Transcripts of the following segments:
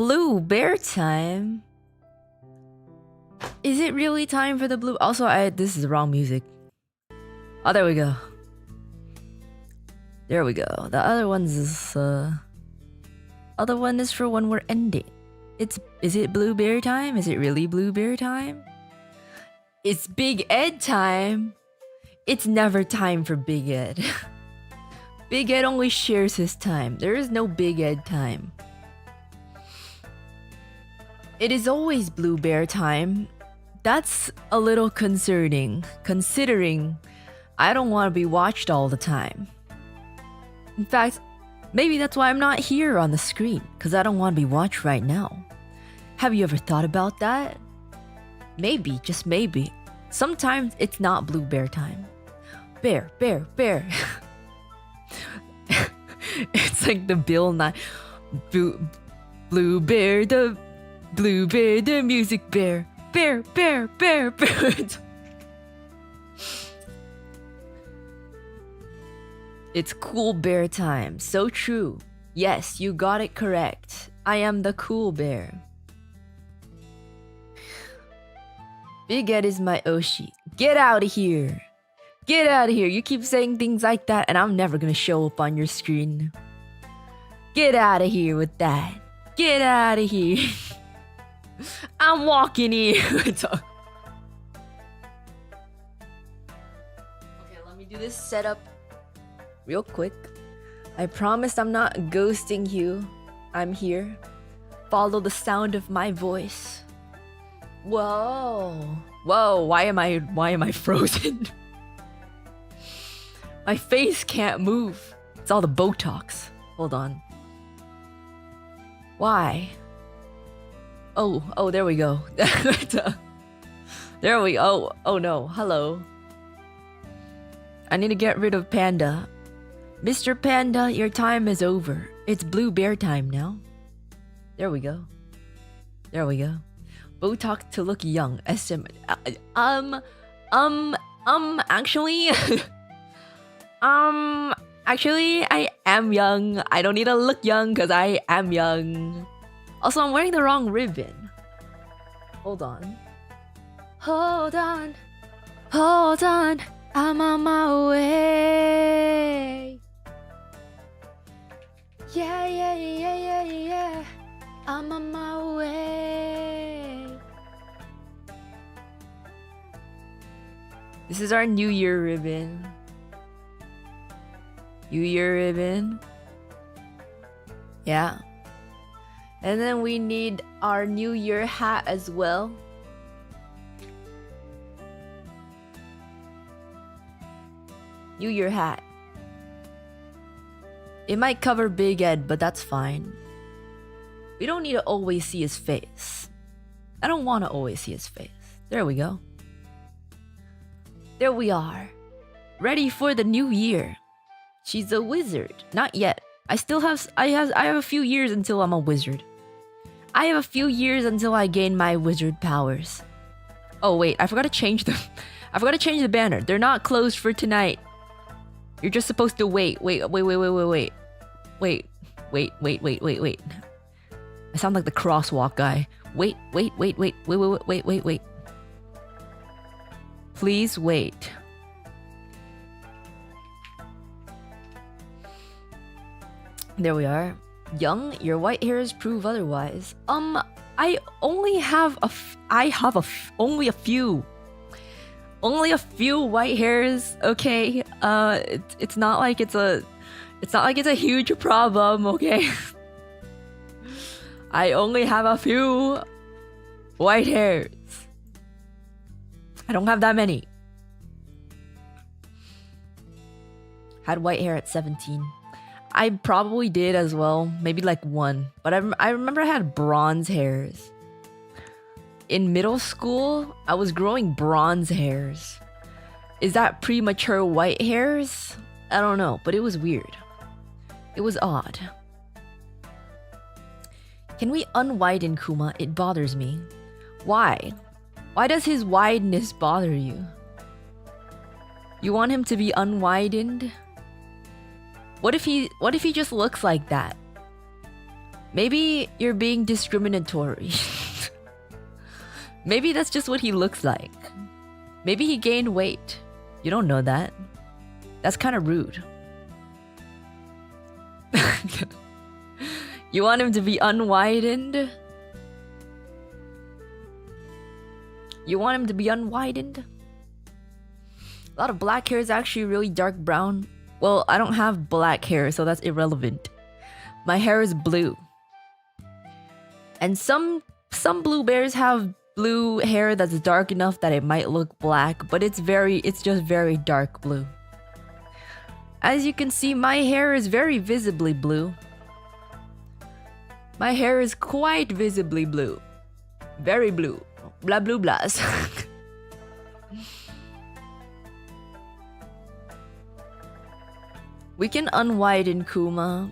blue bear time? Is it really time for the blue? Also, this is the wrong music. Oh, there we go. There we go. The other one's other one is for when we're ending. Is it blue bear time? Is it really blue bear time? It's Big Ed time. It's never time for Big Ed. Big Ed only shares his time. There is no Big Ed time. It is always blue bear time. That's a little concerning, considering I don't want to be watched all the time. In fact, maybe that's why I'm not here on the screen, because I don't want to be watched right now. Have you ever thought about that? Maybe, just maybe. Sometimes it's not blue bear time. Bear, bear, bear. It's like the Bill Nye. Blue bear, the music bear. Bear, bear, bear, bear. It's cool bear time. So true. Yes, you got it correct. I am the cool bear. Big Ed is my Oshi. Get out of here. Get out of here. You keep saying things like that and I'm never gonna show up on your screen. Get out of here with that. Get out of here. I'm walking here. Okay, let me do this setup real quick. I promise I'm not ghosting you. I'm here. Follow the sound of my voice. Whoa. Whoa, why am I frozen? My face can't move. It's all the Botox. Hold on. Why? Oh, there we go. There we go. Oh no, hello. I need to get rid of Panda. Mr. Panda, your time is over. It's blue bear time now. There we go. There we go. Botox to look young. Actually... actually, I am young. I don't need to look young because I am young. Also, I'm wearing the wrong ribbon. Hold on. Hold on. Hold on. I'm on my way. Yeah, yeah, yeah, yeah, yeah. I'm on my way. This is our New Year ribbon. New Year ribbon. Yeah. And then we need our New Year hat as well. New Year hat. It might cover Big Ed, but that's fine. We don't need to always see his face. I don't want to always see his face. There we go. There we are. Ready for the new year. She's a wizard. Not yet. I have a few years until I'm a wizard. I have a few years until I gain my wizard powers. Oh wait, I forgot to change them. I forgot to change the banner. They're not closed for tonight. You're just supposed to wait. Wait. I sound like the crosswalk guy. Wait. Please wait. There we are. Young, your white hairs prove otherwise. I only have only a few white hairs. Okay, it's not like it's a huge problem. Okay, I only have a few white hairs. I don't have that many. Had white hair at 17. I probably did as well, maybe like one. But I remember I had bronze hairs. In middle school, I was growing bronze hairs. Is that premature white hairs? I don't know, but it was weird. It was odd. Can we unwiden Kuma? It bothers me. Why? Why does his wideness bother you? You want him to be unwidened? What if he just looks like that? Maybe you're being discriminatory. Maybe that's just what he looks like. Maybe he gained weight. You don't know that. That's kind of rude. You want him to be unwidened? You want him to be unwidened? A lot of black hair is actually really dark brown. Well, I don't have black hair, so that's irrelevant. My hair is blue. And some blue bears have blue hair that's dark enough that it might look black, but it's just very dark blue. As you can see, my hair is very visibly blue. My hair is quite visibly blue. Very blue. Blah blue blahs. We can unwiden Kuma,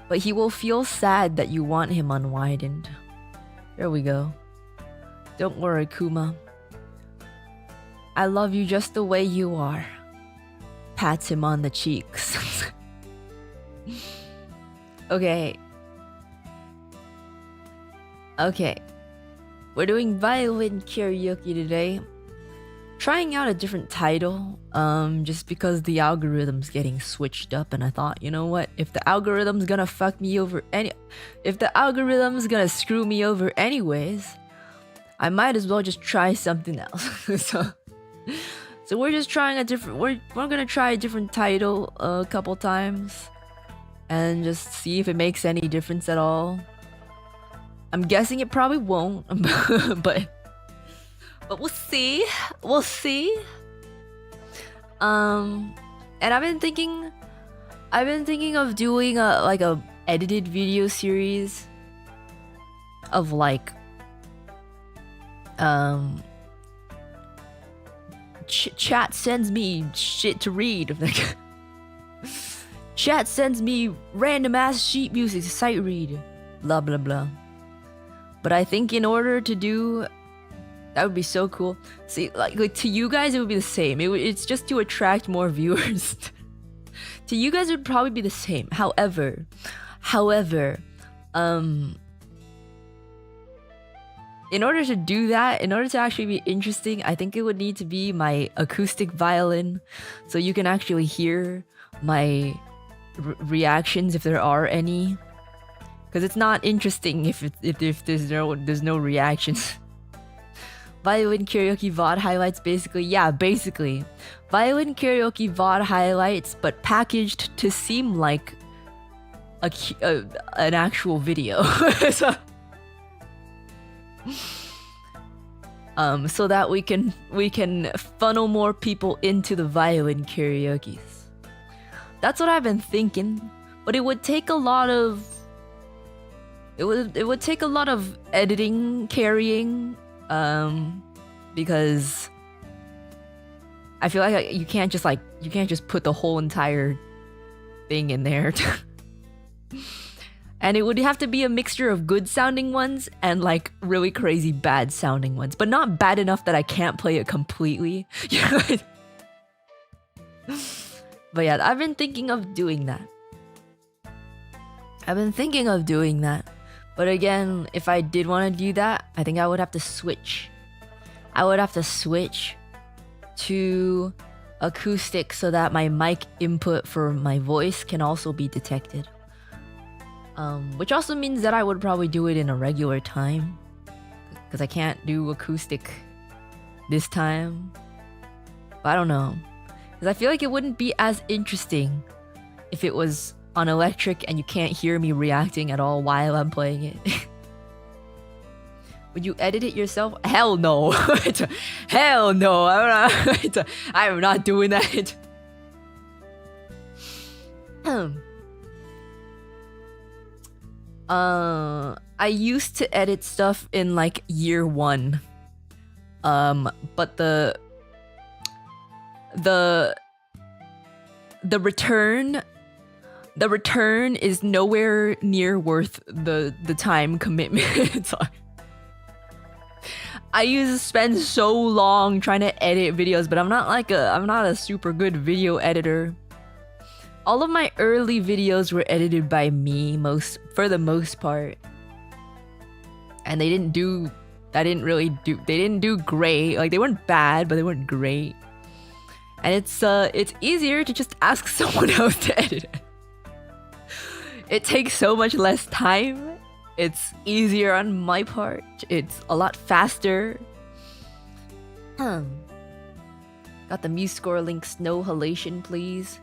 but he will feel sad that you want him unwidened. There we go. Don't worry, Kuma. I love you just the way you are. Pats him on the cheeks. Okay. Okay. We're doing violin karaoke today. Trying out a different title, just because the algorithm's getting switched up, and I thought, you know what? If the algorithm's gonna fuck me over if the algorithm's gonna screw me over anyways, I might as well just try something else. So we're just trying a different. We're gonna try a different title a couple times, and just see if it makes any difference at all. I'm guessing it probably won't, but we'll see. We'll see. And I've been thinking of doing a edited video series of like chat sends me shit to read. Chat sends me random ass sheet music to sight read. Blah blah blah. But I think in order to do that would be so cool. See, like to you guys, it would be the same. It's just to attract more viewers. To you guys, it would probably be the same. However, in order to do that, in order to actually be interesting, I think it would need to be my acoustic violin, so you can actually hear my reactions if there are any. Because it's not interesting if there's no reactions. Violin karaoke VOD highlights, basically violin karaoke VOD highlights, but packaged to seem like an actual video. So that we can funnel more people into the violin karaokes. That's what I've been thinking, but it would take a lot of editing, carrying, because I feel like you can't just put the whole entire thing in there. And it would have to be a mixture of good sounding ones and like really crazy bad sounding ones, but not bad enough that I can't play it completely. But yeah, I've been thinking of doing that. But again, if I did want to do that, I think I would have to switch. To acoustic so that my mic input for my voice can also be detected. Which also means that I would probably do it in a regular time, because I can't do acoustic this time. But I don't know, because I feel like it wouldn't be as interesting if it was on electric and you can't hear me reacting at all while I'm playing it. Would you edit it yourself? Hell no. Hell no. I'm not doing that. I used to edit stuff in like year 1. But the return is nowhere near worth the time commitment. I used to spend so long trying to edit videos, but I'm not a super good video editor. all of my early videos were edited by me for the most part. And they didn't do great. Like, they weren't bad, but they weren't great. And it's easier to just ask someone else to edit it. It takes so much less time. It's easier on my part. It's a lot faster. Got the MuseScore link Snow Halation, please.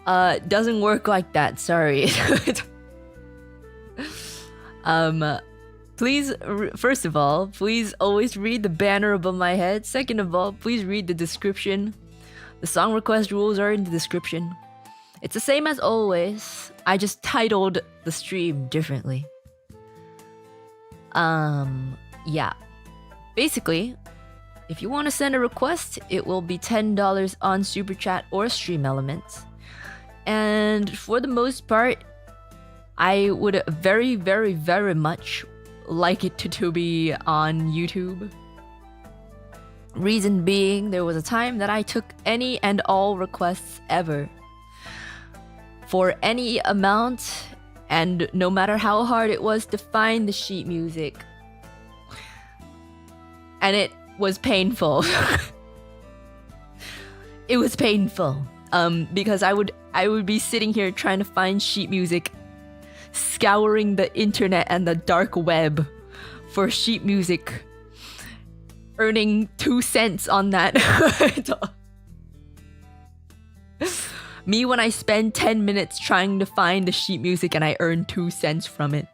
Doesn't work like that, sorry. Please, first of all, please always read the banner above my head. Second of all, please read the description. The song request rules are in the description. It's the same as always. I just titled the stream differently. Yeah. Basically, if you want to send a request, it will be $10 on superchat or StreamElements. And for the most part, I would very, very, very much like it to be on YouTube. Reason being, there was a time that I took any and all requests ever. For any amount, and no matter how hard it was to find the sheet music. And it was painful. It was painful. Because I would be sitting here trying to find sheet music, scouring the internet and the dark web for sheet music, earning 2 cents on that. Me when I spend 10 minutes trying to find the sheet music and I earn 2 cents from it.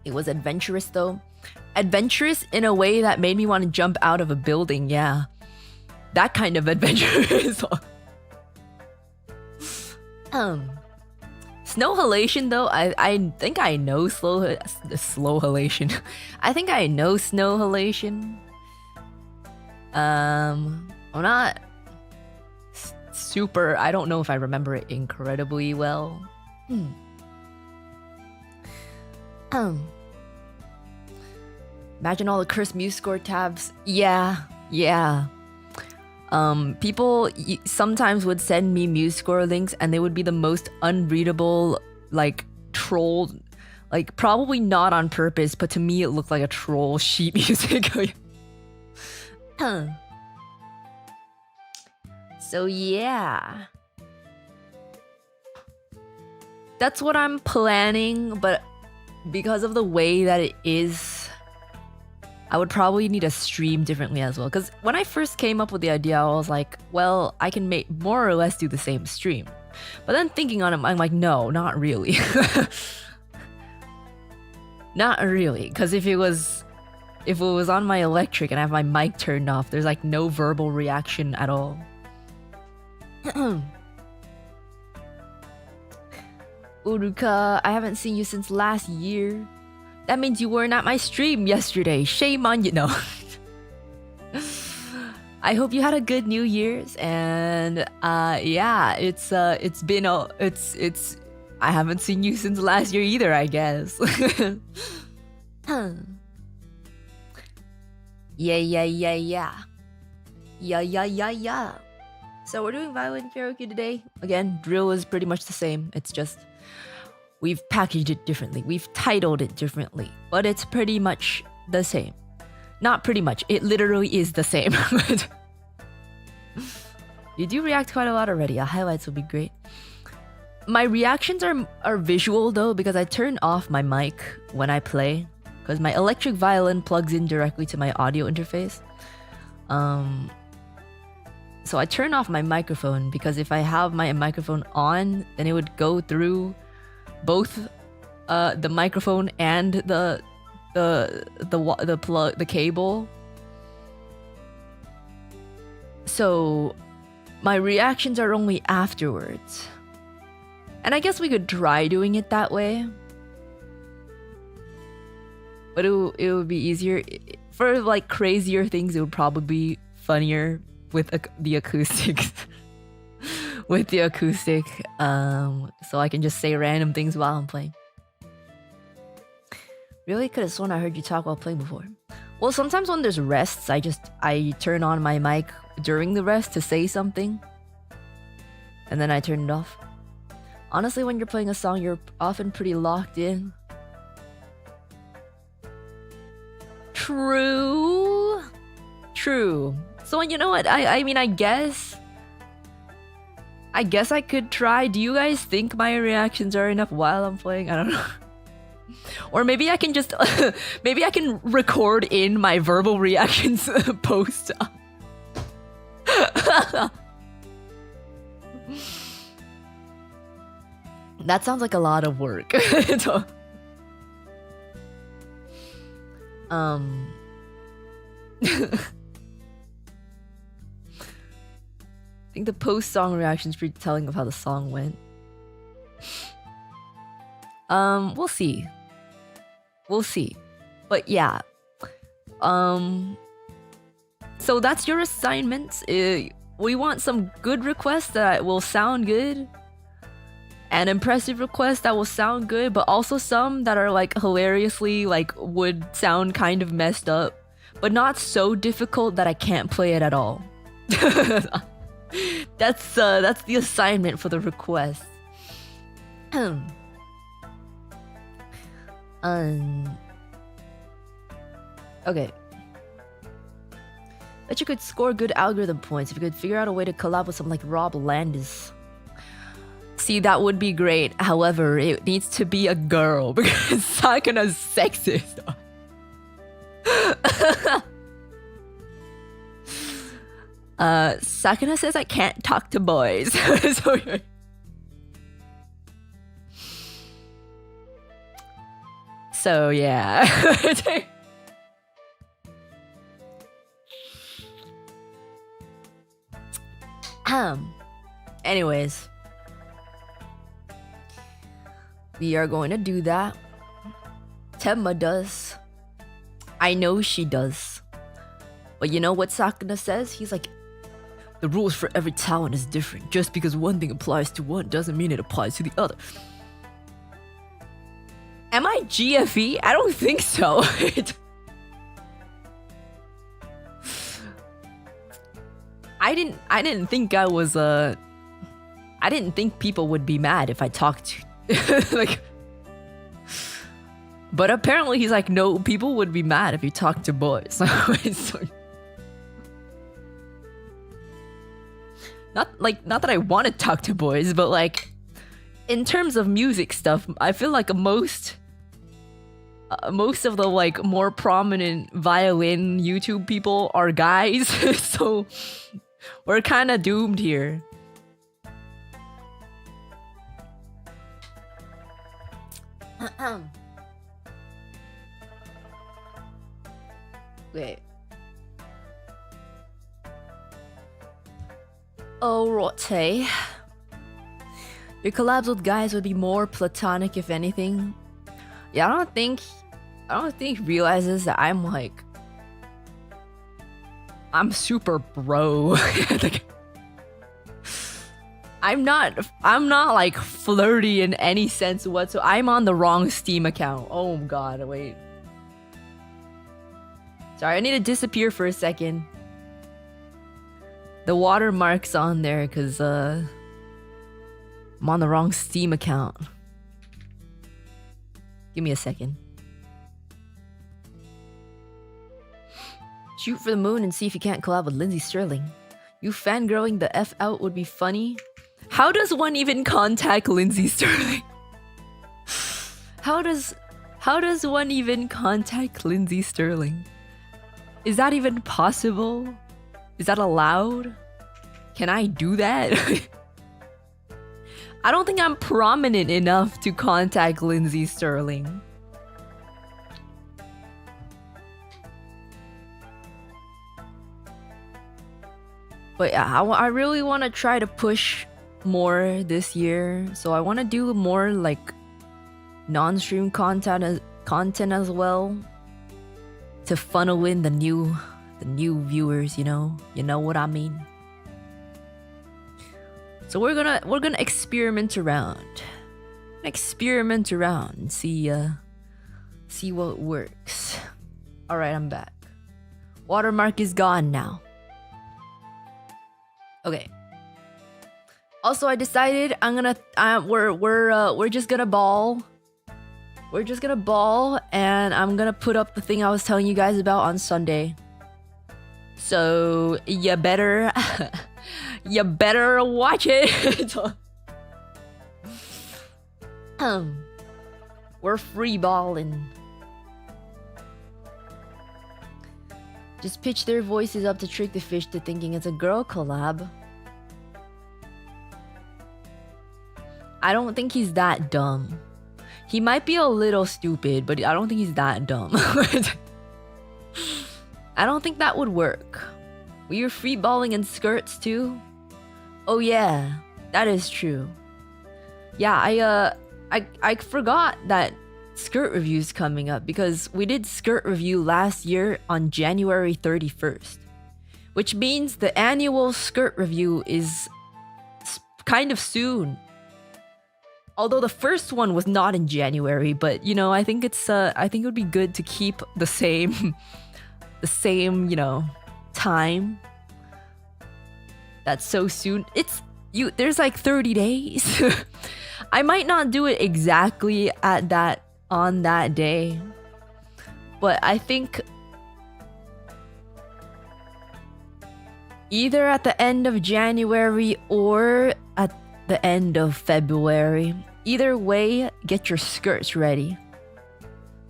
It was adventurous though. Adventurous in a way that made me want to jump out of a building, yeah. That kind of adventurous. Snow halation though, I think I know slow halation. I think I know snow halation. I'm not super, I don't know if I remember it incredibly well. Imagine all the cursed MuseScore tabs. Yeah. People sometimes would send me MuseScore links and they would be the most unreadable, like, troll, like, probably not on purpose, but to me it looked like a troll sheet music. So yeah. That's what I'm planning, but because of the way that it is, I would probably need to stream differently as well. Because when I first came up with the idea, I was like, well, I can make more or less do the same stream. But then thinking on it, I'm like, no, not really. Not really. Because if it was on my electric and I have my mic turned off, there's like no verbal reaction at all. Uruka, I haven't seen you since last year. That means you weren't at my stream yesterday. Shame on you. No. I hope you had a good New Year's, and yeah, it's I haven't seen you since last year either, I guess. Yeah. So we're doing violin karaoke today. Again, drill is pretty much the same. It's just we've packaged it differently. We've titled it differently. But it's pretty much the same. Not pretty much. It literally is the same. You do react quite a lot already. Highlights would be great. My reactions are visual though, because I turn off my mic when I play. Because my electric violin plugs in directly to my audio interface. So I turn off my microphone because if I have my microphone on, then it would go through both the microphone and the plug, the cable. So my reactions are only afterwards. And I guess we could try doing it that way. But it would be easier. For like crazier things, it would probably be funnier with the acoustics. With the acoustic. So I can just say random things while I'm playing. Really? Could have sworn I heard you talk while playing before. Well, sometimes when there's rests, I turn on my mic during the rest to say something. And then I turn it off. Honestly, when you're playing a song, you're often pretty locked in. True. True. So you know what? I mean, I guess I could try. Do you guys think my reactions are enough while I'm playing? I don't know. Or maybe I can just maybe I can record in my verbal reactions post. That sounds like a lot of work. So, I think the post-song reaction is pretty telling of how the song went. We'll see. We'll see. But yeah. So that's your assignment. We want some good requests that will sound good. And impressive requests that will sound good, but also some that are like hilariously like would sound kind of messed up, but not so difficult that I can't play it at all. That's the assignment for the request. Okay. Bet you could score good algorithm points if you could figure out a way to collab with someone like Rob Landis. See, that would be great. However, it needs to be a girl because Sakana's sexist. Sakana says I can't talk to boys. So yeah. Anyways. We are going to do that. Temma does. I know she does. But you know what Sakana says? He's like, the rules for every talent is different. Just because one thing applies to one doesn't mean it applies to the other. Am I GFE? I don't think so. I didn't think I was I didn't think people would be mad if I talked to like, but apparently he's like, no, people would be mad if you talk to boys. So, not that I want to talk to boys, but like in terms of music stuff, I feel like most of the like more prominent violin YouTube people are guys. So we're kind of doomed here. Wait. Oh, Rotte. Your collabs with guys would be more platonic, if anything. Yeah, I don't think he realizes that I'm super bro. Like, I'm not like flirty in any sense whatsoever. I'm on the wrong Steam account. Oh god, wait. Sorry, I need to disappear for a second. The watermark's on there because I'm on the wrong Steam account. Give me a second. Shoot for the moon and see if you can't collab with Lindsay Sterling. You fangirling the F out would be funny. How does one even contact Lindsay Sterling? How does one even contact Lindsay Sterling? Is that even possible? Is that allowed? Can I do that? I don't think I'm prominent enough to contact Lindsay Sterling. But yeah, I really want to try to push more this year. So I want to do more like non-stream content as well to funnel in the new viewers, you know what I mean. So we're gonna experiment around and see what works. All right, I'm back. Watermark is gone now. Okay. Also, I decided we're just gonna ball. We're just gonna ball, and I'm gonna put up the thing I was telling you guys about on Sunday. So you better watch it. We're free balling. Just pitch their voices up to trick the fish to thinking it's a girl collab. I don't think he's that dumb. He might be a little stupid, but I don't think he's that dumb. I don't think that would work. Were you free balling in skirts too? Oh yeah, that is true. Yeah, I forgot that skirt review's coming up because we did skirt review last year on January 31st, which means the annual skirt review is kind of soon. Although the first one was not in January, but you know, I think it would be good to keep the same you know, time. That's so soon. There's like 30 days. I might not do it exactly on that day, but I think either at the end of January or at the end of February. Either way, get your skirts ready.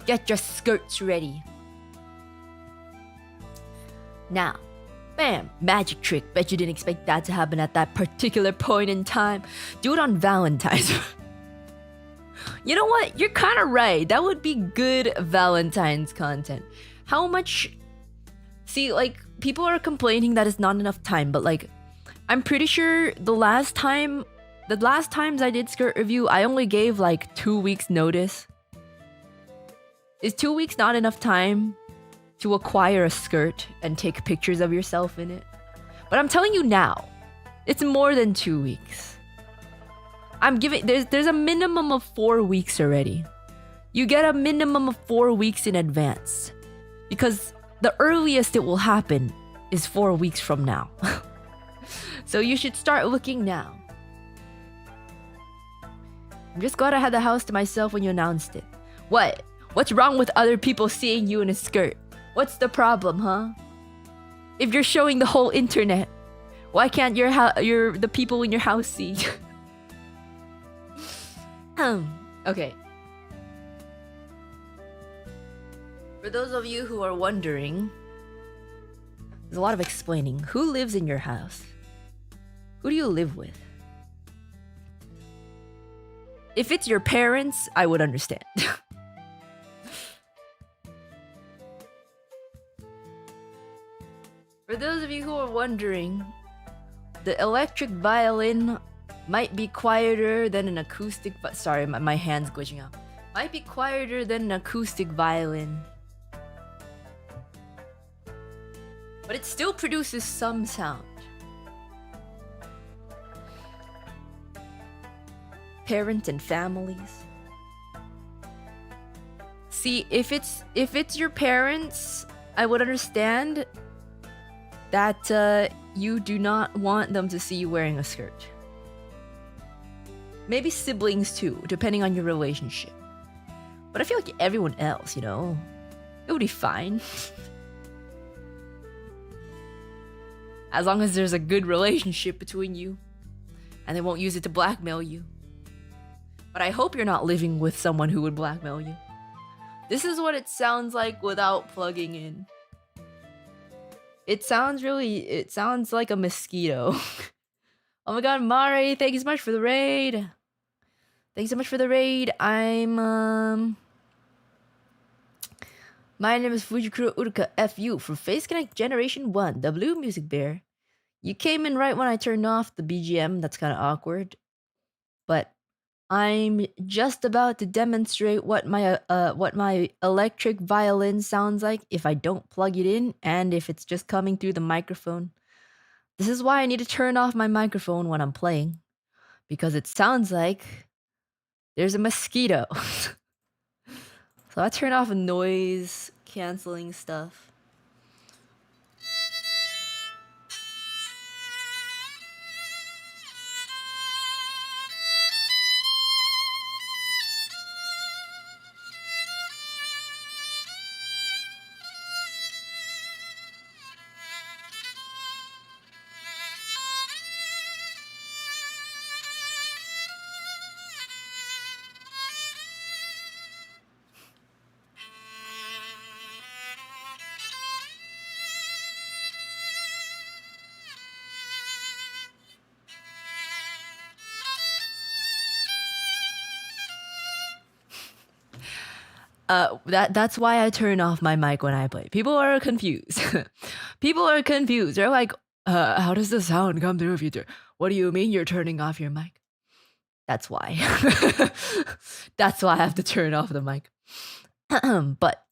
Get your skirts ready. Now, bam, magic trick. Bet you didn't expect that to happen at that particular point in time. Do it on Valentine's. You know what? You're kind of right. That would be good Valentine's content. How much... See, like, people are complaining that it's not enough time, but like, I'm pretty sure the last times I did skirt review, I only gave like 2 weeks notice. Is 2 weeks not enough time to acquire a skirt and take pictures of yourself in it? But I'm telling you now, it's more than 2 weeks. There's a minimum of 4 weeks already. You get a minimum of 4 weeks in advance. Because the earliest it will happen is 4 weeks from now. So you should start looking now. I'm just glad I had the house to myself when you announced it. What? What's wrong with other people seeing you in a skirt? What's the problem, huh? If you're showing the whole internet, why can't the people in your house see? Okay. For those of you who are wondering, there's a lot of explaining. Who lives in your house? Who do you live with? If it's your parents, I would understand. For those of you who are wondering, the electric violin might be quieter than an acoustic... Sorry, my hand's glitching out. Might be quieter than an acoustic violin. But it still produces some sound. Parents and families. See, if it's your parents, I would understand that you do not want them to see you wearing a skirt. Maybe siblings too, depending on your relationship. But I feel like everyone else, you know, it would be fine. As long as there's a good relationship between you and they won't use it to blackmail you. But I hope you're not living with someone who would blackmail you. This is what it sounds like without plugging in. It sounds like a mosquito. Oh my god, Mari, thank you so much for the raid. Thanks so much for the raid. My name is Fujikura Uruka FU from Face Connect Generation 1, the Blue Music Bear. You came in right when I turned off the BGM, that's kind of awkward. But I'm just about to demonstrate what my electric violin sounds like if I don't plug it in and if it's just coming through the microphone. This is why I need to turn off my microphone when I'm playing, because it sounds like there's a mosquito. So I turn off noise canceling stuff. That's why I turn off my mic when I play. People are confused. People are confused. They're like, how does the sound come through if you turn? What do you mean you're turning off your mic? That's why. That's why I have to turn off the mic. But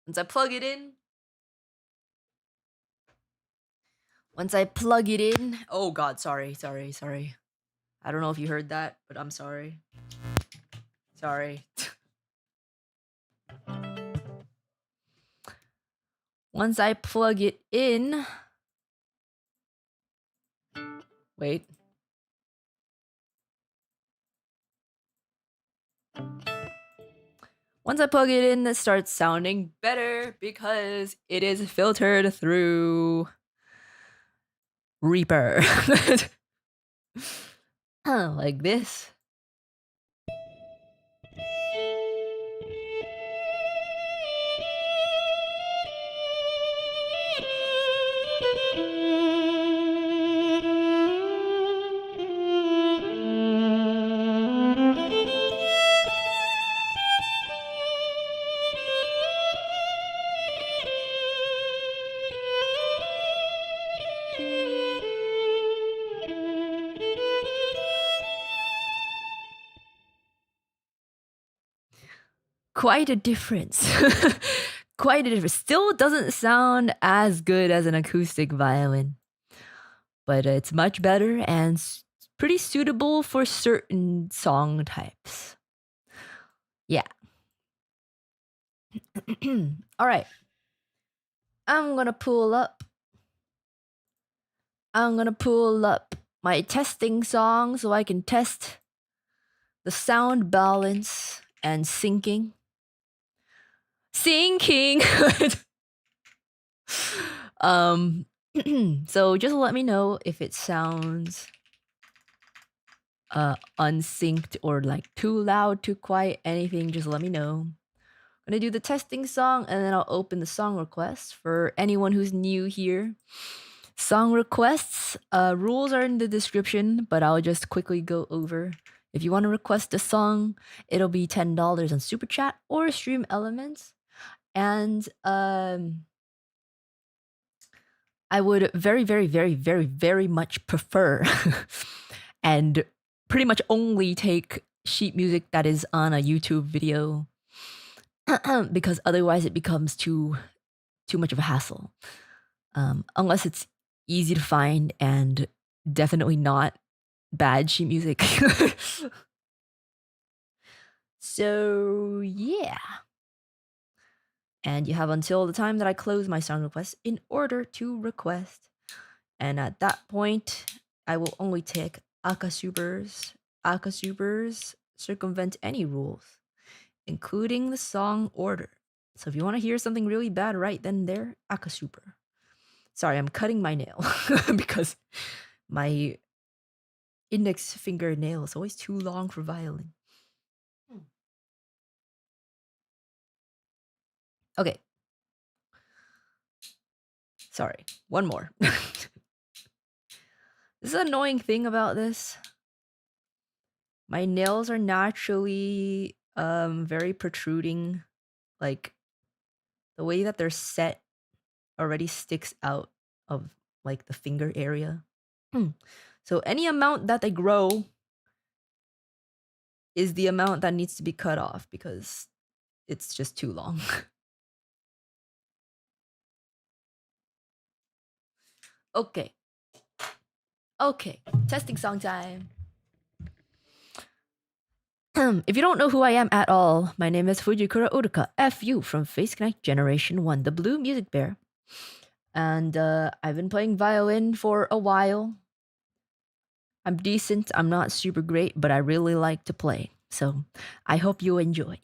once I plug it in, oh god, sorry. I don't know if you heard that, but I'm sorry. Sorry. Once I plug it in, wait. Once I plug it in, it starts sounding better because it is filtered through Reaper. Like this. Quite a difference. Quite a difference. Still doesn't sound as good as an acoustic violin, but it's much better and pretty suitable for certain song types. Yeah. All right. I'm gonna pull up my testing song so I can test the sound balance and syncing. So just let me know if it sounds unsynced or like too loud, too quiet, anything, just let me know. I'm gonna do the testing song and then I'll open the song requests for anyone who's new here. Song requests, rules are in the description, but I'll just quickly go over. If you want to request a song, it'll be $10 on superchat or StreamElements. And I would very, very, very, very, very much prefer and pretty much only take sheet music that is on a YouTube video because otherwise it becomes too much of a hassle. Unless it's easy to find and definitely not bad sheet music. So yeah. And you have until the time that I close my song request in order to request. And at that point, I will only take akasupers. Akasupers circumvent any rules, including the song order. So if you want to hear something really bad right then and there, akasuper. Sorry, I'm cutting my nail because my index finger nail is always too long for violin. Okay. Sorry, one more. This is an annoying thing about this. My nails are naturally very protruding. Like the way that they're set already sticks out of like the finger area. So any amount that they grow is the amount that needs to be cut off because it's just too long. Okay. Okay, testing song time. If you don't know who I am at all, my name is Fujikura Uruka, FU from Face Connect Generation 1, the Blue Music Bear. And I've been playing violin for a while. I'm decent, I'm not super great, but I really like to play. So I hope you enjoy.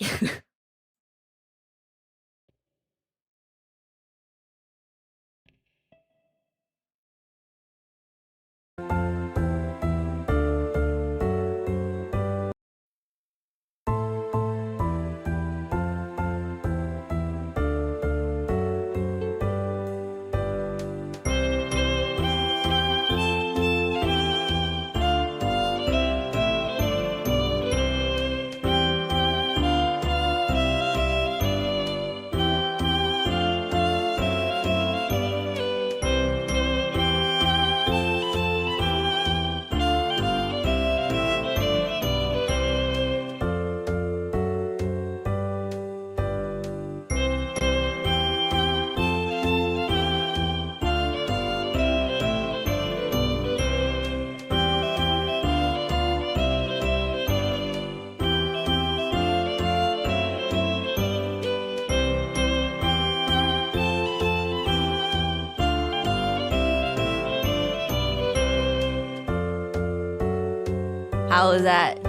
How was that?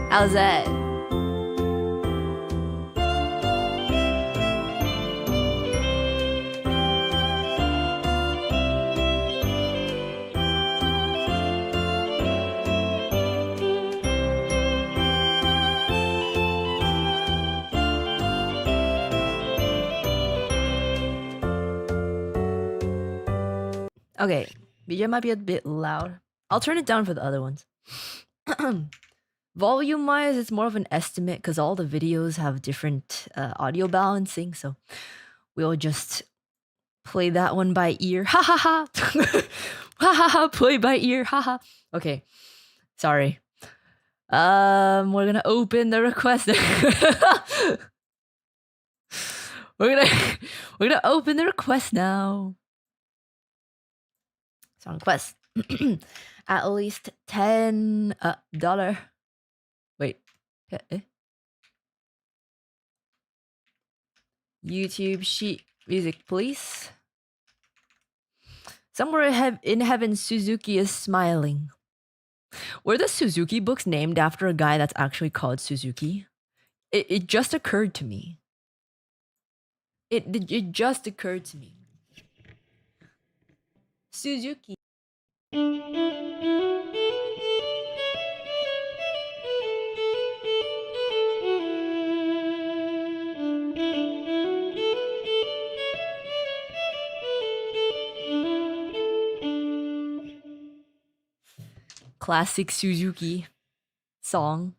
How's that? Okay, BJ might be a bit loud. I'll turn it down for the other ones. Volume wise, it's more of an estimate because all the videos have different audio balancing, so we'll just play that one by ear. Ha ha ha! Ha ha ha! Play by ear. Ha ha. Okay, sorry. We're gonna open the request. we're gonna open the request now. Song request. At least $10 Wait. YouTube sheet music, please. Somewhere in heaven, Suzuki is smiling. Were the Suzuki books named after a guy that's actually called Suzuki? It just occurred to me. It just occurred to me. Suzuki. Classic Suzuki song.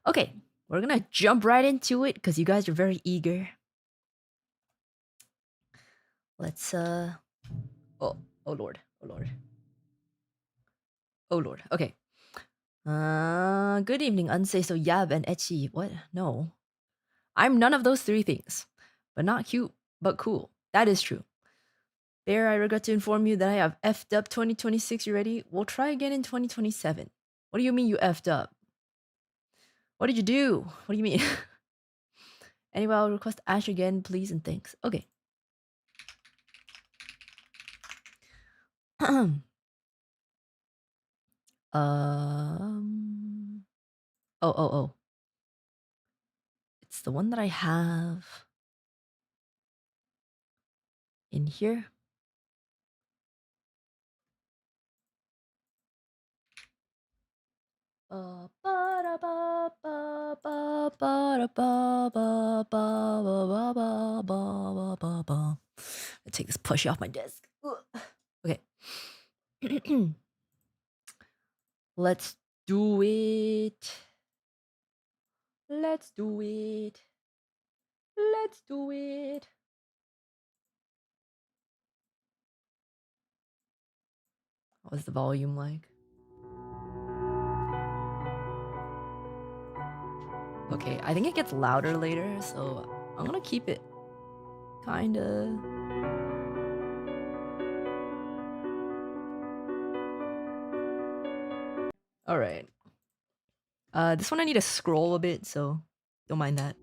Okay, we're gonna jump right into it because you guys are very eager. Let's oh lord. Oh lord. Okay. Good evening, Unsay so Yab and Etchi. What? No. I'm none of those three things. But not cute, but cool. That is true. Bear, I regret to inform you that I have effed up 2026. You ready? We'll try again in 2027. What do you mean you effed up? What did you do? What do you mean? Anyway, I'll request Ash again, please, and thanks. Okay. Oh. It's the one that I have in here. Let's take this plushie off my desk. Okay. Let's do it. Let's do it. Let's do it. What's the volume like? Okay, I think it gets louder later, so I'm gonna keep it kinda. Alright. This one I need to scroll a bit, so don't mind that.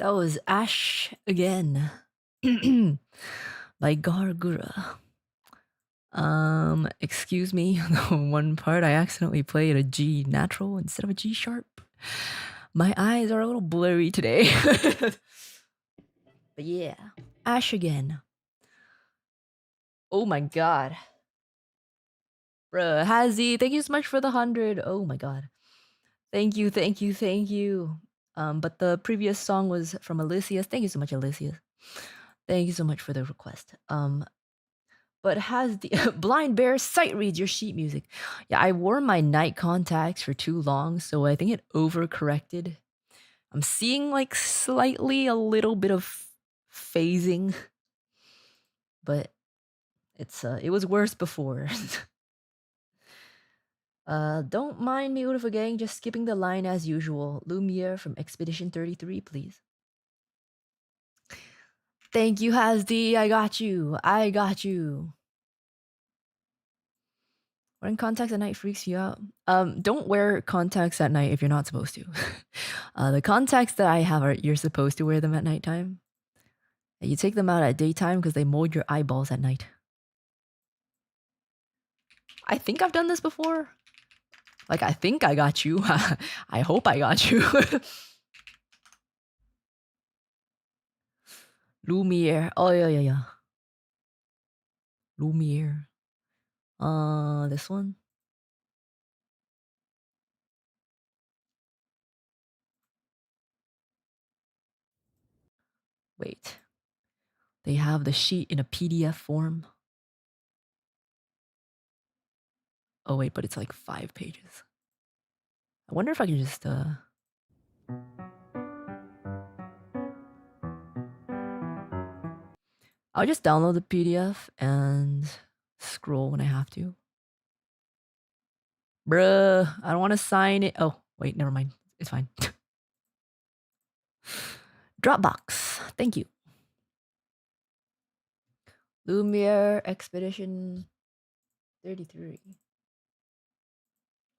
That was Ash again. By Gargura. Excuse me, the one part I accidentally played a G natural instead of a G sharp. My eyes are a little blurry today. But yeah, Ash again. Oh my god. Bruh, Hazy, thank you so much for the 100. Oh my god. Thank you, thank you, thank you. But the previous song was from Alicia's. Thank you so much, Alicia. Thank you so much for the request. But has the Blind Bear sight reads your sheet music. Yeah, I wore my night contacts for too long, so I think it overcorrected. I'm seeing like slightly a little bit of phasing, but it was worse before. Don't mind me, Uruka gang, just skipping the line as usual. Lumiere from Expedition 33, please. Thank you, Hasdi. I got you. I got you. Wearing contacts at night freaks you out. Don't wear contacts at night if you're not supposed to. The contacts that I have are you're supposed to wear them at nighttime. You take them out at daytime because they mold your eyeballs at night. I think I've done this before. Like, I think I got you. I hope I got you. Lumiere. Oh, yeah, yeah, yeah. Lumiere. This one. Wait. They have the sheet in a PDF form. Oh, wait, but it's like 5 pages. I wonder if I can just, I'll just download the PDF and scroll when I have to. Bruh, I don't want to sign it. Oh, wait, never mind. It's fine. Dropbox. Thank you. Lumiere Expedition 33.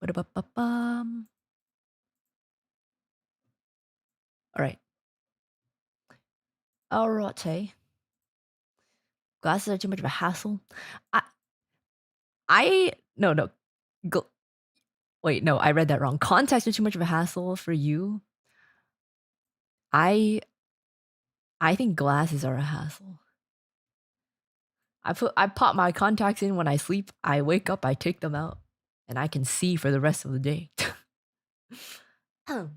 Ba-da-ba-ba-bum. All right. Alright. Glasses are too much of a hassle. No. Wait, no, I read that wrong. Contacts are too much of a hassle for you. I think glasses are a hassle. I pop my contacts in when I sleep. I wake up, I take them out, and I can see for the rest of the day. All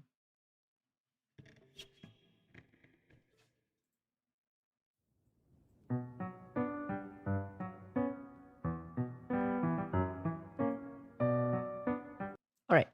right.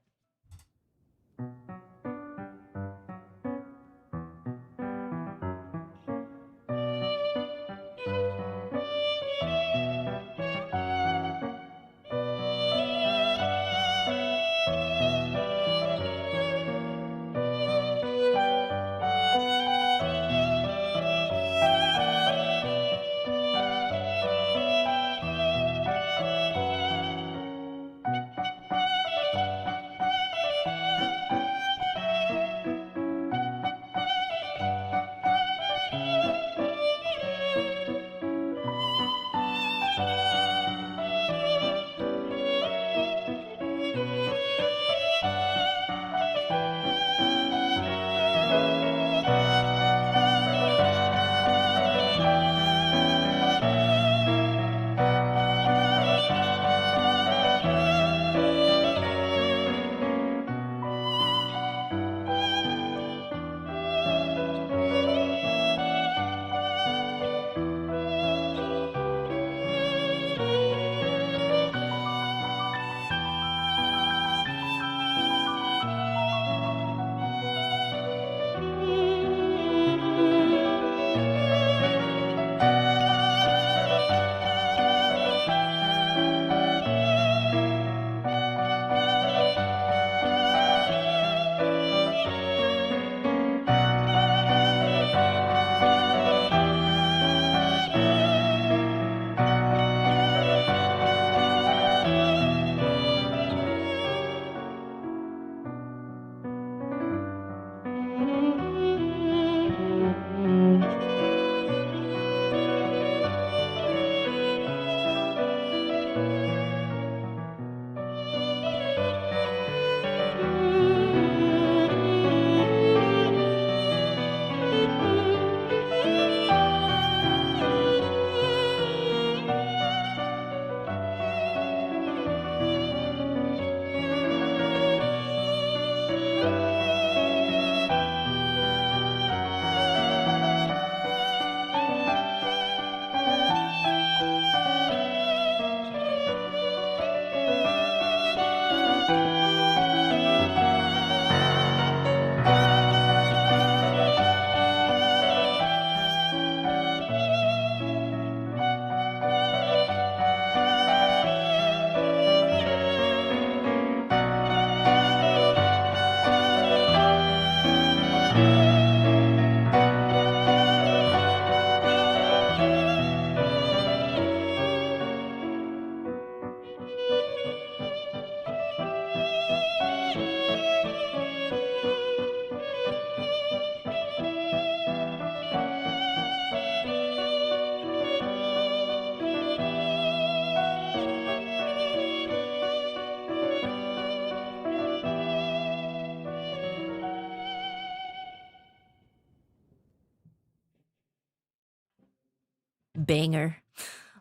Banger.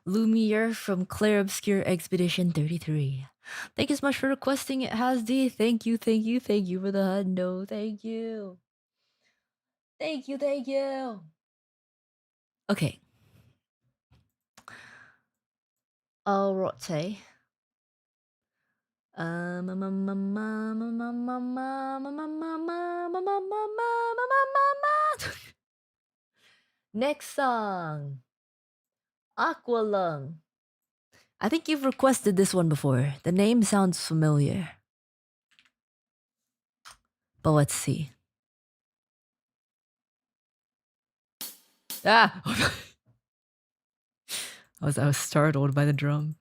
Lumiere from Claire Obscure Expedition 33. Thank you so much for requesting it, Hasdi. Thank you for the hundo. Thank you. Thank you. Okay. Alright. Next song. Aqualung. I think you've requested this one before. The name sounds familiar. But let's see. Ah! I was startled by the drum.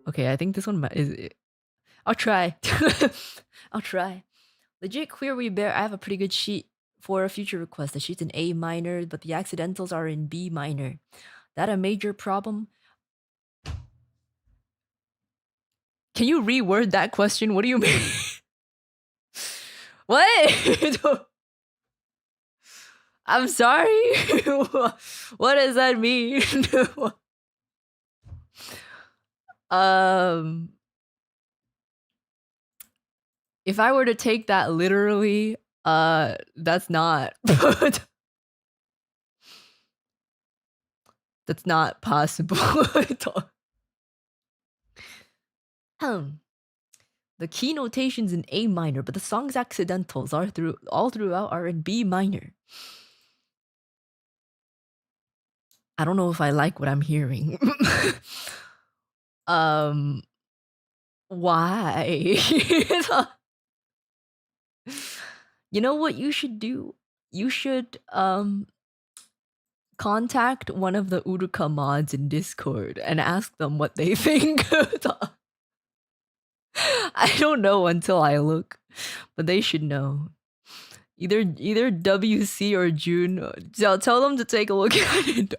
Okay, I think this one is. I'll try. I'll try. Legit Queer We Bear. I have a pretty good sheet for a future request. The sheet's in A minor, but the accidentals are in B minor. That a major problem? Can you reword that question? What do you mean? What? I'm sorry. What does that mean? If I were to take that literally, that's not that's not possible. The key notation's in A minor, but the song's accidentals are all throughout are in B minor. I don't know if I like what I'm hearing. Why? You know what you should do? You should contact one of the Uruka mods in Discord and ask them what they think. I don't know until I look, but they should know. Either WC or June. Tell them to take a look at it.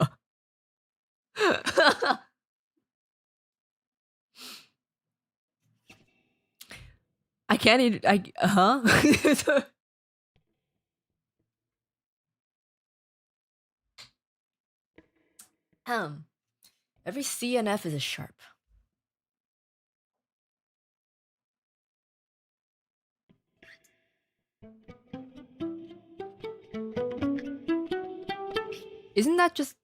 I can't even. Every C and F is a sharp. Isn't that just...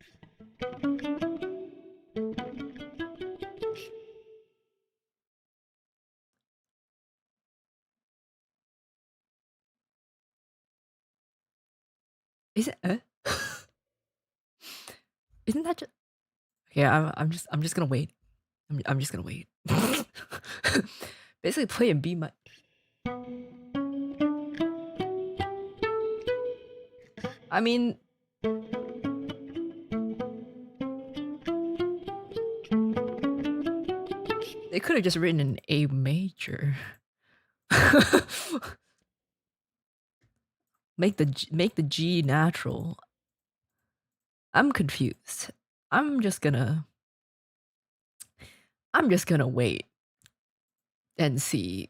Is it... Isn't that just... Okay, I'm just gonna wait. I'm just gonna wait. Basically play in B minor. I mean... They could have just written an A major. Make the G natural. I'm confused. I'm just gonna wait and see.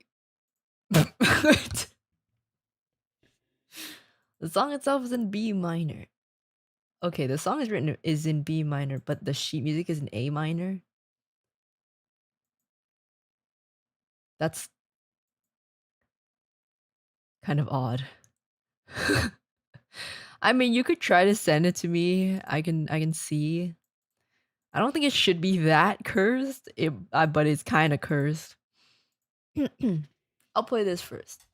The song itself is in B minor. Okay, the song is in B minor, but the sheet music is in A minor. That's kind of odd. I mean, you could try to send it to me. I can see. I don't think it should be that cursed, but it's kind of cursed. I'll play this first.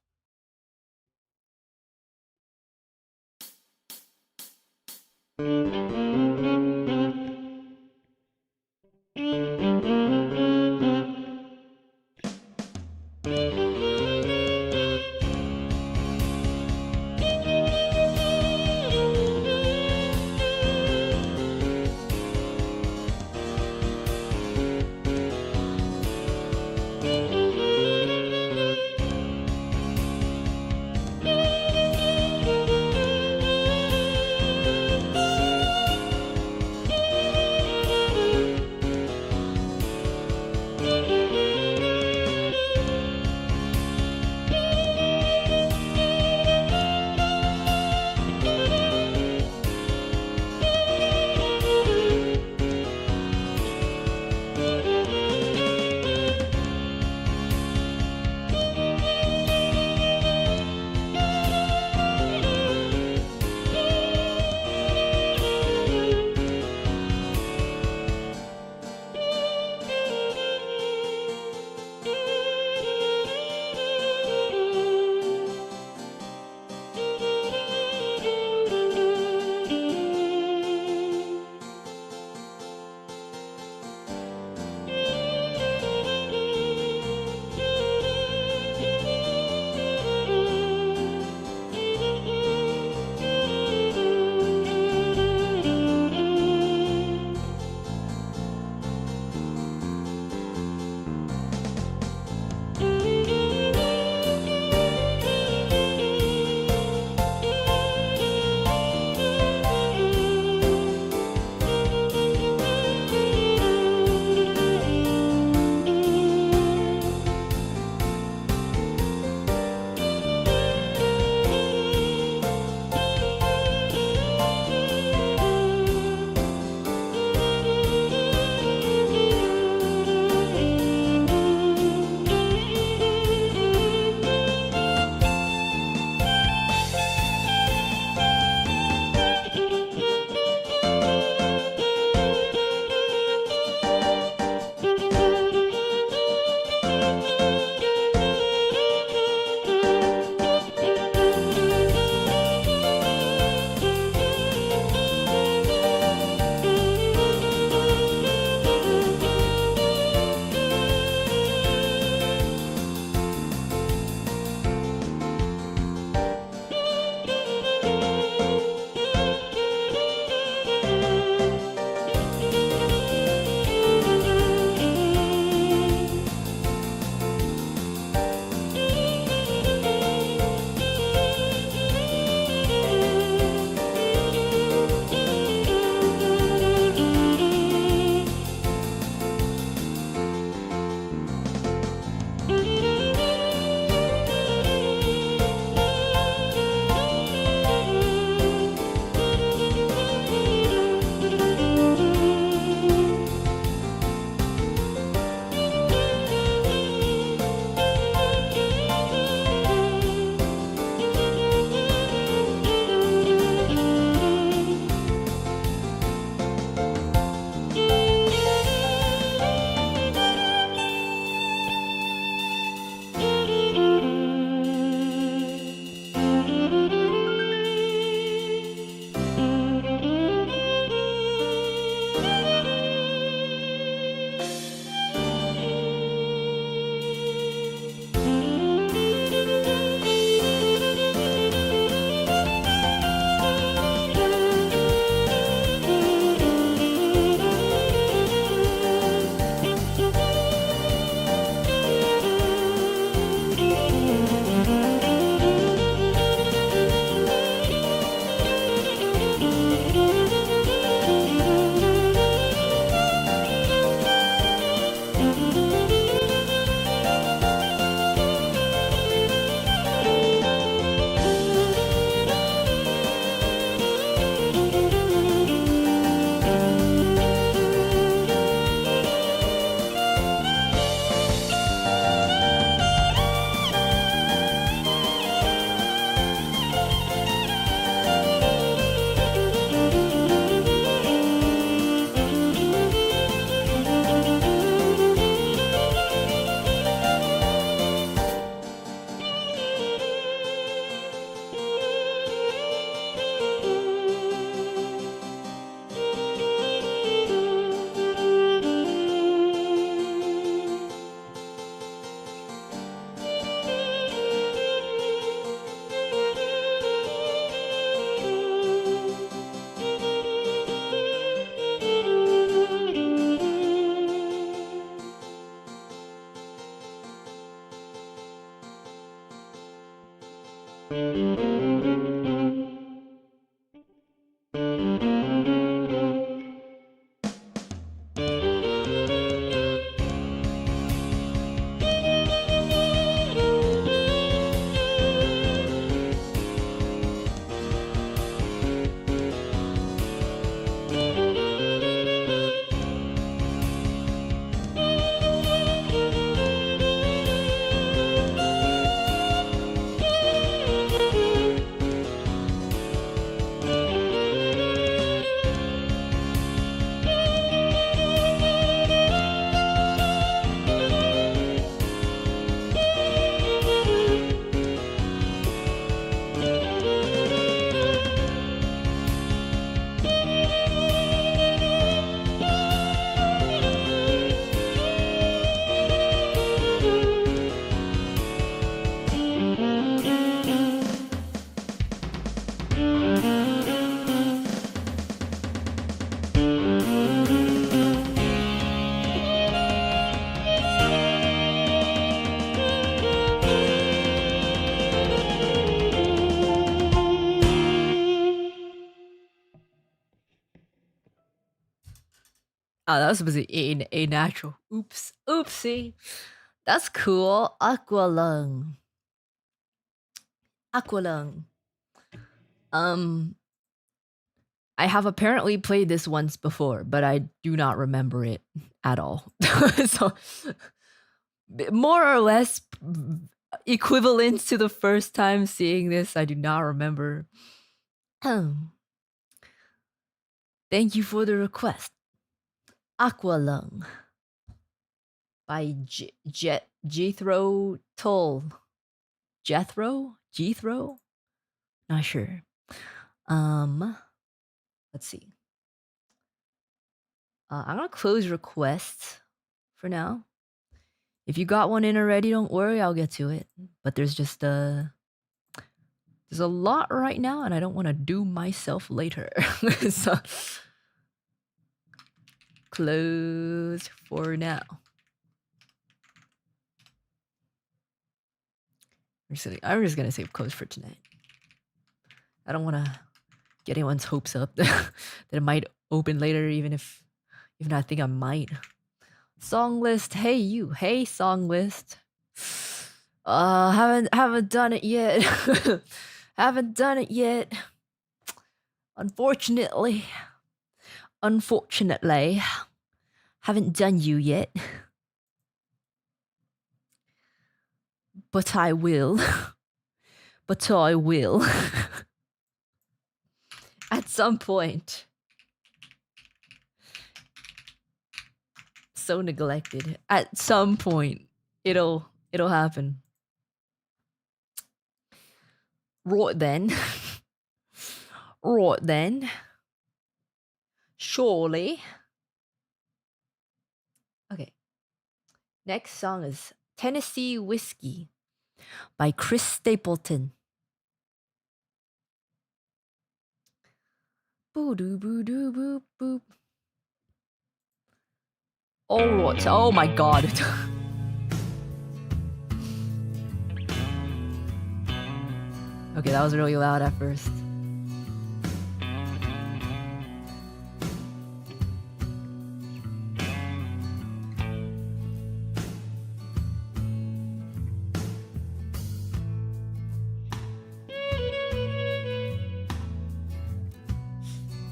Oh, that was supposed to be a natural. Oops. Oopsie. That's cool. Aqualung. Aqualung. I have apparently played this once before, but I do not remember it at all. So more or less equivalent to the first time seeing this, I do not remember. Thank you for the request. Aqualung by Jethro Tull. Jethro? Not sure. Let's see. I'm gonna close requests for now. If you got one in already, don't worry, I'll get to it. But there's just there's a lot right now, and I don't want to do myself later. So close for now. I'm just gonna say close for tonight. I don't want to get anyone's hopes up that it might open later, even I think I might. Song list, hey you, hey song list. Haven't done it yet. Haven't done it yet. Unfortunately, haven't done you yet. But I will. But I will. At some point. So neglected. At some point, it'll happen. Right then. Right then. Surely. Okay. Next song is Tennessee Whiskey by Chris Stapleton. Boo doo boo doo boop boop. All right. Oh my god. Okay, that was really loud at first.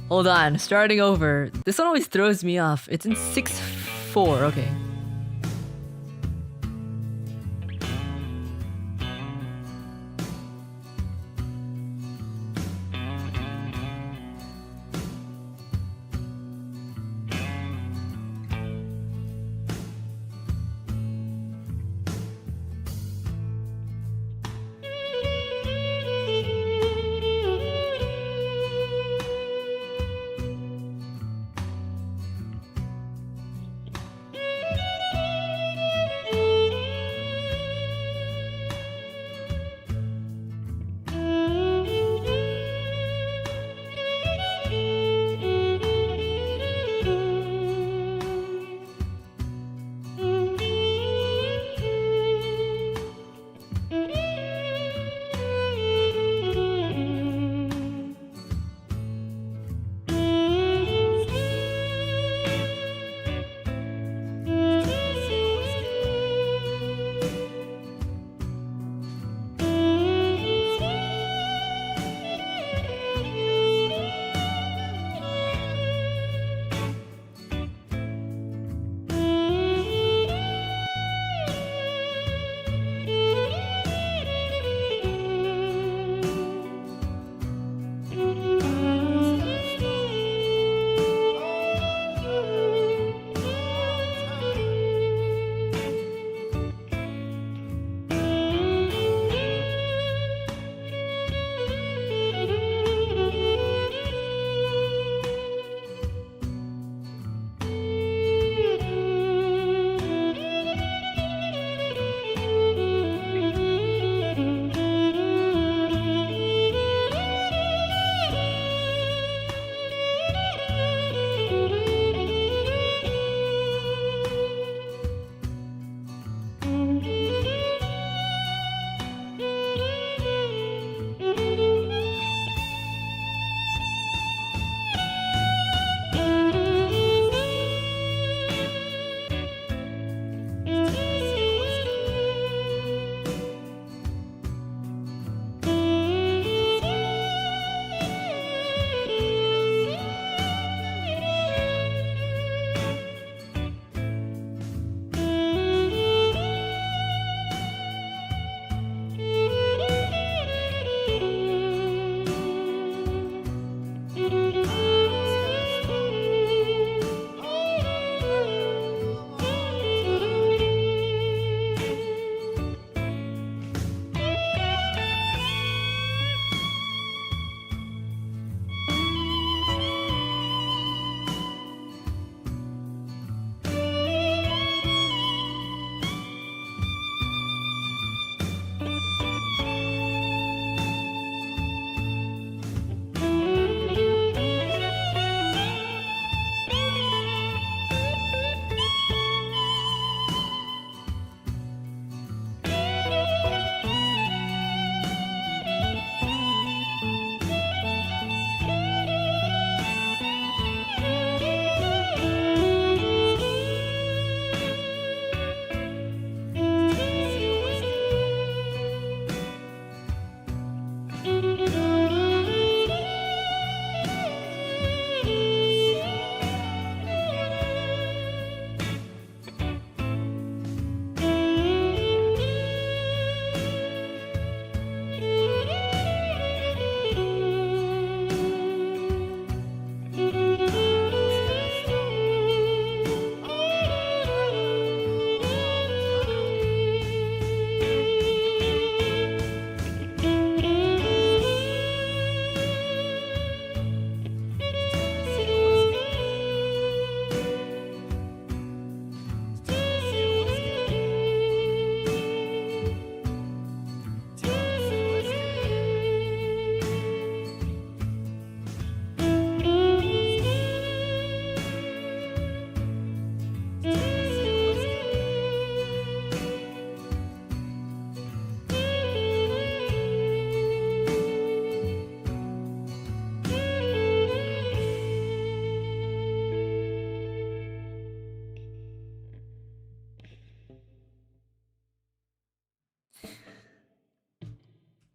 Hold on, starting over. This one always throws me off. It's in 6/4, okay.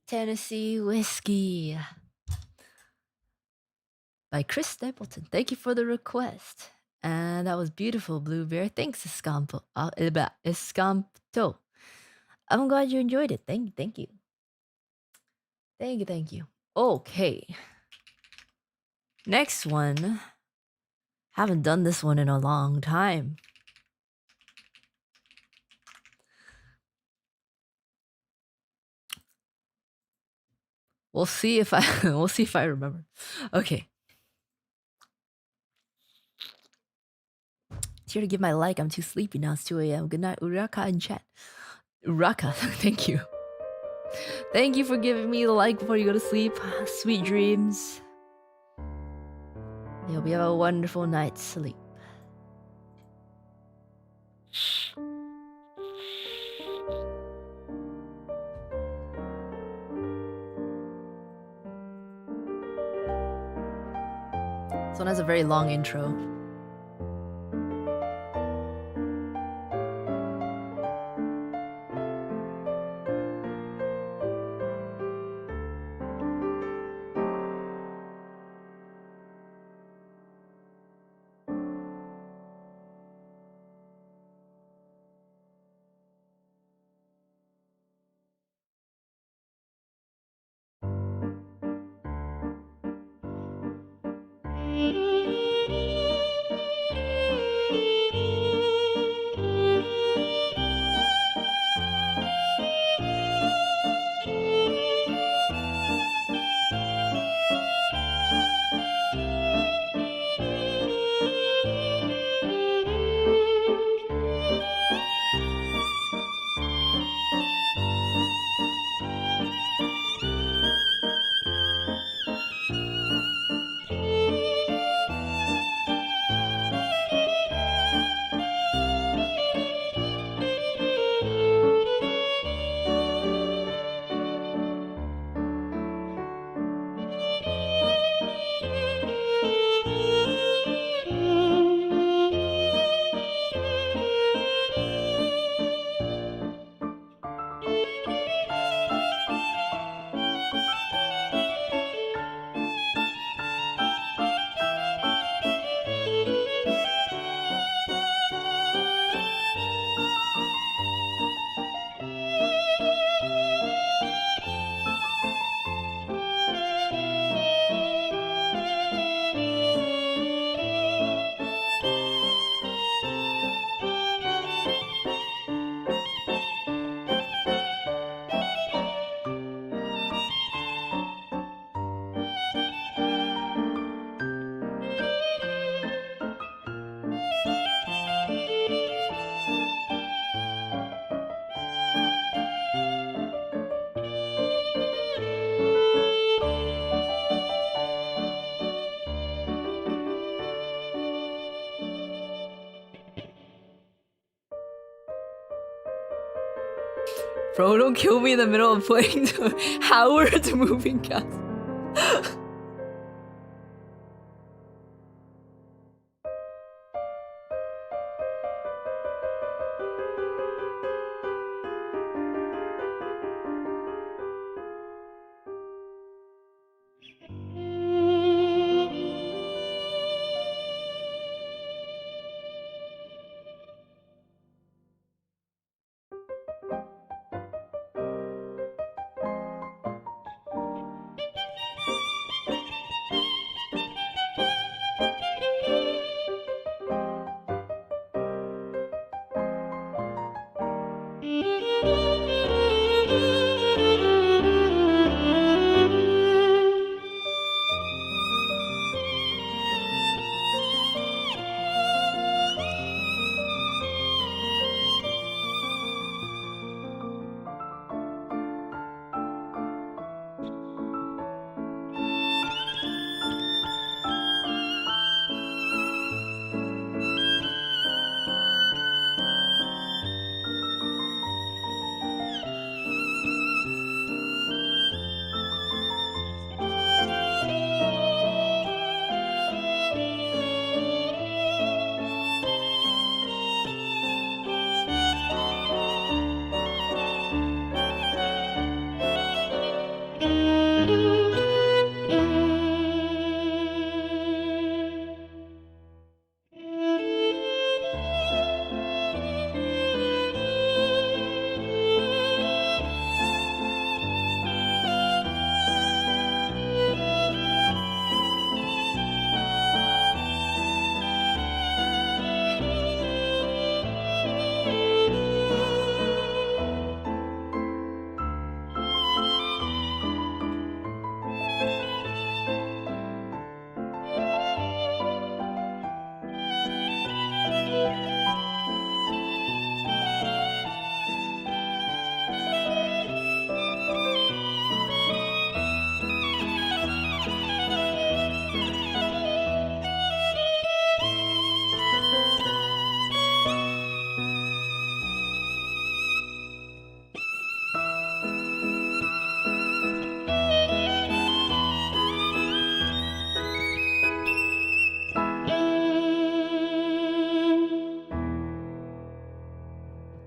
Tennessee Whiskey by Chris Stapleton. Thank you for the request. And that was beautiful, Blueberry. Thanks, Escamto. I'm glad you enjoyed it. Thank you. Thank you. Okay. Next one. Haven't done this one in a long time. We'll see if I remember. Okay. It's here to give my like. I'm too sleepy now. It's 2 a.m. Good night, Uraka in chat. Uraka, thank you. Thank you for giving me the like before you go to sleep. Sweet dreams. I hope you have a wonderful night's sleep. This one has a very long intro. Bro, don't kill me in the middle of playing the Howard's Moving Castle.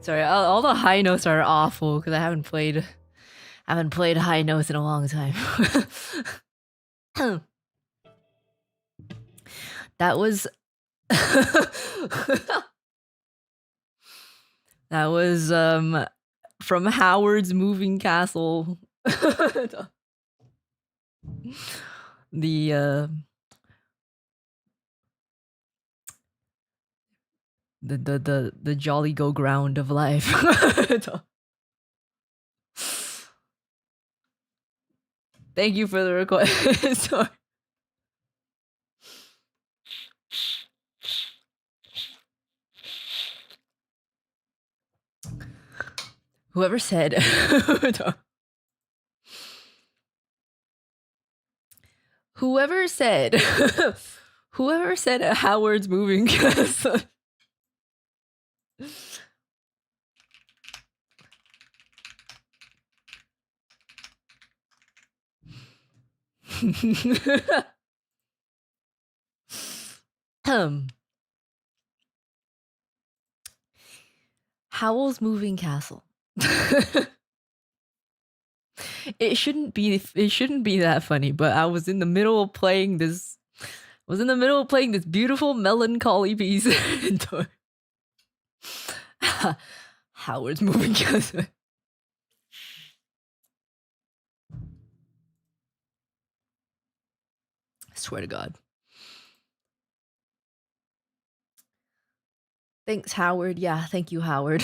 Sorry, all the high notes are awful because I haven't played high notes in a long time. That was that was from Howard's Moving Castle. The jolly go ground of life. Thank you for the request. Whoever said whoever said Howard's Moving Castle. Howl's Moving Castle. It shouldn't be that funny, but I was in the middle of playing this beautiful melancholy piece. Howard's Moving Castle. Swear to God. Thanks, Howard. Yeah, thank you, Howard.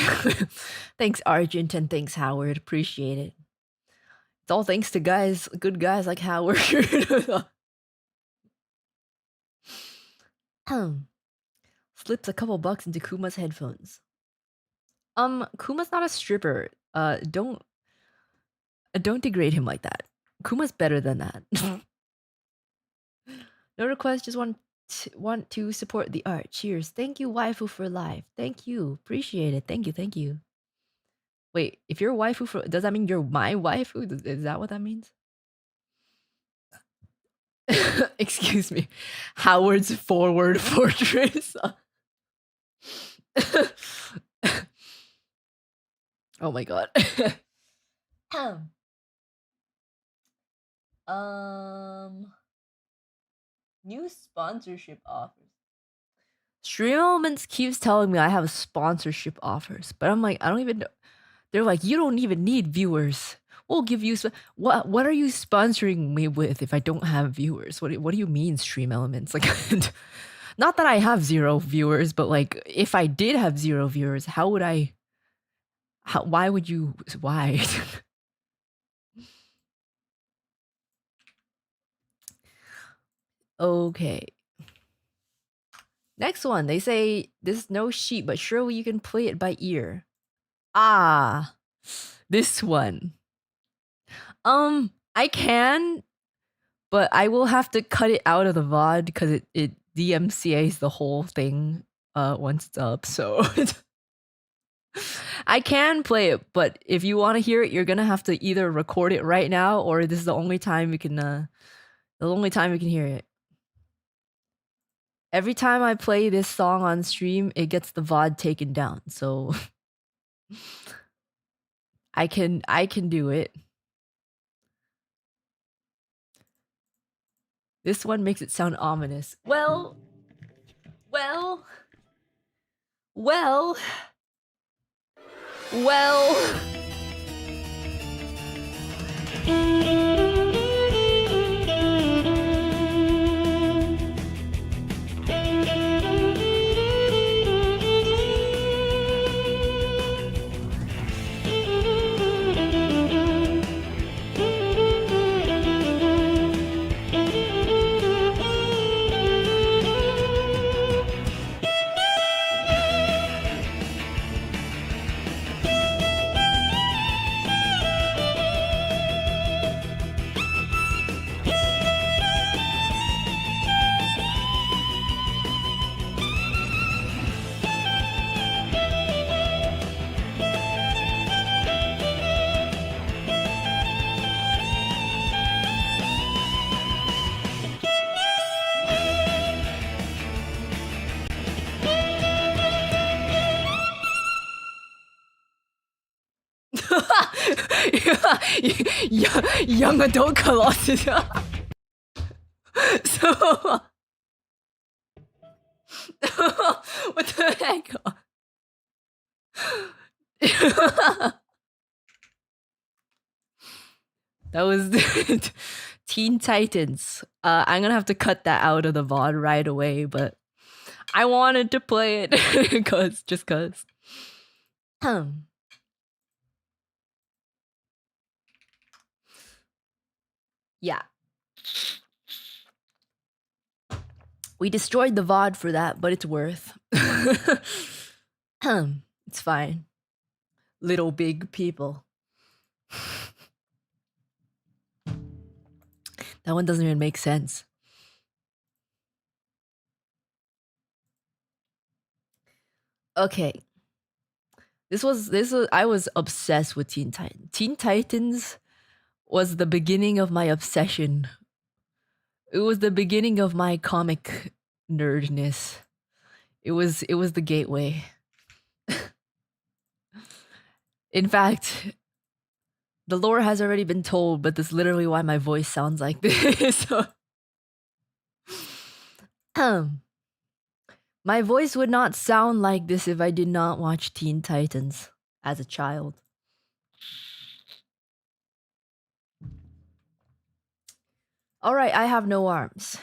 Thanks, Argent, and thanks, Howard. Appreciate it. It's all thanks to good guys like Howard. Slips a couple bucks into Kuma's headphones. Kuma's not a stripper. Don't degrade him like that. Kuma's better than that. No request, just want to support the art. Cheers. Thank you, waifu for life. Thank you. Appreciate it. Thank you. Wait, if you're waifu for, does that mean you're my waifu? Is that what that means? Excuse me. Howard's Forward Fortress. Oh my God. New sponsorship offers. StreamElements keeps telling me I have sponsorship offers, but I'm like, I don't even know. They're like, you don't even need viewers. We'll give you what are you sponsoring me with if I don't have viewers? What do you mean, StreamElements? Like, not that I have 0 viewers, but like, if I did have 0 viewers, why? Okay. Next one, they say there's no sheet, but surely you can play it by ear. Ah, this one. I can, but I will have to cut it out of the VOD because it DMCA's the whole thing once it's up. So I can play it, but if you want to hear it, you're gonna have to either record it right now, or this is the only time we can hear it. Every time I play this song on stream, it gets the VOD taken down. So I can do it. This one makes it sound ominous. Well. Young adult Colossus. So what the heck? That was Teen Titans. I'm gonna have to cut that out of the VOD right away, but I wanted to play it just cause. Yeah. We destroyed the VOD for that, but it's worth. It's fine. Little big people. That one doesn't even make sense. Okay. This was I was obsessed with Teen Titans. Teen Titans was the beginning of my obsession. It was the beginning of my comic nerdness. It was the gateway. In fact, the lore has already been told, but that's literally why my voice sounds like this. So, my voice would not sound like this if I did not watch Teen Titans as a child. Alright, I have no arms.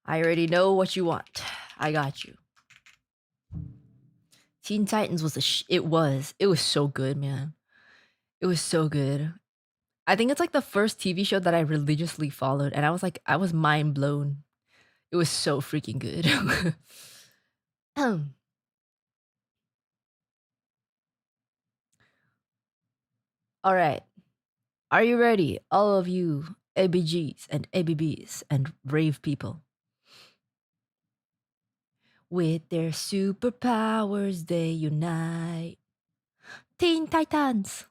I already know what you want. I got you. Teen Titans was it was so good, man. It was so good. I think it's like the first TV show that I religiously followed, and I was mind blown. It was so freaking good. All right. Are you ready, all of you ABGs and ABBs and brave people? With their superpowers, they unite. Teen Titans.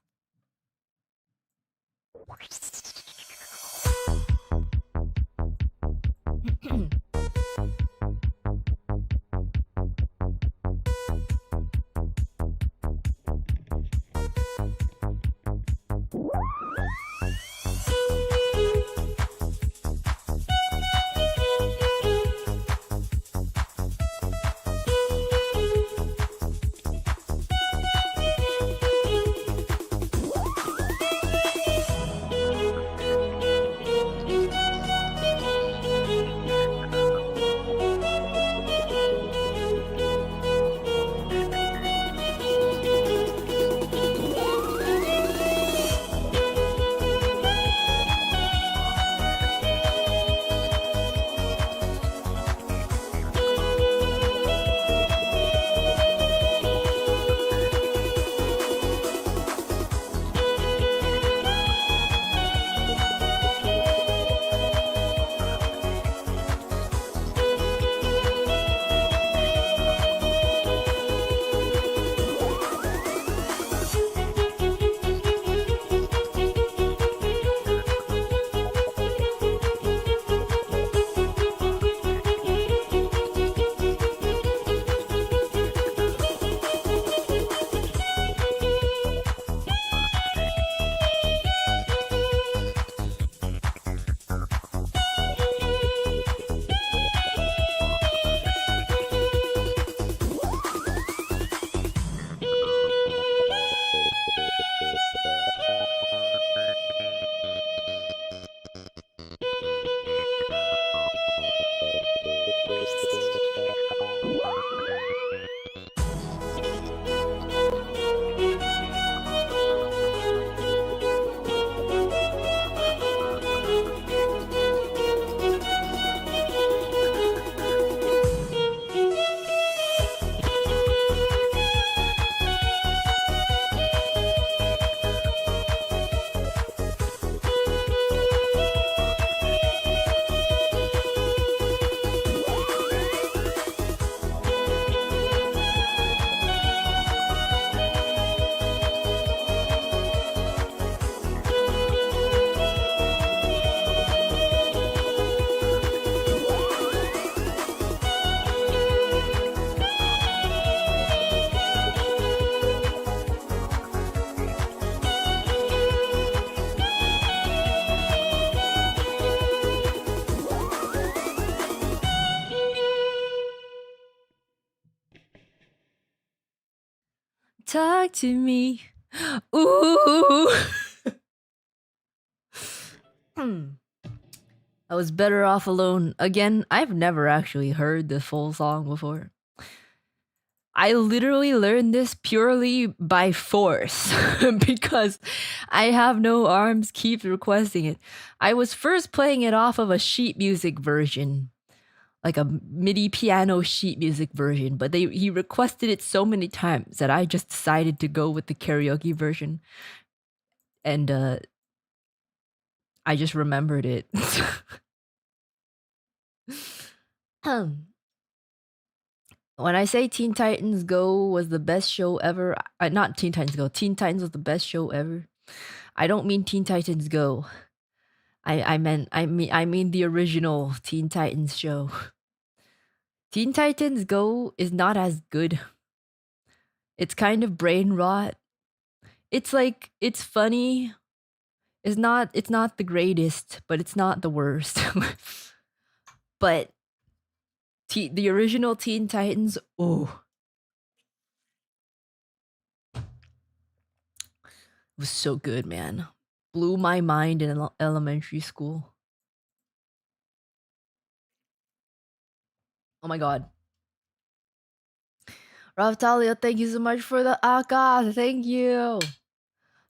talk to me. Ooh. I was better off alone. Again, I've never actually heard the full song before. I literally learned this purely by force because I have no arms keep requesting it. I was first playing it off of a sheet music version, like a MIDI piano sheet music version, but he requested it so many times that I just decided to go with the karaoke version. And I just remembered it. When I say Teen Titans Go was the best show ever, not Teen Titans Go, Teen Titans was the best show ever. I don't mean Teen Titans Go. I mean the original Teen Titans show. Teen Titans Go is not as good. It's kind of brain rot. It's like it's funny. It's not the greatest, but it's not the worst. But the original Teen Titans, oh, it was so good, man. Blew my mind in elementary school. Oh my god. Raftalia, thank you so much for the Aka. Thank you.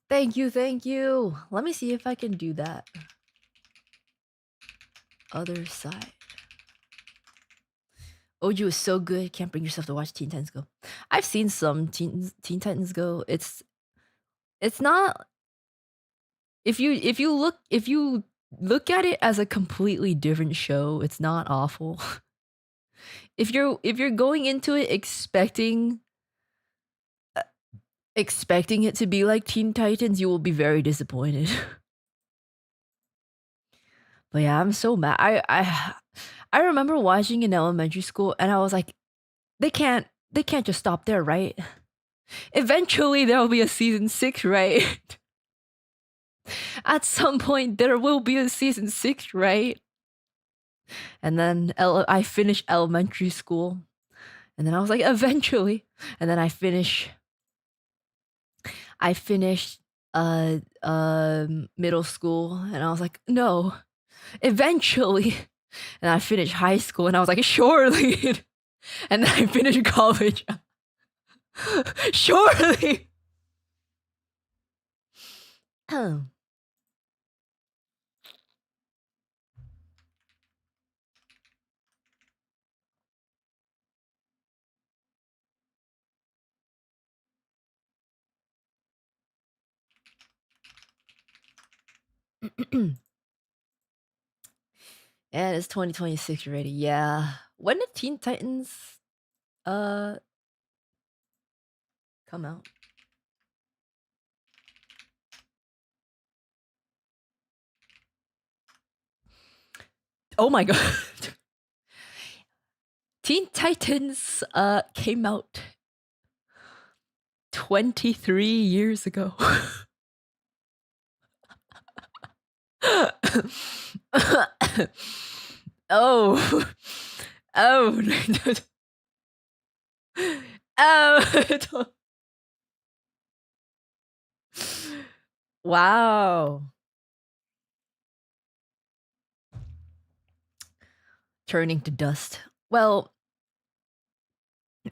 Thank you, thank you. Let me see if I can do that. Other side. Oju is so good. Can't bring yourself to watch Teen Titans Go. I've seen some Teen Titans Go. It's not, if you look at it as a completely different show, it's not awful. If you're going into it expecting it to be like Teen Titans, you will be very disappointed. But yeah, I'm so mad. I remember watching in elementary school and I was like, they can't just stop there, right? Eventually there'll be a season 6, right? At some point there will be a season 6, right? And then I finished elementary school. And then I was like, eventually. And then I finished middle school and I was like, no, eventually. And I finished high school and I was like, surely. And then I finished college. Surely. And it's 2026 already. Yeah. When did Teen Titans come out? Oh my god. Teen Titans came out 23 years ago. Oh. Oh. Oh. Wow. Turning to dust. Well,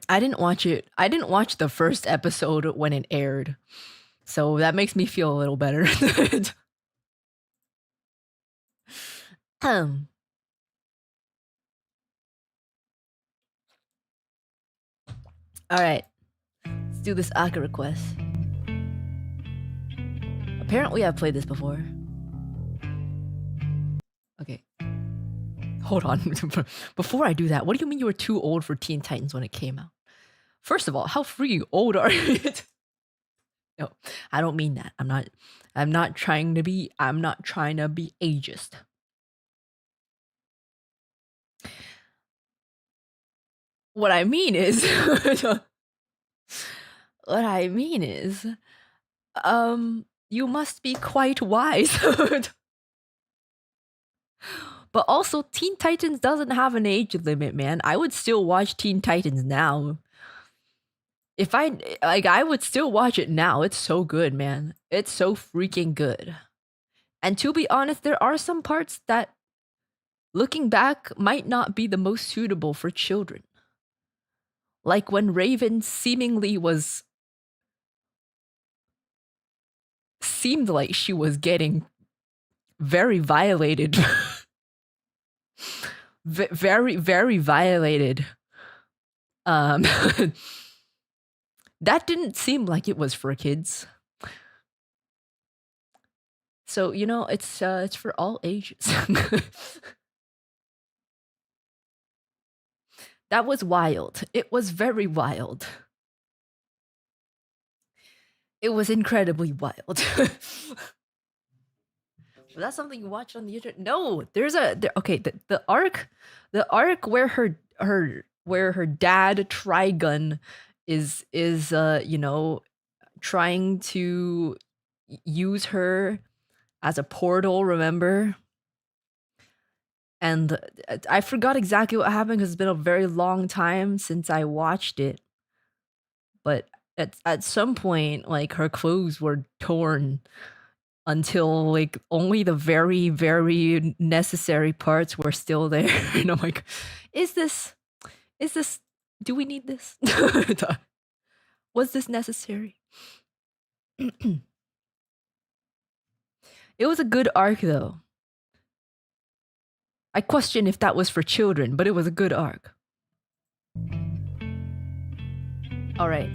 I didn't watch it. I didn't watch the first episode when it aired. So that makes me feel a little better. All right. Let's do this Aka request. Apparently I've played this before. Okay. Hold on. Before I do that, what do you mean you were too old for Teen Titans when it came out? First of all, how freaking old are you? No, I don't mean that. I'm not trying to be ageist. What I mean is you must be quite wise. But also, Teen Titans doesn't have an age limit, man. I would still watch Teen Titans now. If I like, I would still watch it now. It's so good, man. It's so freaking good. And to be honest, there are some parts that, looking back, might not be the most suitable for children. Like when Raven seemed like she was getting very violated. Very, very violated. That didn't seem like it was for kids. So, you know, it's for all ages. That was wild. It was very wild. It was incredibly wild. Was that something you watched on the internet? No, okay, the arc where her dad Trigun is you know, trying to use her as a portal, remember? And I forgot exactly what happened because it's been a very long time since I watched it. But at some point, like, her clothes were torn until like only the very, very necessary parts were still there. And I'm like, is this do we need this? Was this necessary? It was a good arc though. I question if that was for children, but it was a good arc. All right.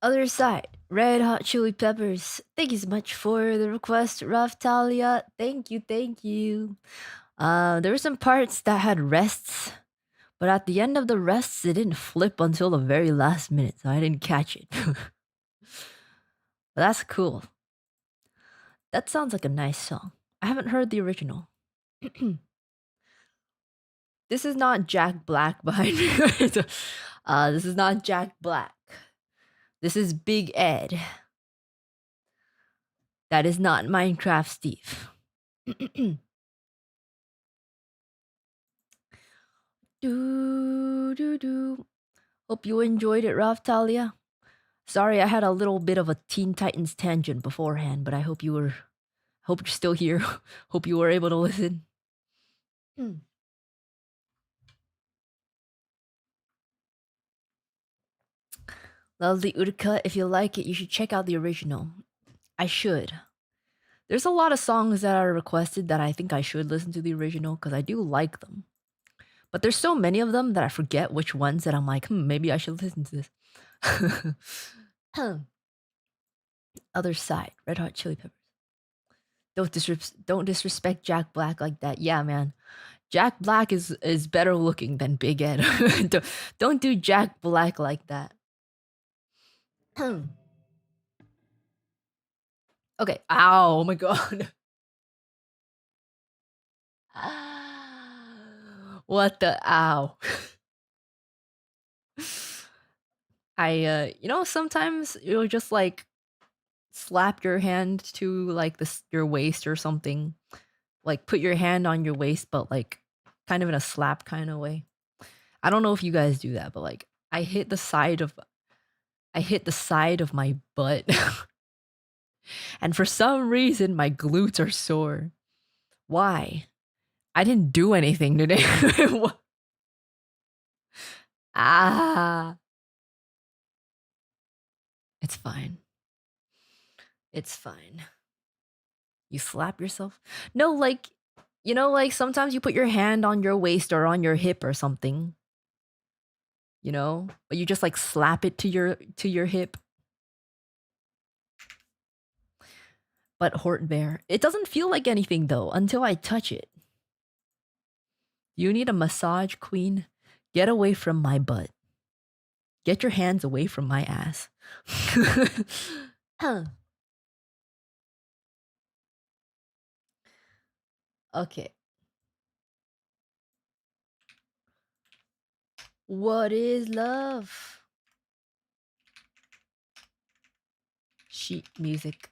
Other side, Red Hot Chili Peppers. Thank you so much for the request, Raf Talia. Thank you, thank you. There were some parts that had rests, but at the end of the rests, it didn't flip until the very last minute, so I didn't catch it. But that's cool. That sounds like a nice song. I haven't heard the original. This is not Jack Black behind me. This is not Jack Black. This is Big Ed. That is not Minecraft Steve. Do. Hope you enjoyed it, Raftalia. Sorry, I had a little bit of a Teen Titans tangent beforehand, but I hope you're still here. Hope you were able to listen. Lovely Uruka, if you like it, you should check out the original. I should. There's a lot of songs that are requested that I think I should listen to the original because I do like them. But there's so many of them that I forget which ones that I'm like, maybe I should listen to this. Other side, Red Hot Chili Peppers. Don't disrespect Jack Black like that. Yeah, man. Jack Black is better looking than Big Ed. don't do Jack Black like that. Okay. Ow, oh my god. What the ow. I sometimes you'll just like slap your hand to like your waist or something. Like put your hand on your waist, but like kind of in a slap kind of way. I don't know if you guys do that, but like I hit the side of my butt. And for some reason my glutes are sore. Why? I didn't do anything today. Ah. It's fine. It's fine. You slap yourself? No, like like sometimes you put your hand on your waist or on your hip or something. But you just like slap it to your hip. But Hort Bear, it doesn't feel like anything though until I touch it. You need a massage queen? Get away from my butt. Get your hands away from my ass. Okay. What is love? Sheet music.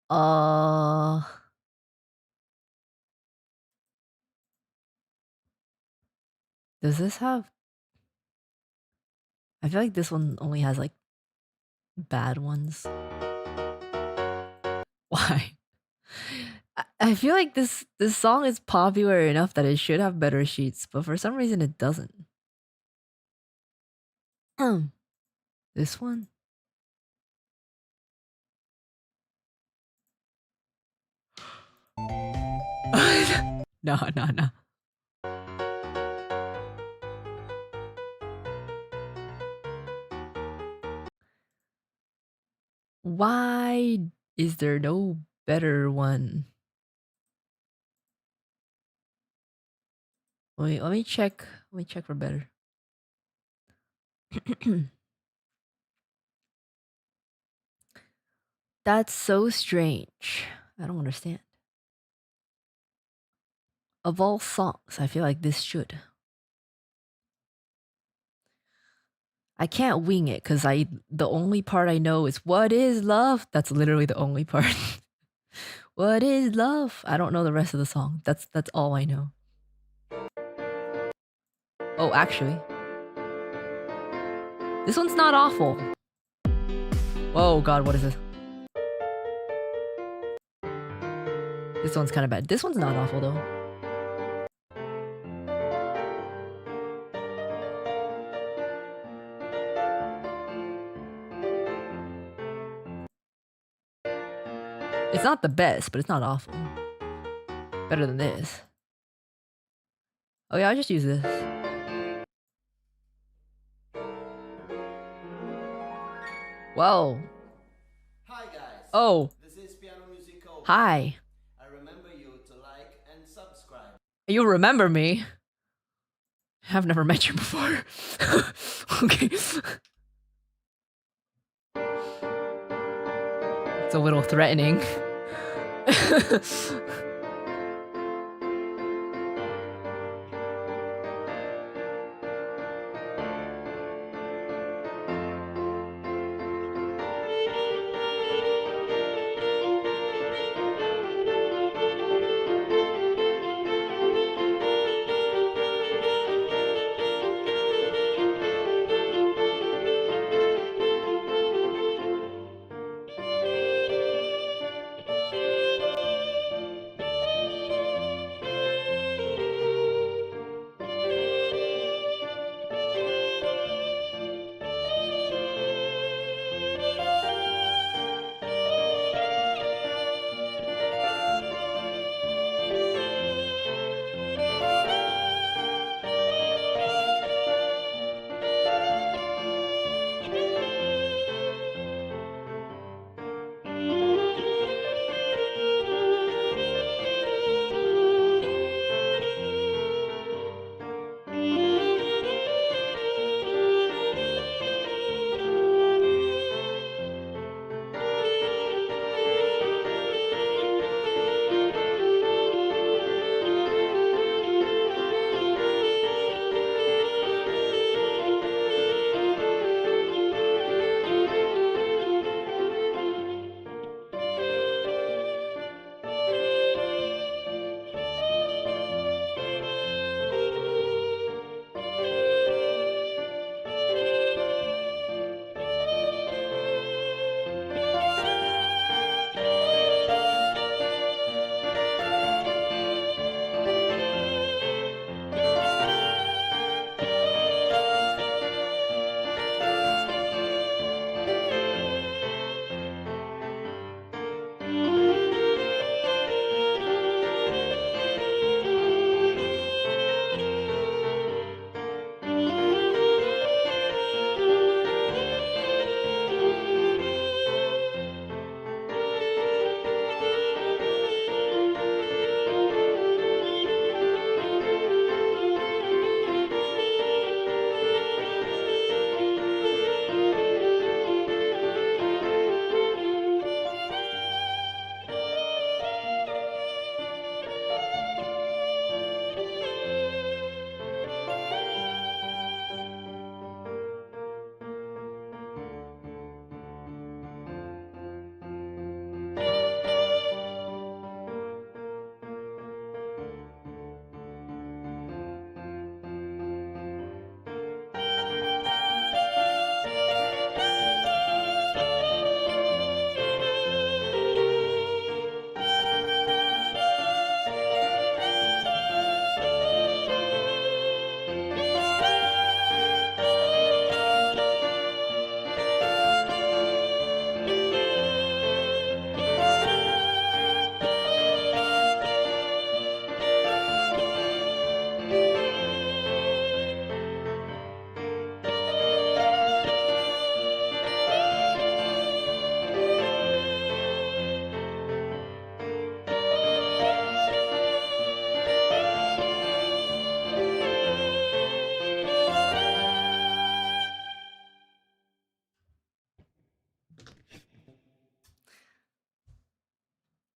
Uh does this have I feel like this one only has like bad ones. Why? I feel like this song is popular enough that it should have better sheets, but for some reason it doesn't. This one? No. Why is there no better one? Wait, let me check. Let me check for better. That's so strange. I don't understand. Of all songs, I feel like this should. I can't wing it because the only part I know is what is love? That's literally the only part. What is love? I don't know the rest of the song. That's all I know. Oh, actually. This one's not awful. Whoa, god, what is this? This one's kind of bad. This one's not awful though. It's not the best, but it's not awful. Better than this. Oh yeah, I'll just use this. Whoa. Hi guys. Oh. This is Piano Musical. Hi. I remember you to like and subscribe. You remember me? I've never met you before. Okay. It's a little threatening.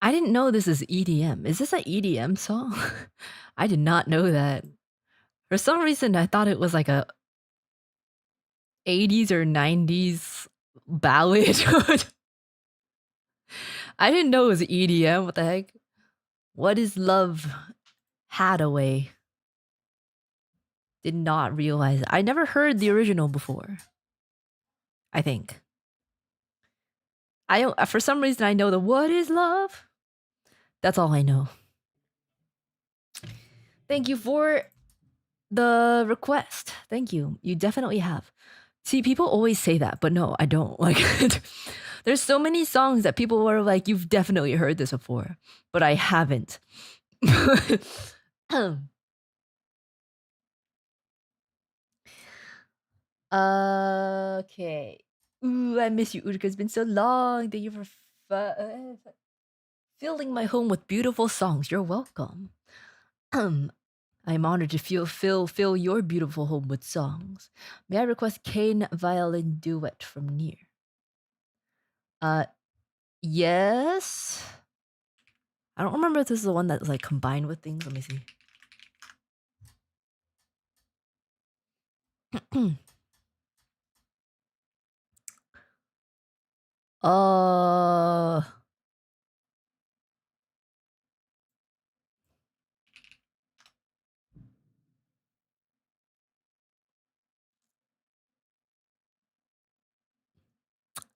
I didn't know this is EDM. Is this an EDM song? I did not know that. For some reason, I thought it was like a 80s or 90s ballad. I didn't know it was EDM. What the heck? What is love? Hadaway. Did not realize it. I never heard the original before. I think. I don't, for some reason I know the what is love? That's all I know. Thank you for the request. Thank you. You definitely have. See, people always say that, but no, I don't. Like there's so many songs that people were like, you've definitely heard this before, but I haven't. Okay. Ooh, I miss you, Uruka. It's been so long. Thank you for filling my home with beautiful songs. You're welcome. I'm honored to fill your beautiful home with songs. May I request Kane violin duet from Near? Uh, yes. I don't remember if this is the one that's like combined with things. Let me see. uh,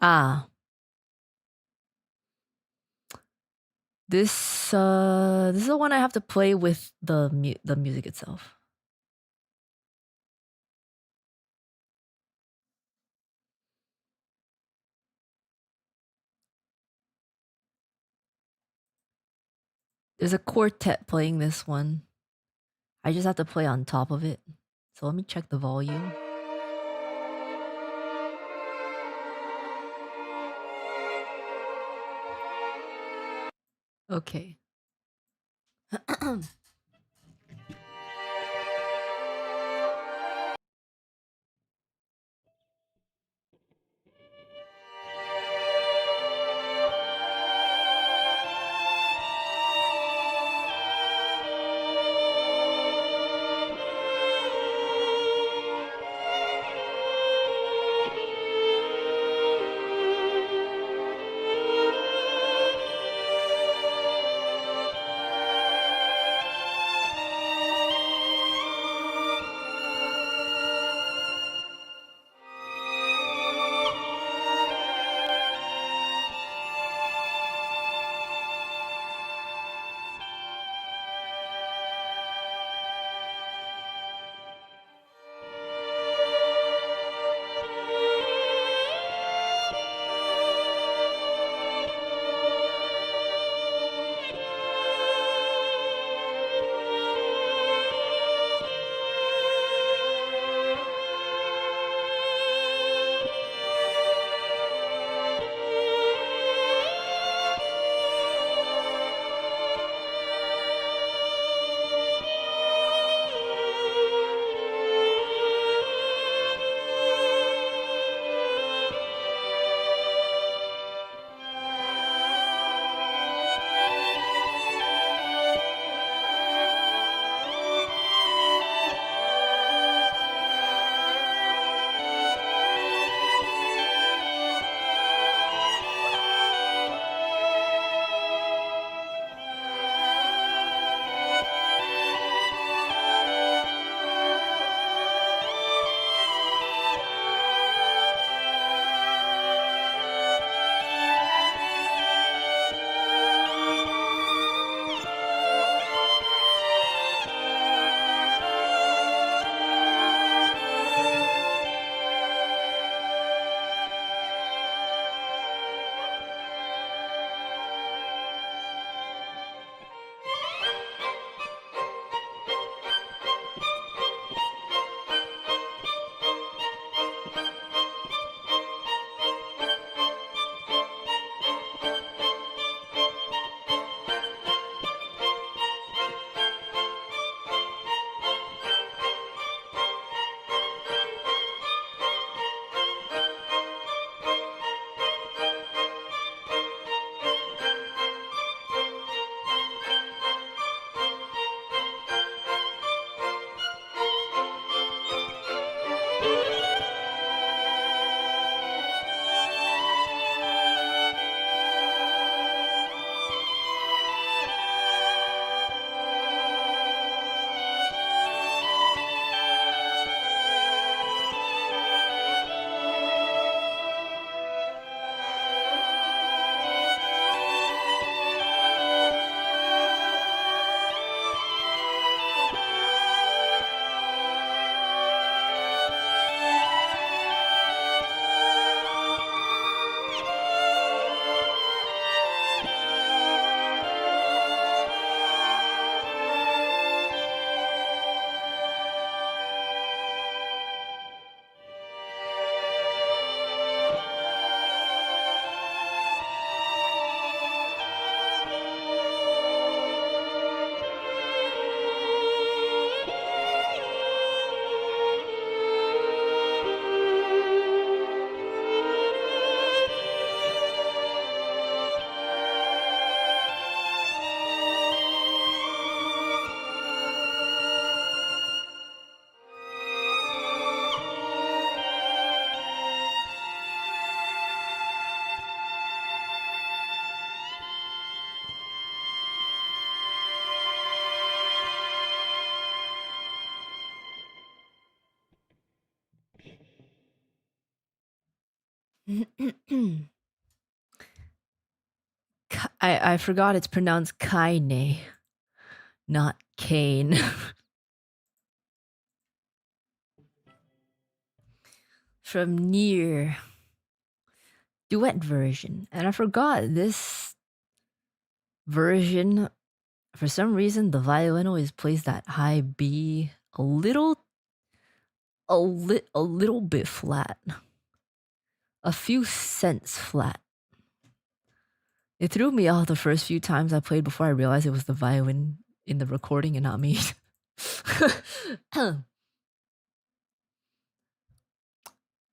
ah, this is the one I have to play with the music itself. There's a quartet playing this one. I just have to play on top of it. So let me check the volume. Okay. I forgot it's pronounced Kaine, not Kane. From Near duet version, and I forgot this version. For some reason, the violin always plays that high B a little bit flat, a few cents flat. It threw me off the first few times I played before I realized it was the violin in the recording and not me.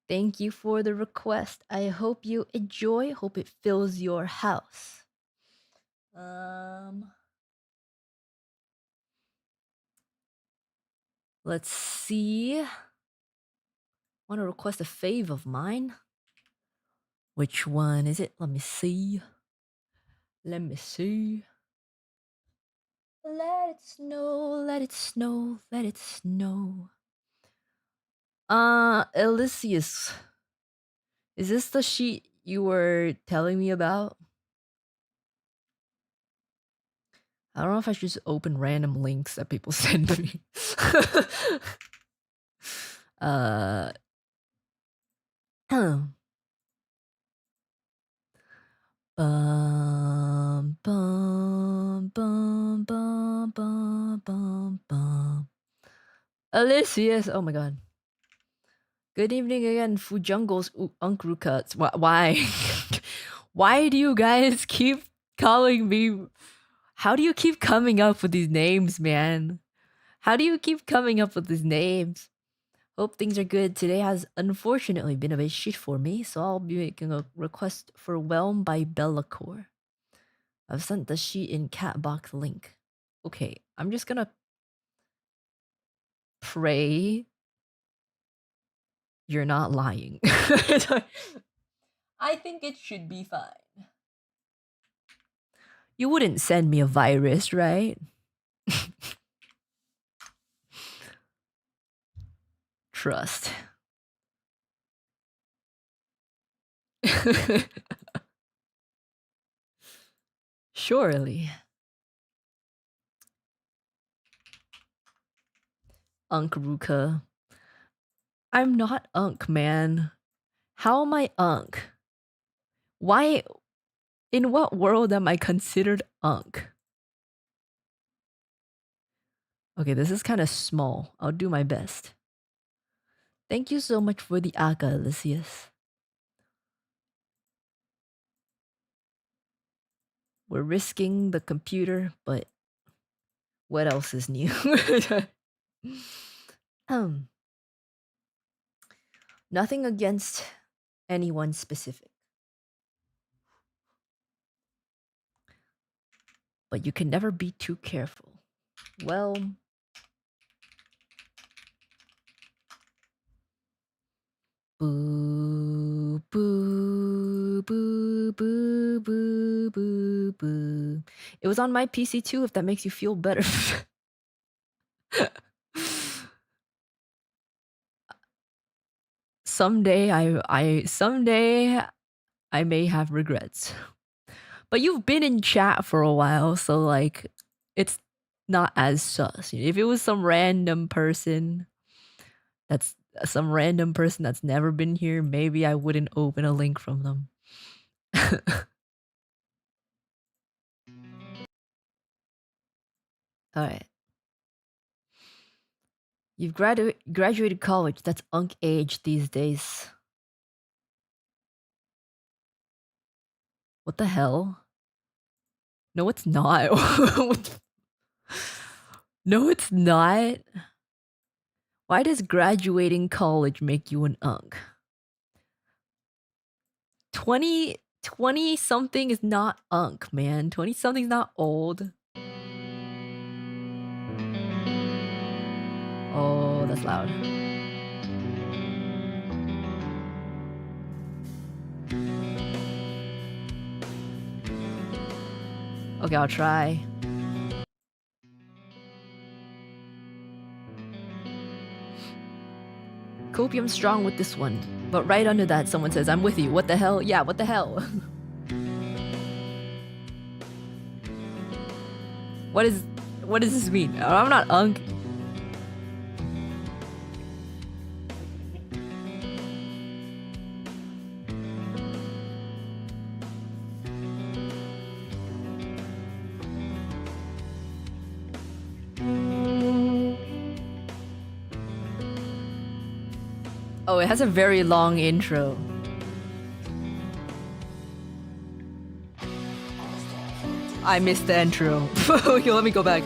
Thank you for the request. I hope you enjoy. Hope it fills your house. Let's see. Want to request a fave of mine? Which one is it? Let me see. Let me see. Let it snow, let it snow, let it snow. Elysius. Is this the sheet you were telling me about? I don't know if I should just open random links that people send me. uh bum bum bum bum bum bum bum. Elysius, oh my god. Good evening again, Fujungles Unkrukuts. Why? Why do you guys keep calling me? How do you keep coming up with these names, man? How do you keep coming up with these names? Hope things are good. Today has unfortunately been a bit shit for me, so I'll be making a request for Whelm by Bellacore. I've sent the sheet in Catbox link. Okay, I'm just gonna pray you're not lying. I think it should be fine. You wouldn't send me a virus, right? Trust. Surely. Uruka. I'm not Unk, man. How am I Unk? Why? In what world am I considered Unk? Okay, this is kind of small. I'll do my best. Thank you so much for the Aka, Elysius. We're risking the computer, but what else is new? Nothing against anyone specific. But you can never be too careful. Well, boo, boo, boo, boo, boo, boo, boo. It was on my PC too, if that makes you feel better. Someday I may have regrets. But you've been in chat for a while, so like it's not as sus. If it was some random person that's never been here, maybe I wouldn't open a link from them. All right. You've graduated college. That's unk age these days. What the hell? No, it's not. No, it's not. Why does graduating college make you an unk? 20 something is not unk, man. 20 something's not old. Oh, that's loud. Okay, I'll try. Copium strong with this one. But right under that, someone says, I'm with you. What the hell? Yeah, what the hell? What does this mean? I'm not unk. Oh, it has a very long intro. I missed the intro. Okay, let me go back.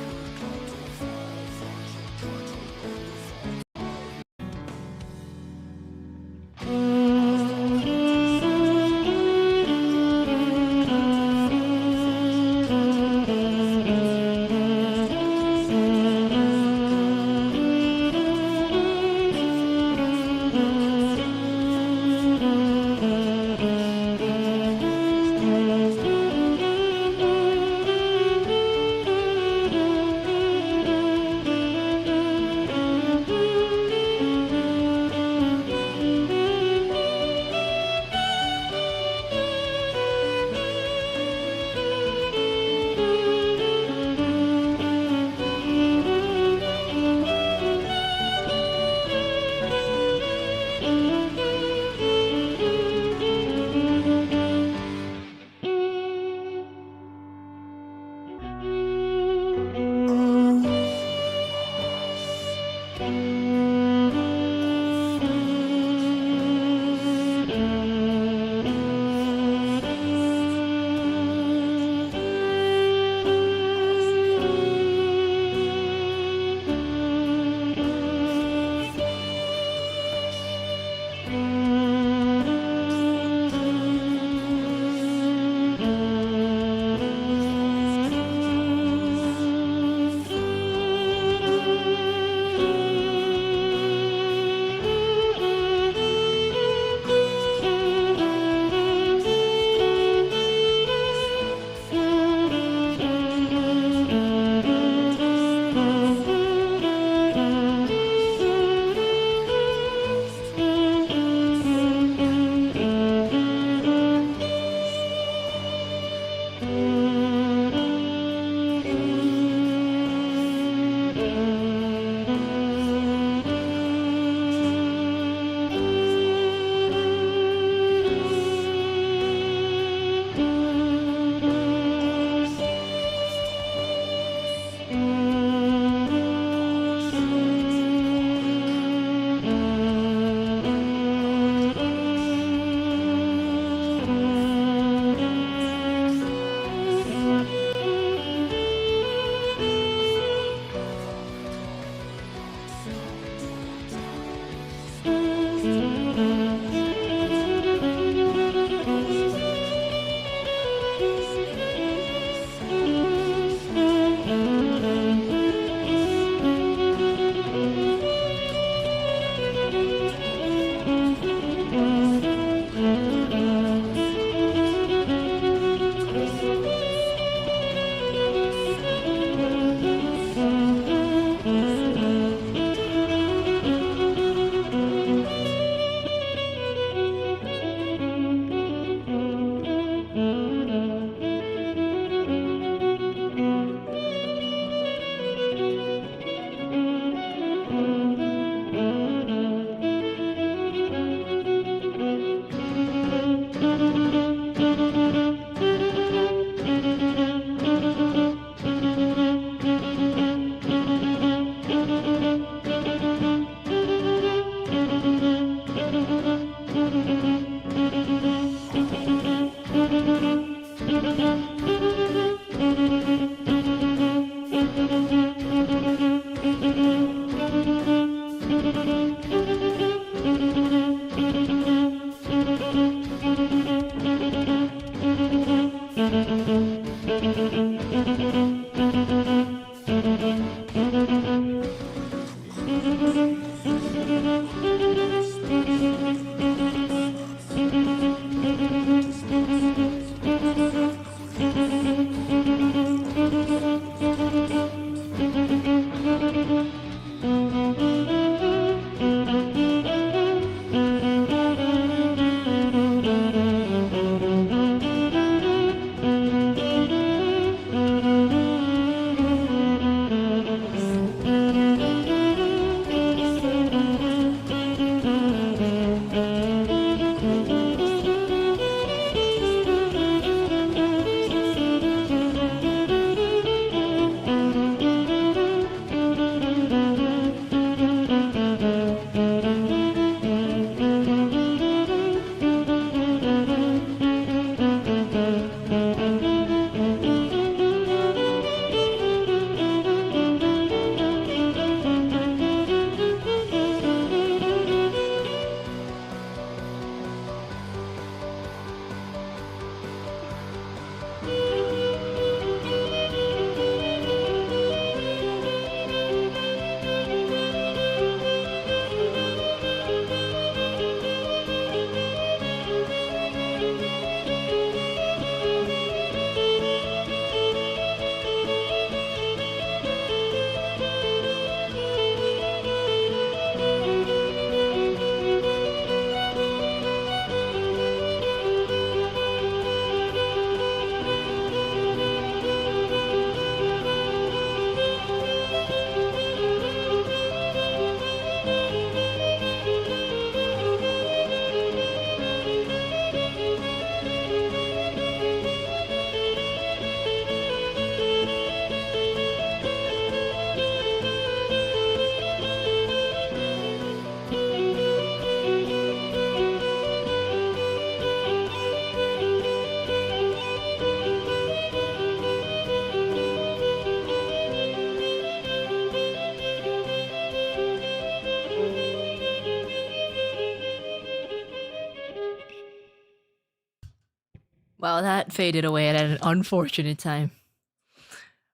Well, that faded away at an unfortunate time.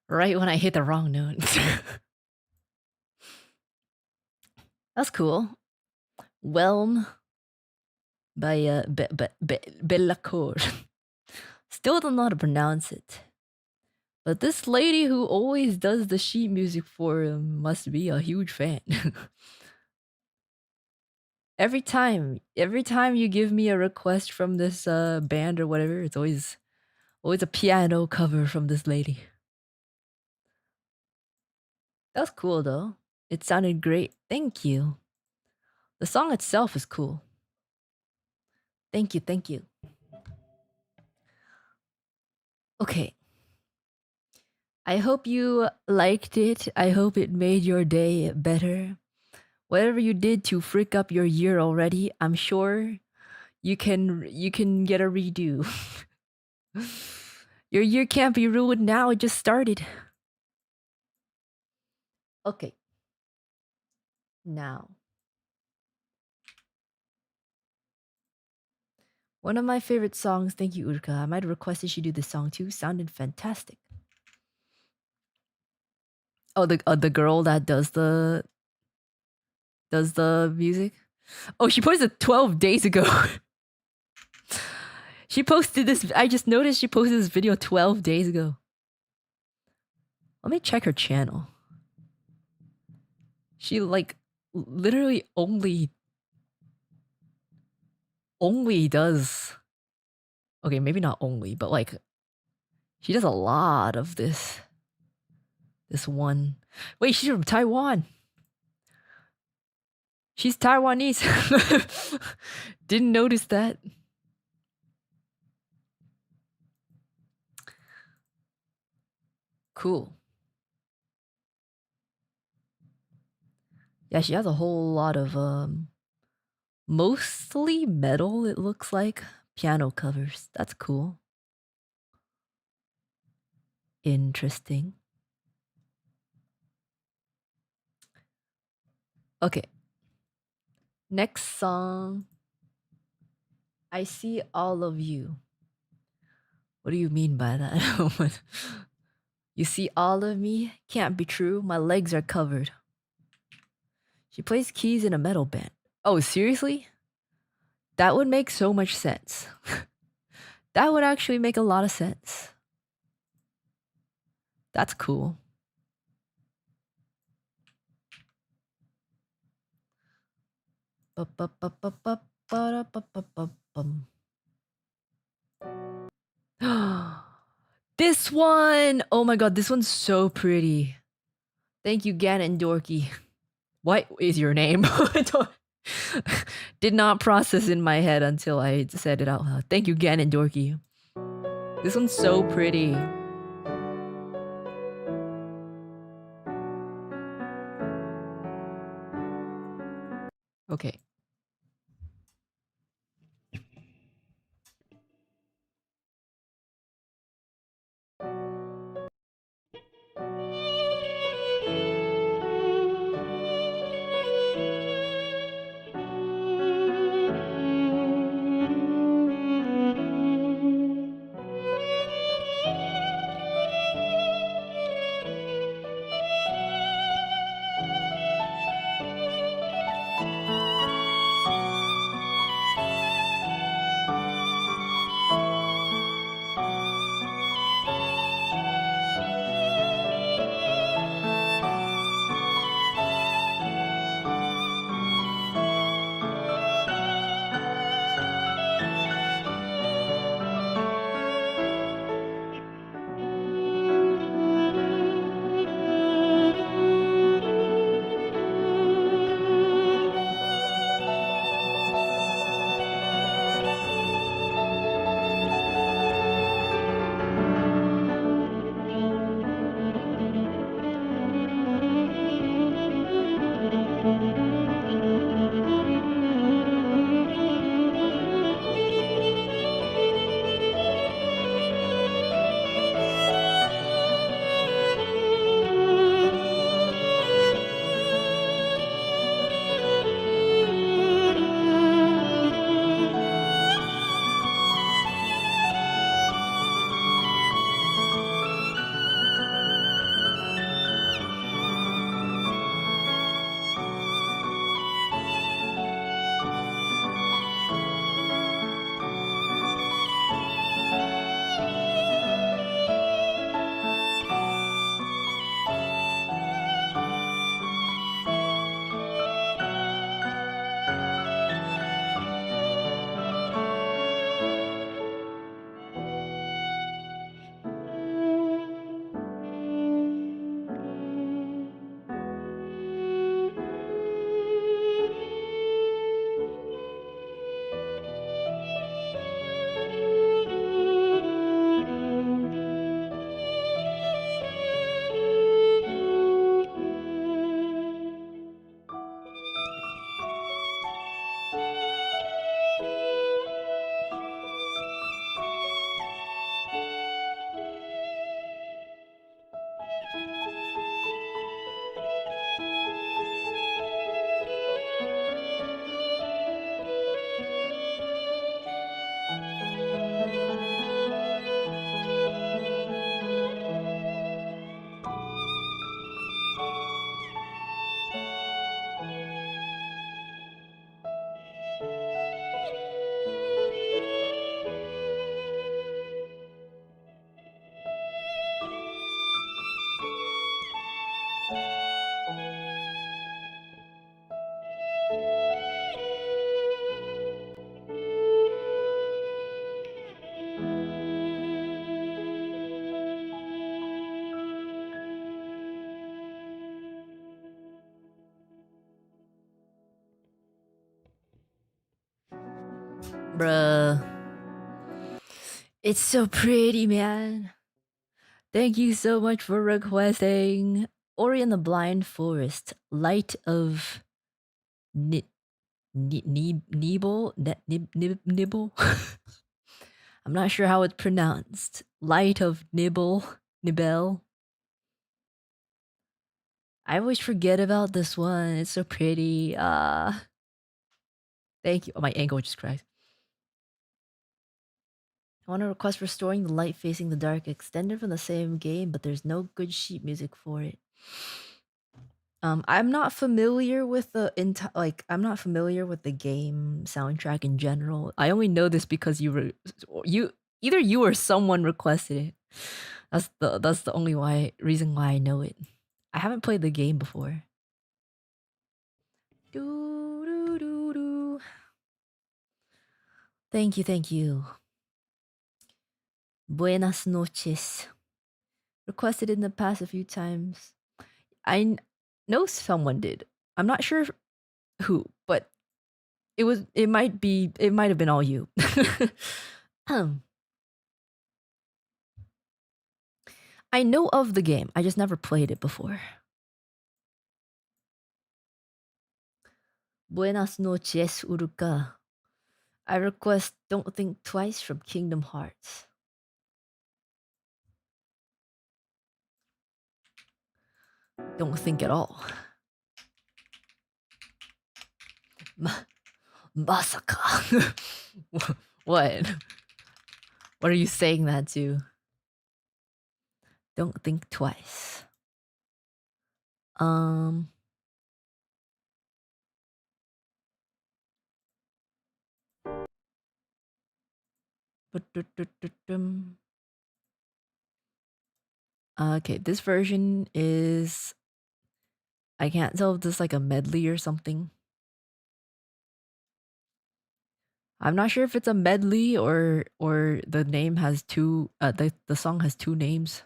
Right when I hit the wrong note. That's cool. Whelm by Bellacour. Still don't know how to pronounce it. But this lady who always does the sheet music for him must be a huge fan. every time you give me a request from this band or whatever, it's always a piano cover from this lady. That's cool though. It sounded great. Thank you. The song itself is cool. Thank you, thank you. Okay. I hope you liked it. I hope it made your day better. Whatever you did to frick up your year already, I'm sure you can get a redo. Your year can't be ruined now, it just started. Okay. Now. One of my favorite songs, thank you, Uruka. I might have requested you do this song too. Sounded fantastic. Oh, the girl that does the music. Oh, she posted it 12 days ago. She posted this. I just noticed she posted this video 12 days ago. Let me check her channel. She like literally only does. Okay, maybe not only, but like she does a lot of this. This one. Wait, she's from Taiwan. She's Taiwanese. Didn't notice that. Cool. Yeah, she has a whole lot of mostly metal, it looks like. Piano covers. That's cool. Interesting. Okay. Next song. I see all of you. What do you mean by that? You see all of me? Can't be true. My legs are covered. She plays keys in a metal band. Oh, seriously? That would make so much sense. That would actually make a lot of sense. That's cool. This one! Oh my god, this one's so pretty. Thank you, Gan and Dorky. What is your name? Did not process in my head until I said it out loud. Thank you, Gan and Dorky. This one's so pretty. Okay. Bruh. It's so pretty, man. Thank you so much for requesting Ori and the Blind Forest, Light of Nibble? Nibble? I'm not sure how it's pronounced. Light of Nibel. I always forget about this one. It's so pretty. Thank you. Oh, my ankle just cracked. I want to request restoring the light facing the dark, extended from the same game, but there's no good sheet music for it. I'm not familiar with the I'm not familiar with the game soundtrack in general. I only know this because you either you or someone requested it. That's the only reason why I know it. I haven't played the game before. Do, do, do, do. Thank you, thank you. Buenas noches. Requested in the past a few times. Know someone did. I'm not sure who, but it might have been all you. I know of the game. I just never played it before. Buenas noches, Uruka. I request Don't Think Twice from Kingdom Hearts. Don't think at all. Masaka. What? What are you saying that to? Don't think twice. Okay, this version is I can't tell if this is like a medley or something. I'm not sure if it's a medley or the name has two the song has two names.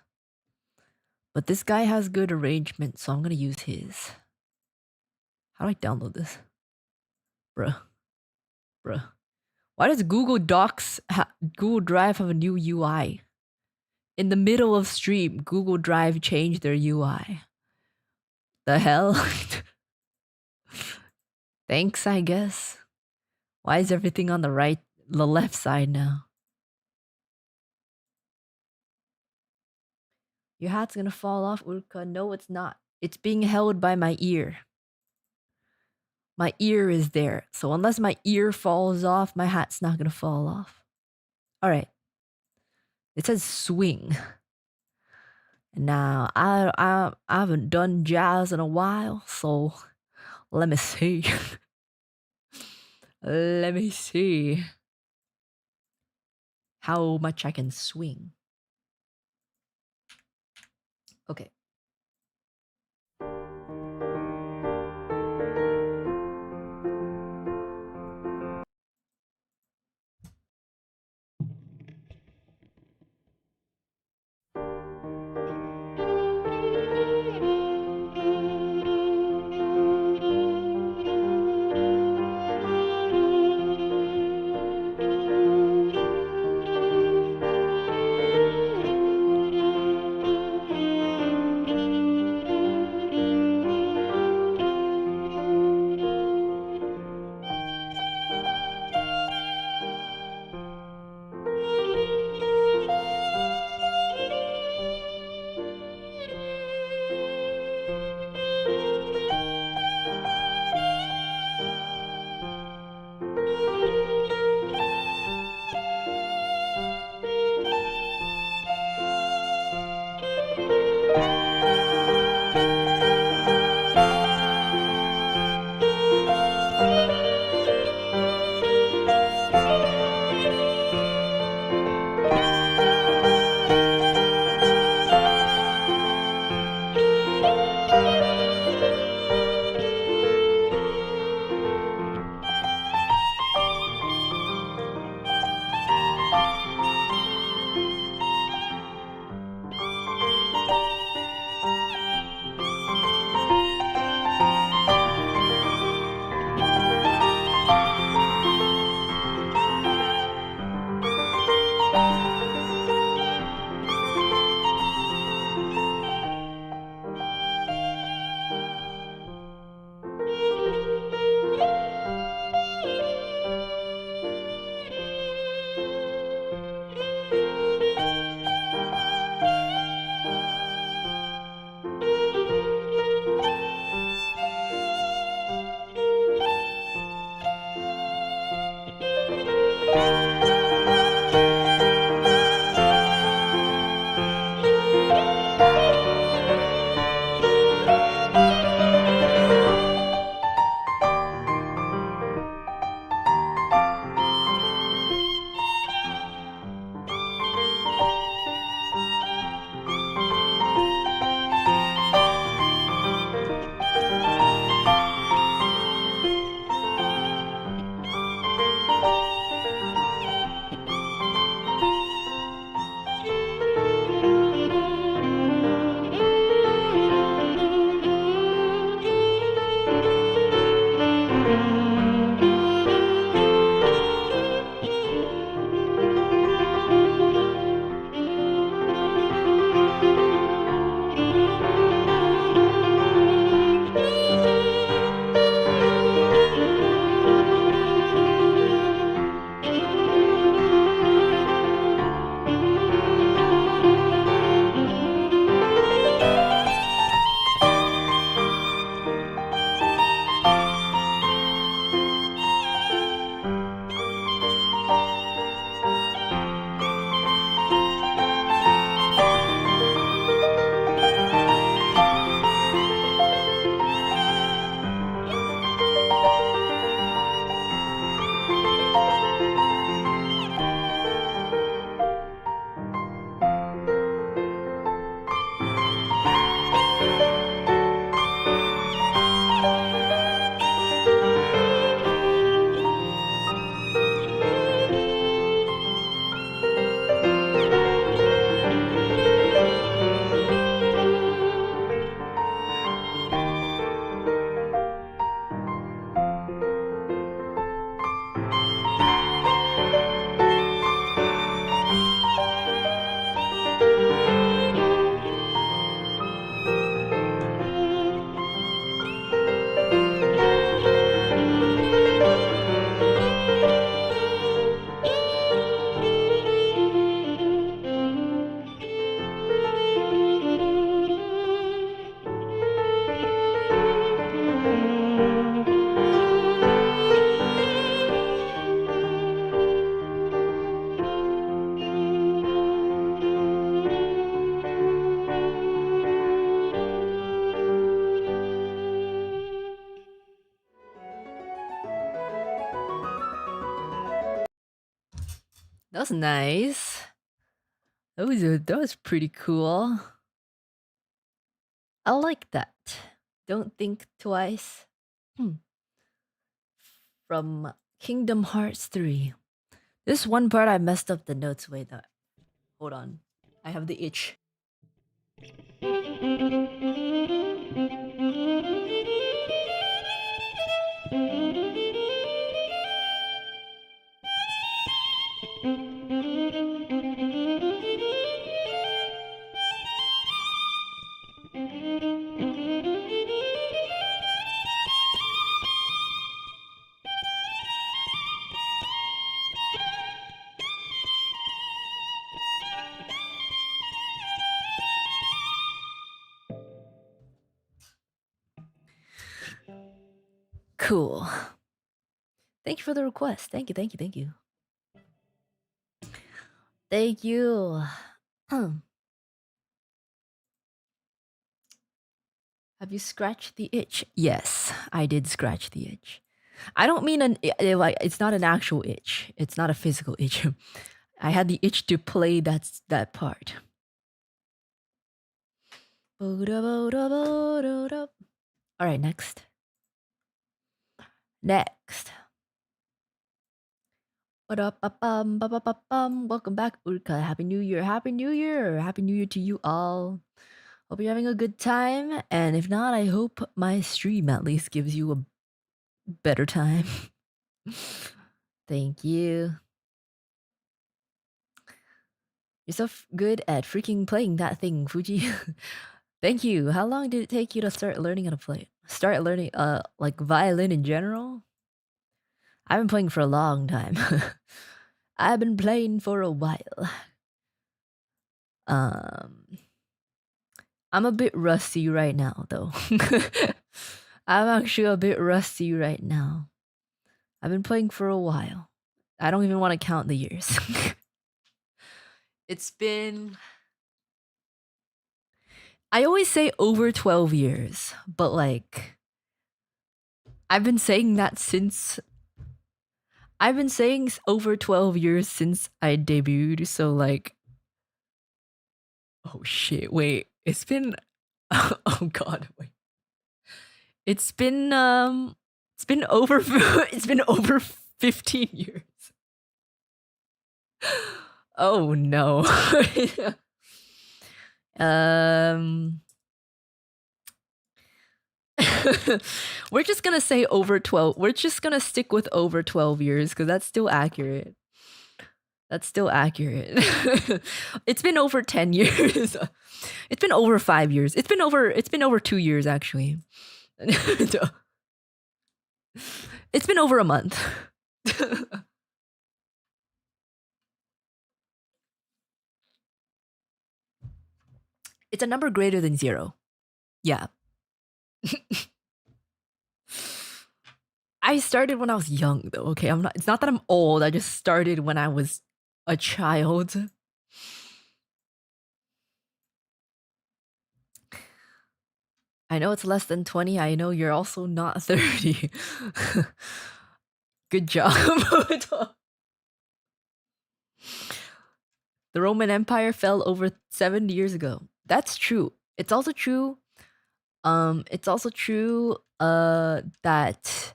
But this guy has good arrangement, so I'm gonna use his. How do I download this? Bruh. Why does Google Drive have a new UI? In the middle of stream, Google Drive changed their UI. The hell? Thanks, I guess. Why is everything on the left side now? Your hat's gonna fall off, Uruka. No, it's not. It's being held by my ear. My ear is there. So unless my ear falls off, my hat's not gonna fall off. All right. It says swing. Now I haven't done jazz in a while, so let me see. Let me see how much I can swing. Okay. That was nice. That was pretty cool. I like that. Don't think twice. From Kingdom Hearts 3. This one part I messed up the notes. Wait, hold on. I have the itch. Cool. Thank you for the request. Thank you, thank you, thank you. Thank you. Have you scratched the itch? Yes, I did scratch the itch. I don't mean like it's not an actual itch. It's not a physical itch. I had the itch to play that part. All right, next. Next. Welcome back, Uruka. Happy New Year. Happy New Year. Happy New Year to you all. Hope you're having a good time. And if not, I hope my stream at least gives you a better time. Thank you. You're so good at freaking playing that thing, Fuji. Thank you. How long did it take you to start learning how to play it? Start learning like violin in general? I've been playing for a long time. I've been playing for a while. I'm a bit rusty right now, though. I'm actually a bit rusty right now. I've been playing for a while. I don't even want to count the years. It's been... I always say over 12 years, but like... I've been saying that since... I've been saying over 12 years since I debuted, so like... Oh shit, wait. It's been... Oh god, wait. It's been over it's been over 15 years. Oh no. We're just gonna say over 12. We're just gonna stick with over 12 years because that's still accurate. That's still accurate. It's been over 10 years. It's been over 5 years. It's been over 2 years actually. It's been over a month. It's a number greater than 0. Yeah. I started when I was young though, okay? It's not that I'm old. I just started when I was a child. I know it's less than 20. I know you're also not 30. Good job. The Roman Empire fell over 70 years ago. That's true. It's also true that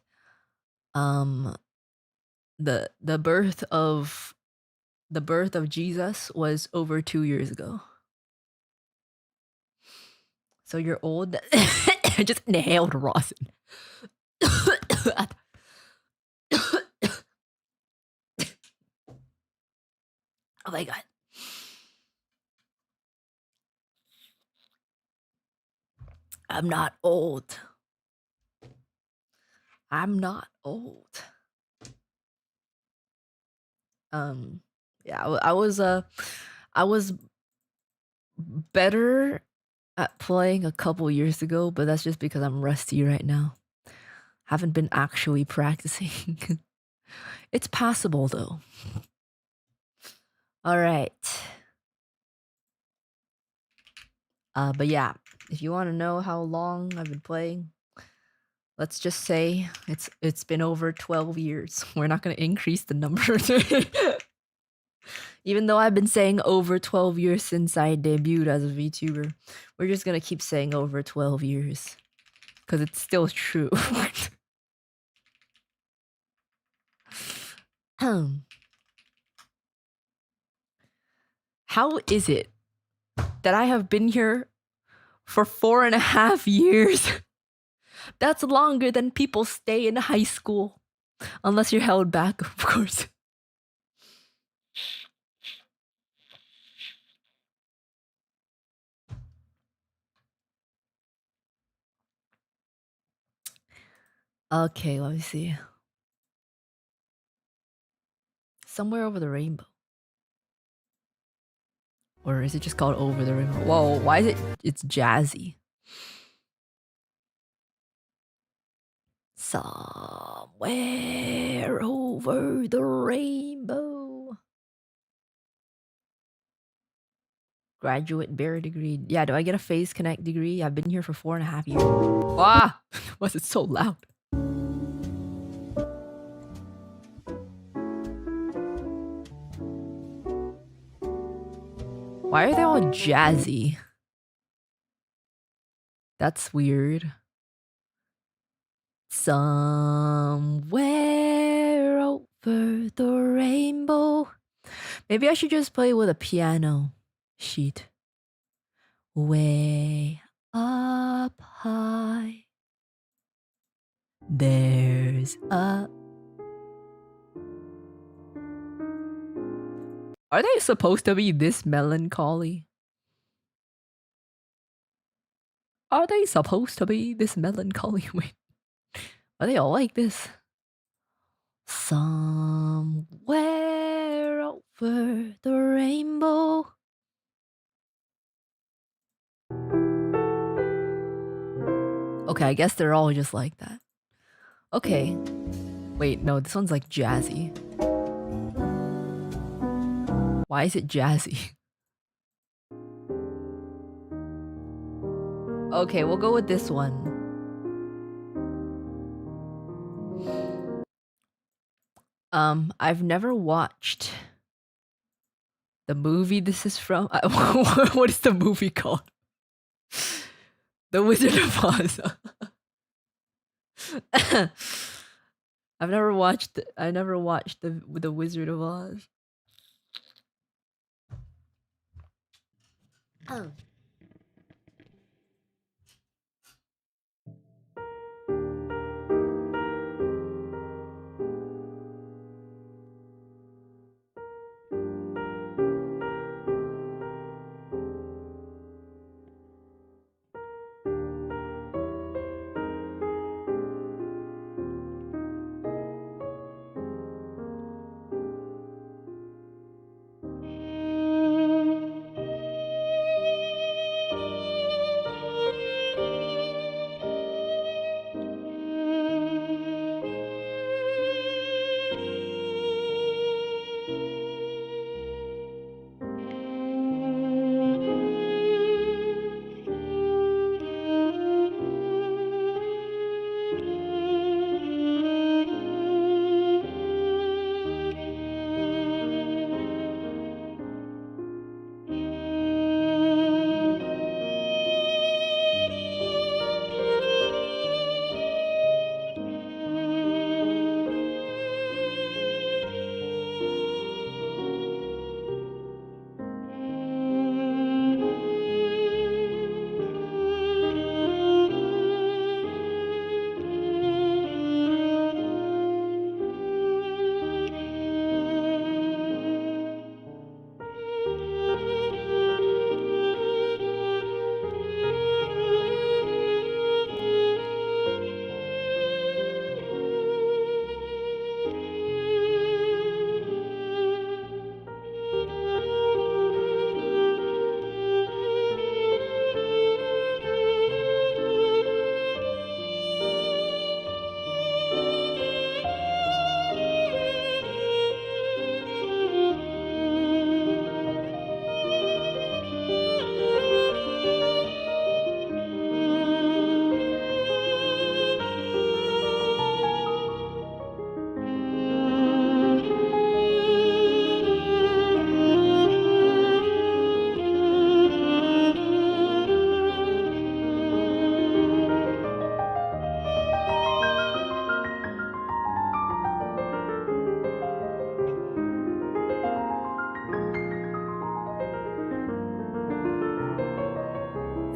the birth of Jesus was over 2 years ago. So you're old. I just inhaled Rawson. Oh my god. I'm not old. I'm not old. Yeah, I was better at playing a couple years ago, but that's just because I'm rusty right now. Haven't been actually practicing. It's possible though. All right. But yeah, if you want to know how long I've been playing, let's just say it's been over 12 years. We're not going to increase the number. Even though I've been saying over 12 years since I debuted as a VTuber, we're just gonna keep saying over 12 years. Because it's still true. How is it that I have been here for 4.5 years? That's longer than people stay in high school. Unless you're held back, of course. Okay, let me see. Somewhere over the rainbow. Or is it just called Over the Rainbow? Whoa, why is it? It's jazzy. Somewhere over the rainbow. Graduate bear degree. Yeah, do I get a phase connect degree? I've been here for 4.5 years. Ah! Was it so loud? Why are they all jazzy? That's weird. Somewhere over the rainbow. Maybe I should just play with a piano sheet. Way up high. There's a... Are they supposed to be this melancholy? Are they supposed to be this melancholy? Wait. Are they all like this? Somewhere over the rainbow. Okay, I guess they're all just like that. Okay. Wait, no, this one's like jazzy. Why is it jazzy? Okay, we'll go with this one. I've never watched the movie this is from. What is the movie called? The Wizard of Oz. I never watched the Wizard of Oz.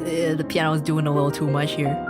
The piano is doing a little too much here.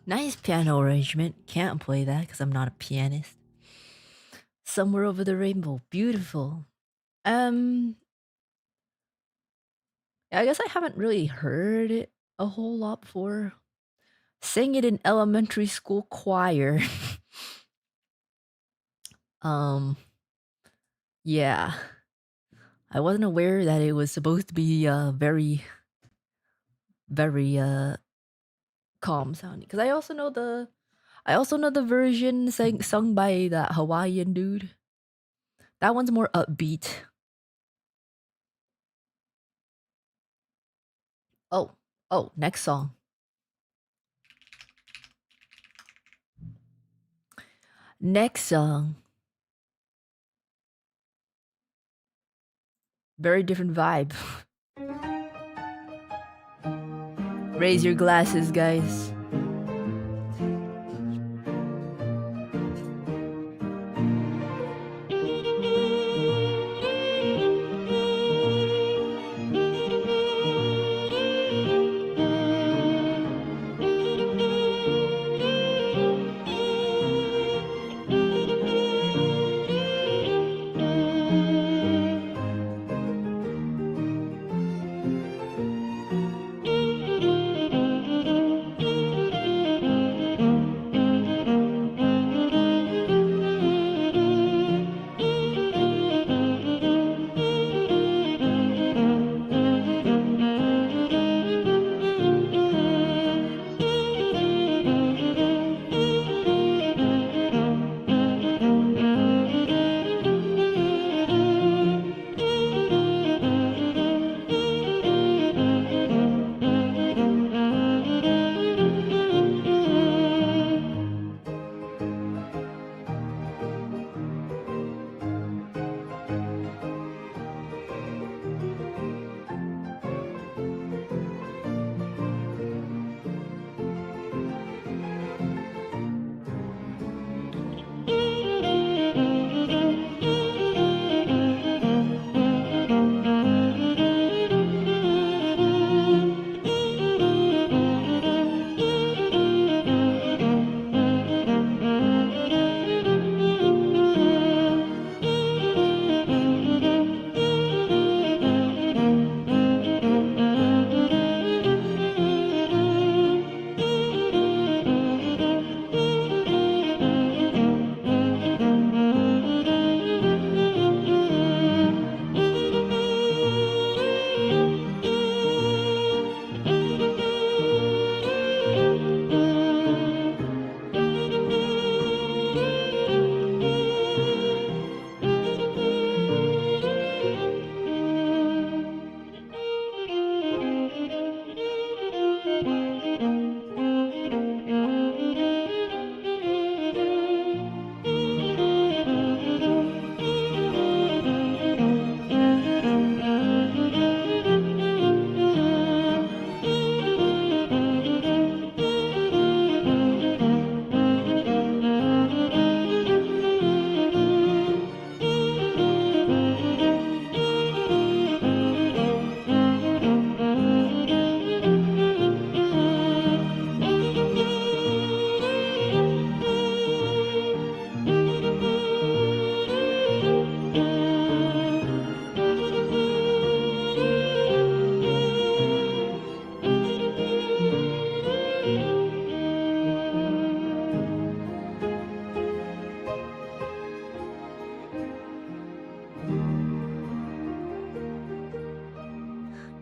Nice piano arrangement. Can't play that because I'm not a pianist. Somewhere Over the Rainbow. Beautiful. Um, I guess I haven't really heard it a whole lot before. Sang it in elementary school choir. Yeah. I wasn't aware that it was supposed to be very, very calm sounding. Because I also know the version sung by that Hawaiian dude. That one's more upbeat. Oh, oh, next song. Next song. Very different vibe. Raise your glasses, guys.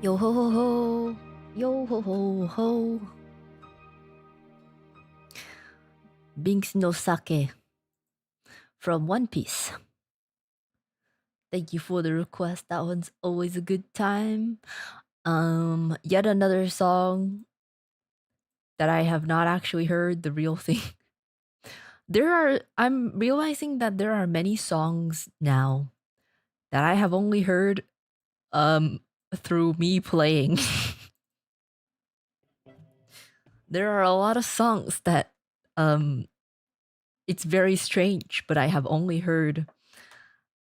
Yo ho ho ho. Yo ho ho ho. Binks no sake from One Piece. Thank you for the request. That one's always a good time. Yet another song that I have not actually heard the real thing. I'm realizing that there are many songs now that I have only heard um through me playing. There are a lot of songs that um it's very strange, but I have only heard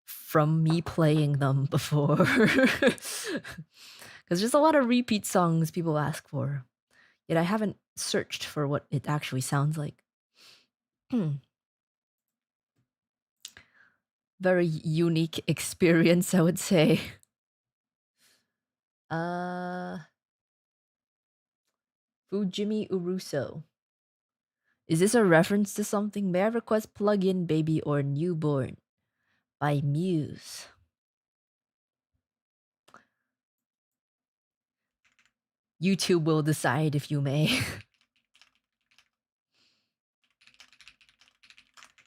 from me playing them before. Because there's a lot of repeat songs people ask for, yet I haven't searched for what it actually sounds like. Very unique experience, I would say. Uh, Fujimi Uruso. Is this a reference to something? May I request Plug-in Baby or Newborn by Muse? YouTube will decide if you may.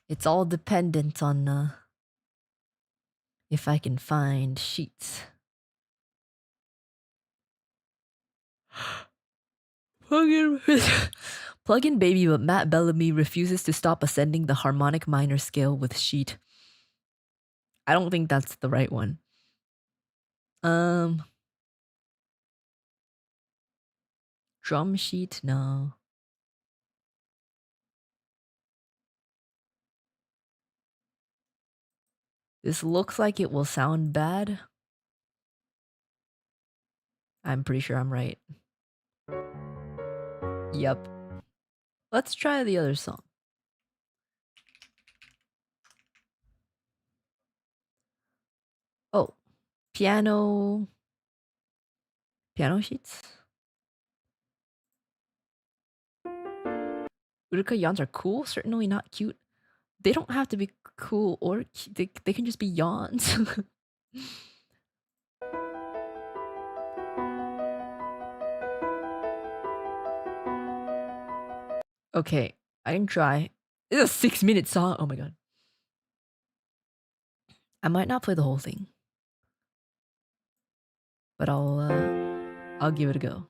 It's all dependent on if I can find sheets. Plug-in Plug-in Baby, but Matt Bellamy refuses to stop ascending the harmonic minor scale with sheet. I don't think that's the right one. Drum sheet? No. This looks like it will sound bad. I'm pretty sure I'm right. Yep. Let's try the other song. Oh, piano sheets? Uruka yawns are cool, certainly not cute. They don't have to be cool or they can just be yawns. Okay, I can try. It's a 6-minute song. Oh my god. I might not play the whole thing, but I'll give it a go.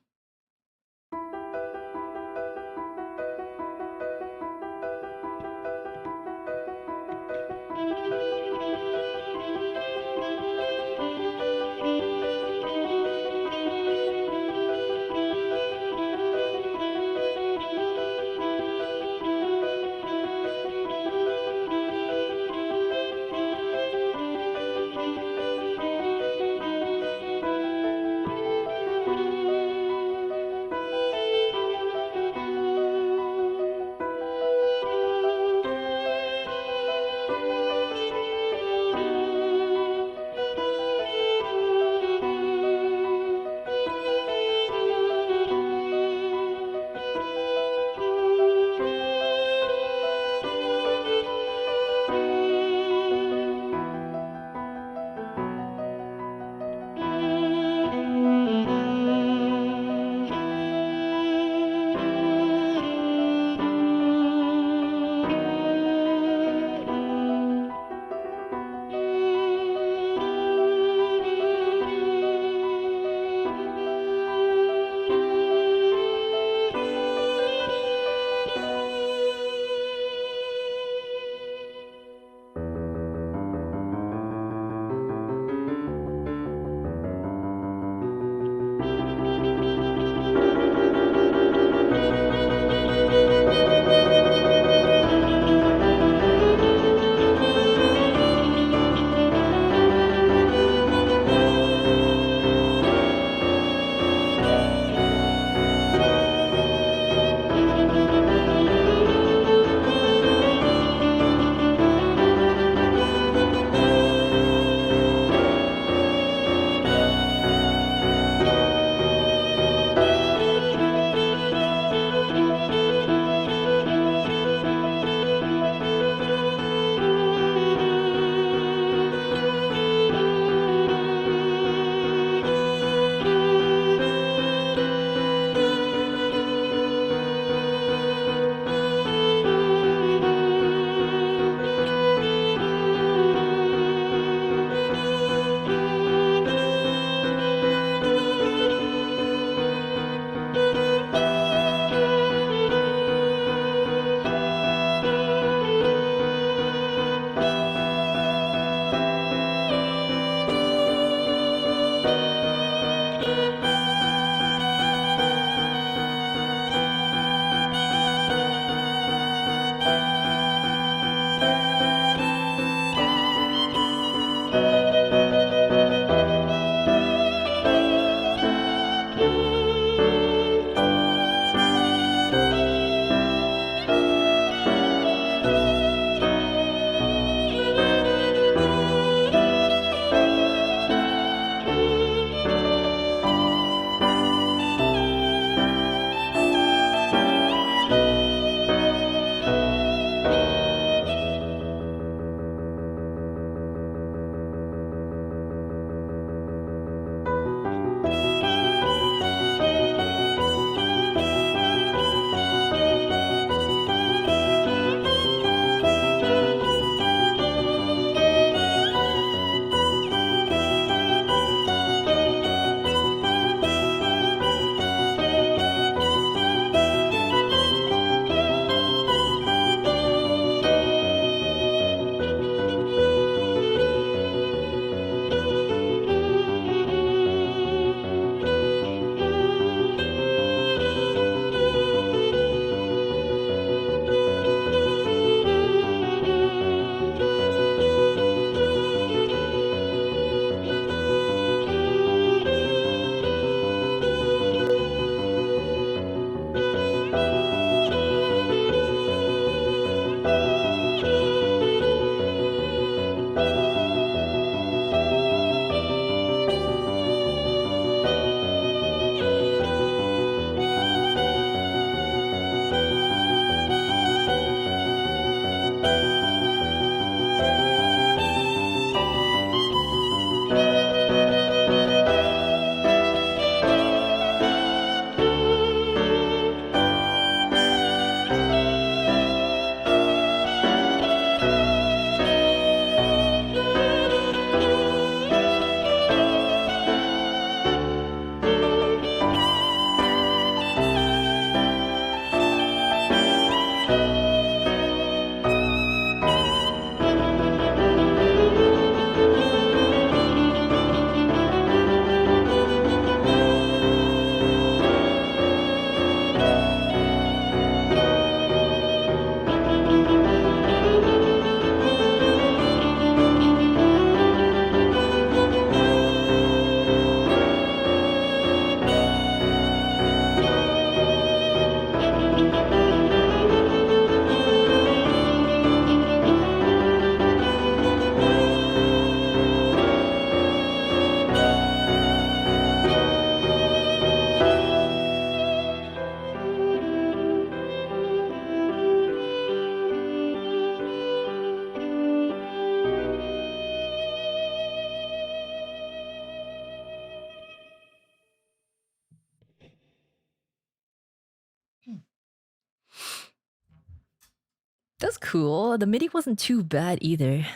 That's cool. The MIDI wasn't too bad either.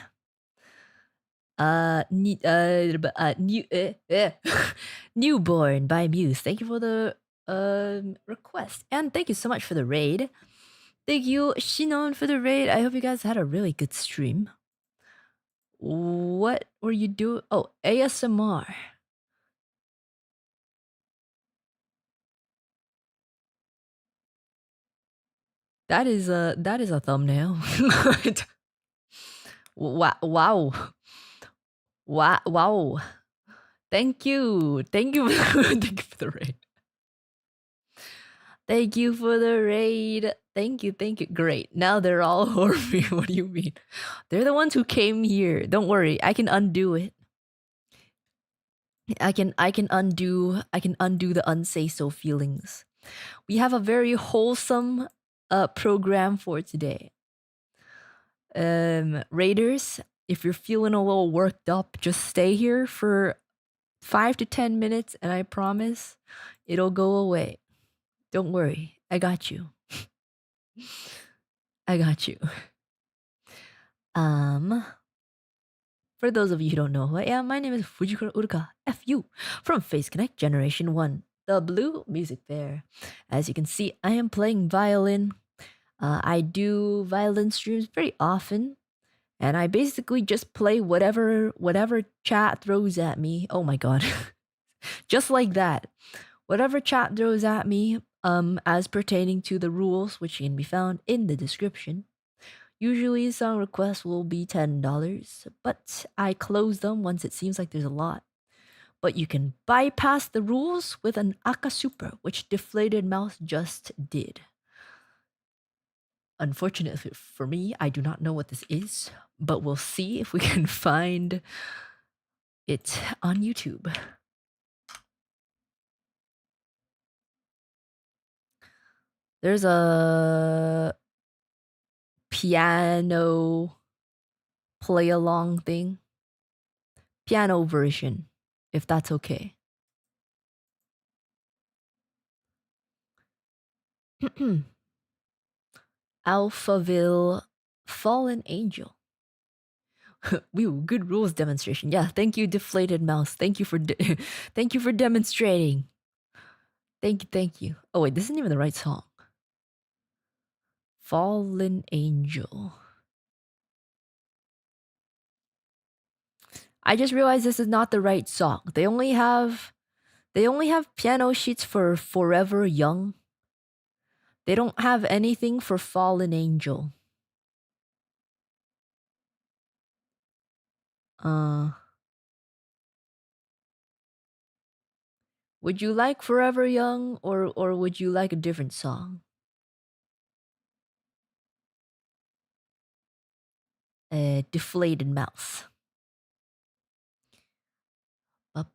Newborn by Muse. Thank you for the request. And thank you so much for the raid. Thank you, Shinon, for the raid. I hope you guys had a really good stream. What were you doing? Oh, ASMR. That is a thumbnail. Wow. Wow. Wow. Wow. Thank you. Thank you. Thank you for the raid. Thank you for the raid. Thank you. Thank you. Great. Now they're all horny. What do you mean? They're the ones who came here. Don't worry. I can undo it. I can undo the unsay so feelings. We have a very wholesome program for today. Raiders, if you're feeling a little worked up, just stay here for 5 to 10 minutes and I promise it'll go away. Don't worry. I got you. I got you. For those of you who don't know who I am, my name is Fujikura Uruka, FU, from Face Connect Generation 1, the Blue Music Fair. As you can see, I am playing violin. I do violin streams very often, and I basically just play whatever chat throws at me. Oh my god. Just like that. Whatever chat throws at me, as pertaining to the rules, which can be found in the description. Usually song requests will be $10, but I close them once it seems like there's a lot. But you can bypass the rules with an Aka Super, which Deflated Mouse just did. Unfortunately for me, I do not know what this is, but we'll see if we can find it on YouTube. There's a piano play along thing. Piano version, if that's okay. Alphaville Fallen Angel. Woo, good rules demonstration. Yeah, thank you, Deflated Mouse. Thank you for thank you for demonstrating. Thank you. Oh wait, this isn't even the right song. Fallen Angel. I just realized this is not the right song. They only have piano sheets for Forever Young. They don't have anything for Fallen Angel. Would you like Forever Young or would you like a different song? Deflated Mouse. Your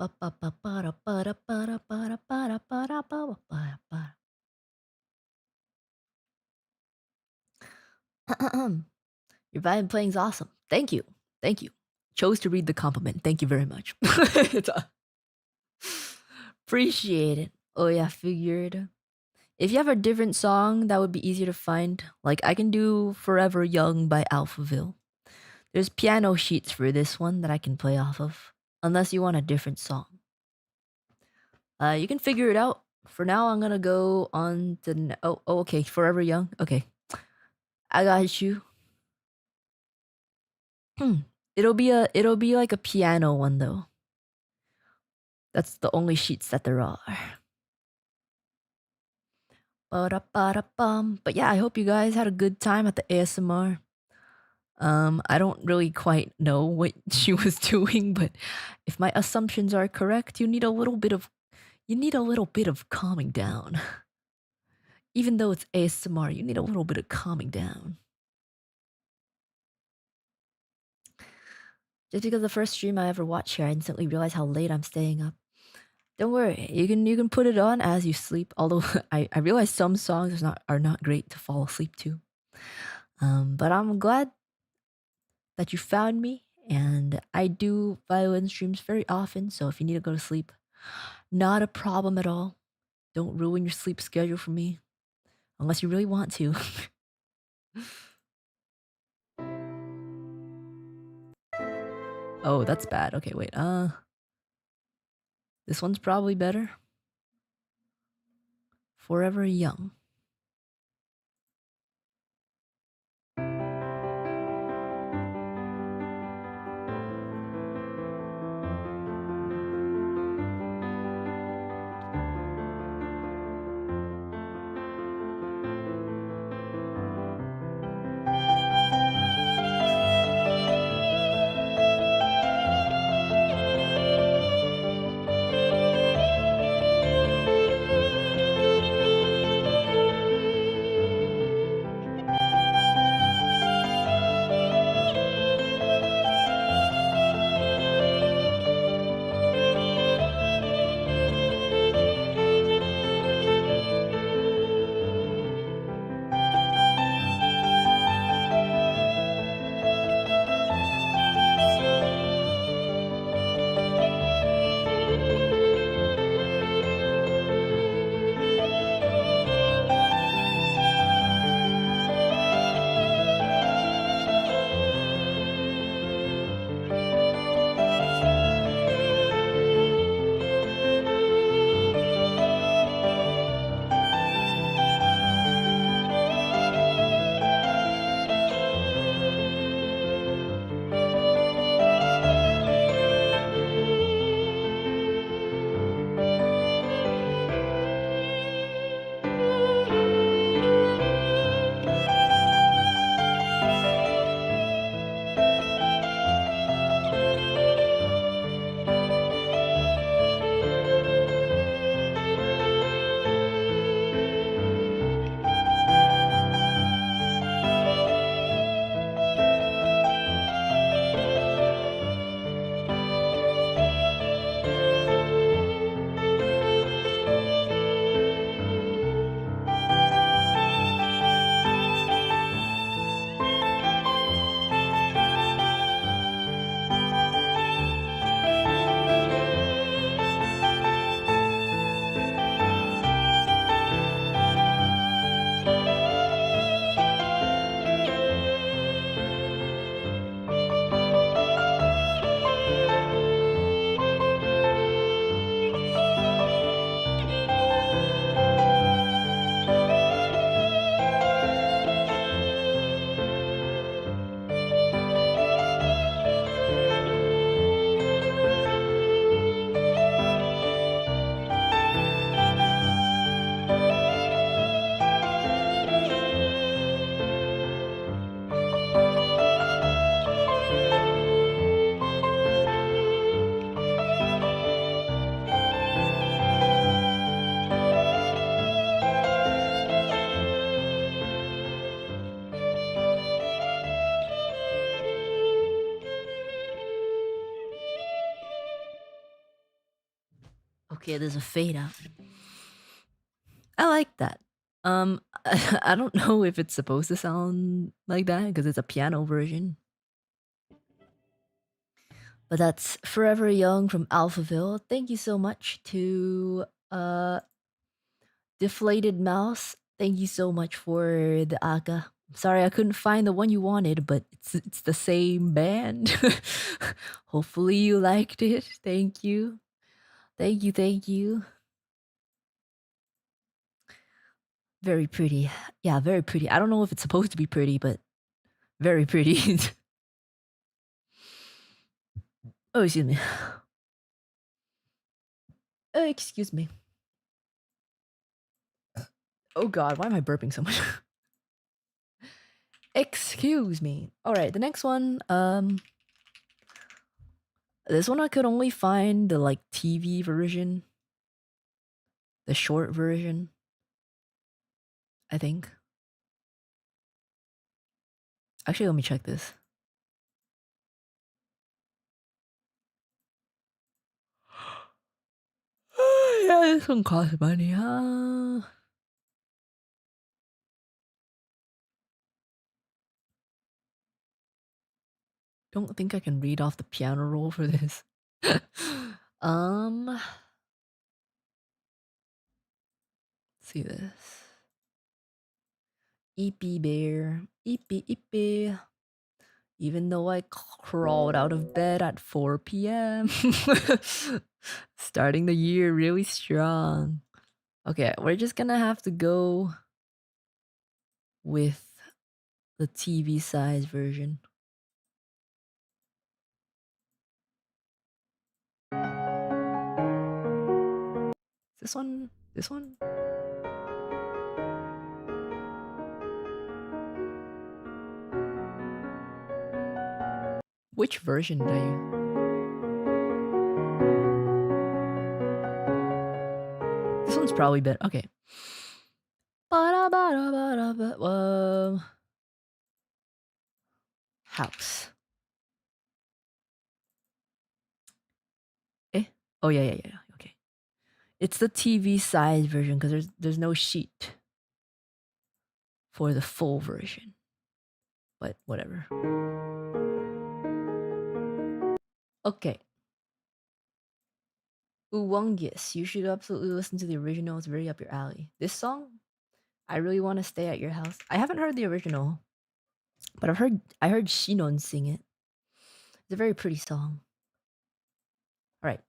violin playing's awesome. Thank you. Thank you. Chose to read the compliment. Thank you very much. Appreciate it. Oh yeah, figured. If you have a different song that would be easier to find, like I can do Forever Young by Alphaville. There's piano sheets for this one that I can play off of, unless you want a different song. You can figure it out. For now, I'm gonna go on to okay, Forever Young. Okay, I got you. It'll be like a piano one though. That's the only sheets that there are. But yeah, I hope you guys had a good time at the ASMR. I don't really quite know what she was doing, but if my assumptions are correct, you need a little bit of calming down. Even though it's ASMR, you need a little bit of calming down. Just because the first stream I ever watched here, I instantly realized how late I'm staying up. Don't worry, you can put it on as you sleep. Although I realize some songs are not great to fall asleep to. But I'm glad that you found me, and I do violin streams very often. So if you need to go to sleep, not a problem at all. Don't ruin your sleep schedule for me, unless you really want to. Oh, that's bad. Okay, wait. This one's probably better. Forever Young. Okay, there's a fade out. I like that. I don't know if it's supposed to sound like that because it's a piano version. But that's Forever Young from Alphaville. Thank you so much to Deflated Mouse. Thank you so much for the Aga. Sorry I couldn't find the one you wanted, but it's the same band. Hopefully you liked it. Thank you. Thank you, thank you. Very pretty. Yeah, very pretty. I don't know if it's supposed to be pretty, but very pretty. Oh, excuse me. Oh, excuse me. Oh god, why am I burping so much? Excuse me. All right, the next one. This one I could only find the like TV version, the short version. I think. Actually, let me check this. Yeah, this one costs money, huh? Don't think I can read off the piano roll for this. um, see this. EP bear, EP. Even though I crawled out of bed at 4 p.m. Starting the year really strong. Okay, we're just gonna have to go with the TV size version. This one? This one? Which version do you? This one's probably better. Okay. House. Eh? Oh yeah. Okay. It's the TV size version because there's no sheet for the full version. But whatever. Okay. Uwongyus, you should absolutely listen to the original. It's very up your alley. This song, I really want to stay at your house. I haven't heard the original, but I heard Shinon sing it. It's a very pretty song. All right.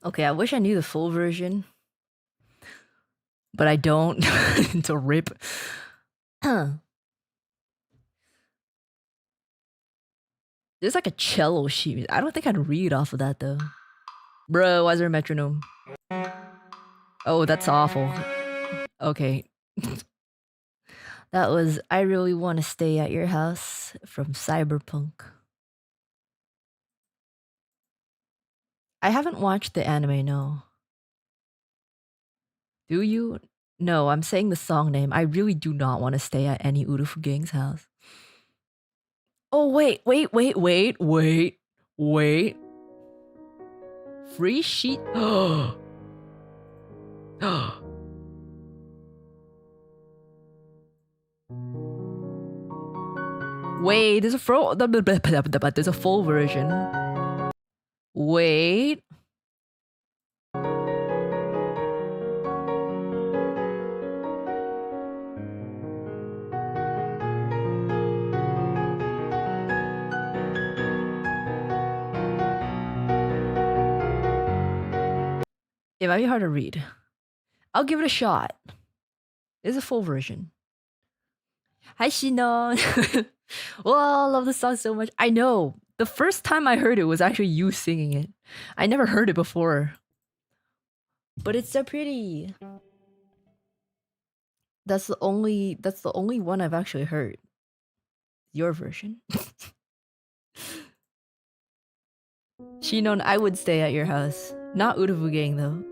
Okay, I wish I knew the full version, but I don't. It's a rip. There's like a cello sheet. I don't think I'd read off of that though. Bro, why is there a metronome? Oh, that's awful. Okay. That was I Really Want to Stay at Your House from Cyberpunk. I haven't watched the anime, no. Do you? No, I'm saying the song name. I really do not want to stay at any Urufu gang's house. Oh, wait. Free sheet. Wait, there's a full version. Wait. It might be hard to read. I'll give it a shot. There's a full version. Hi, Shinon. Well, I love this song so much. I know. The first time I heard it was actually you singing it. I never heard it before. But it's so pretty. That's the only one I've actually heard. Your version. Shinon, I would stay at your house. Not Urufu gang though.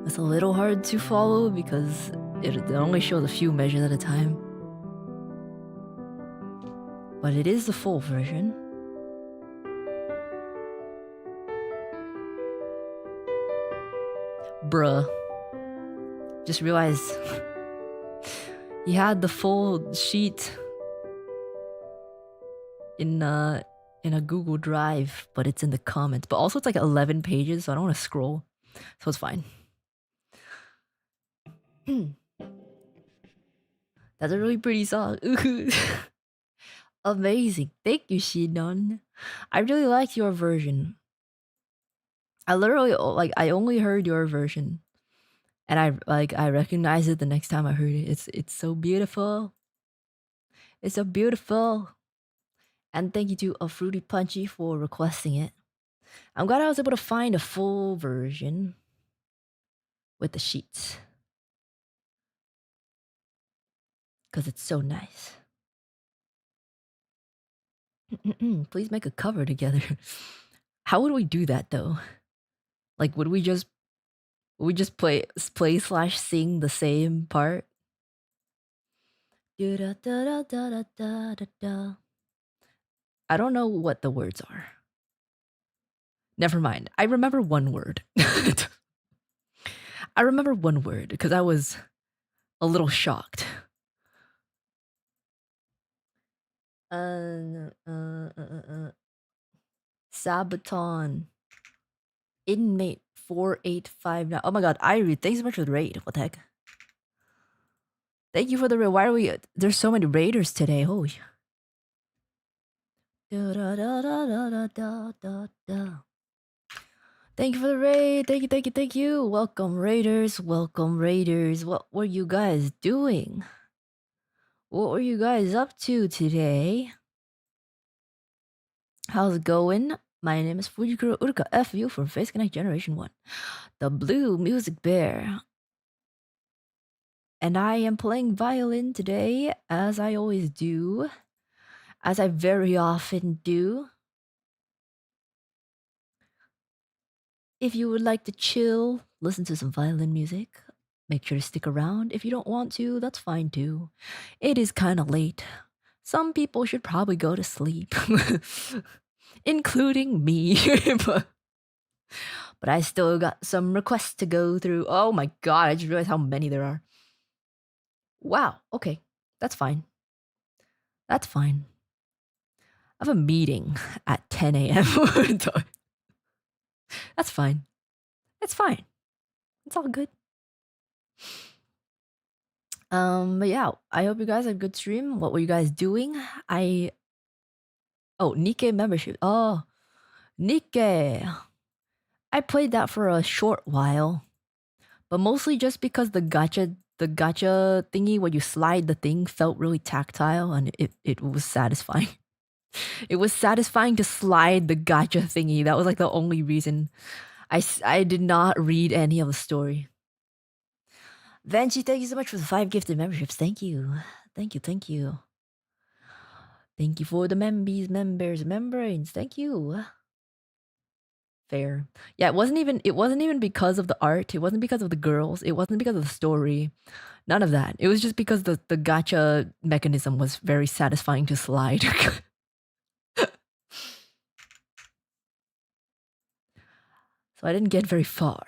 It's a little hard to follow because it only shows a few measures at a time. But it is the full version. Bruh. Just realized he had the full sheet in a Google Drive, but it's in the comments. But also it's like 11 pages, so I don't want to scroll. So it's fine. That's a really pretty song. Amazing. Thank you, Shinon. I really liked your version. I literally I only heard your version. And I recognized it the next time I heard it. It's so beautiful. It's so beautiful. And thank you to a Fruity Punchy for requesting it. I'm glad I was able to find a full version with the sheets. Because it's so nice. Please make a cover together. How would we do that though? Like, would we just play / sing the same part? I don't know what the words are. Never mind. I remember one word. I remember one word because I was a little shocked. Sabaton. Inmate 4859. Oh my god, Irie, thanks so much for the raid. What the heck? Thank you for the raid. Why are we... There's so many raiders today. Holy... Thank you for the raid. Thank you. Welcome, raiders. Welcome, raiders. What were you guys doing? What were you guys up to today? How's it going? My name is Fujikura Uruka FU from Face Connect Generation 1. The Blue Music Bear. And I am playing violin today, as I always do. As I very often do. If you would like to chill, listen to some violin music, make sure to stick around. If you don't want to, that's fine too. It is kind of late. Some people should probably go to sleep. Including me. but I still got some requests to go through. Oh my god, I just realized how many there are. Wow, okay. That's fine. That's fine. I have a meeting at 10 a.m. That's fine. It's fine. It's all good. But yeah, I hope you guys had a good stream. What were you guys doing? Oh, Nikkei membership. Oh, Nikkei. I played that for a short while, but mostly just because the gacha thingy where you slide the thing felt really tactile and it was satisfying. It was satisfying to slide the gacha thingy. That was like the only reason. I did not read any of the story. Vanchi, thank you so much for the 5 gifted memberships. Thank you. Thank you. Thank you for the membranes. Thank you. Fair. Yeah, it wasn't even because of the art. It wasn't because of the girls. It wasn't because of the story. None of that. It was just because the gacha mechanism was very satisfying to slide. So I didn't get very far.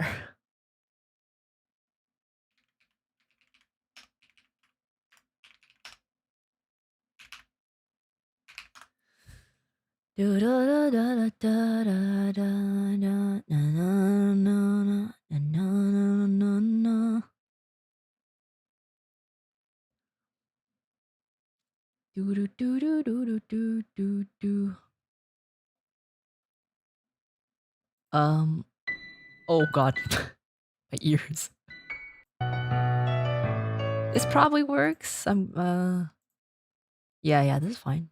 Oh god. My ears. This probably works. Yeah, this is fine.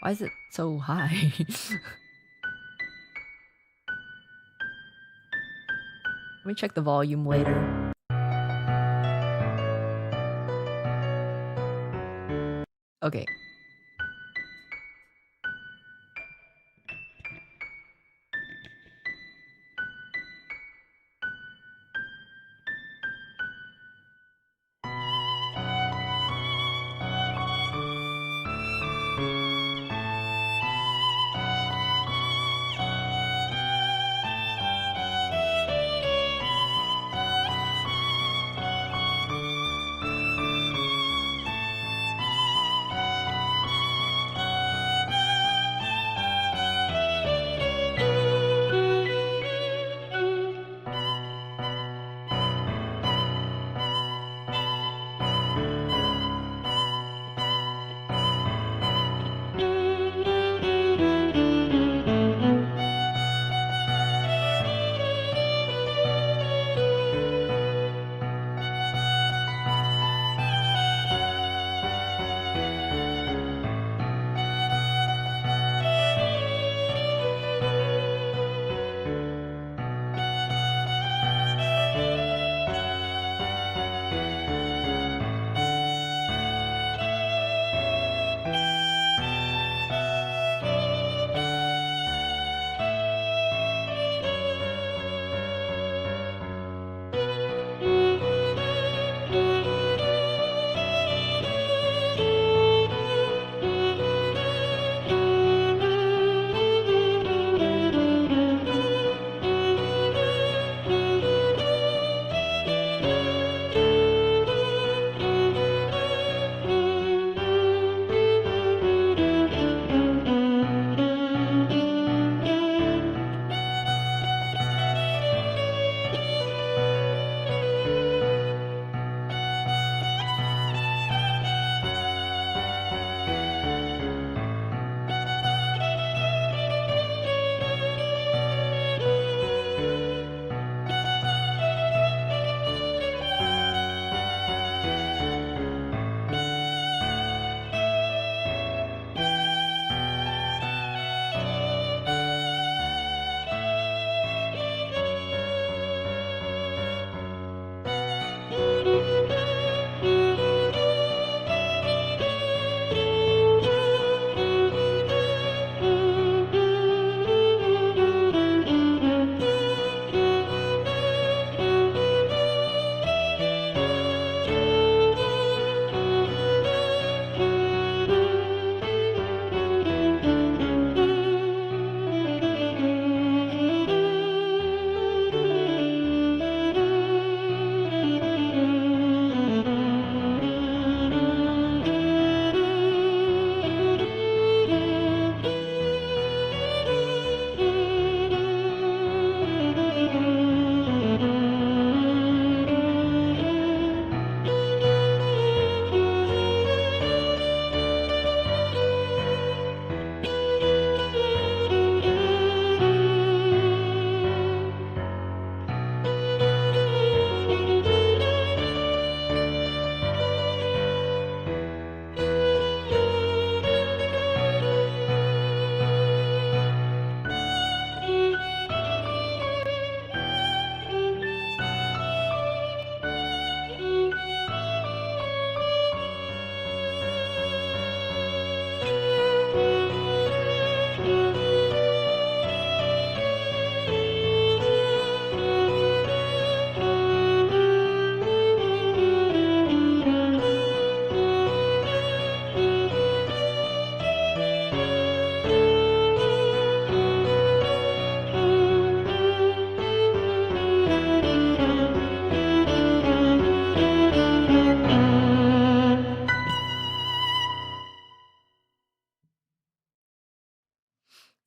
Why is it so high? Let me check the volume later. Okay.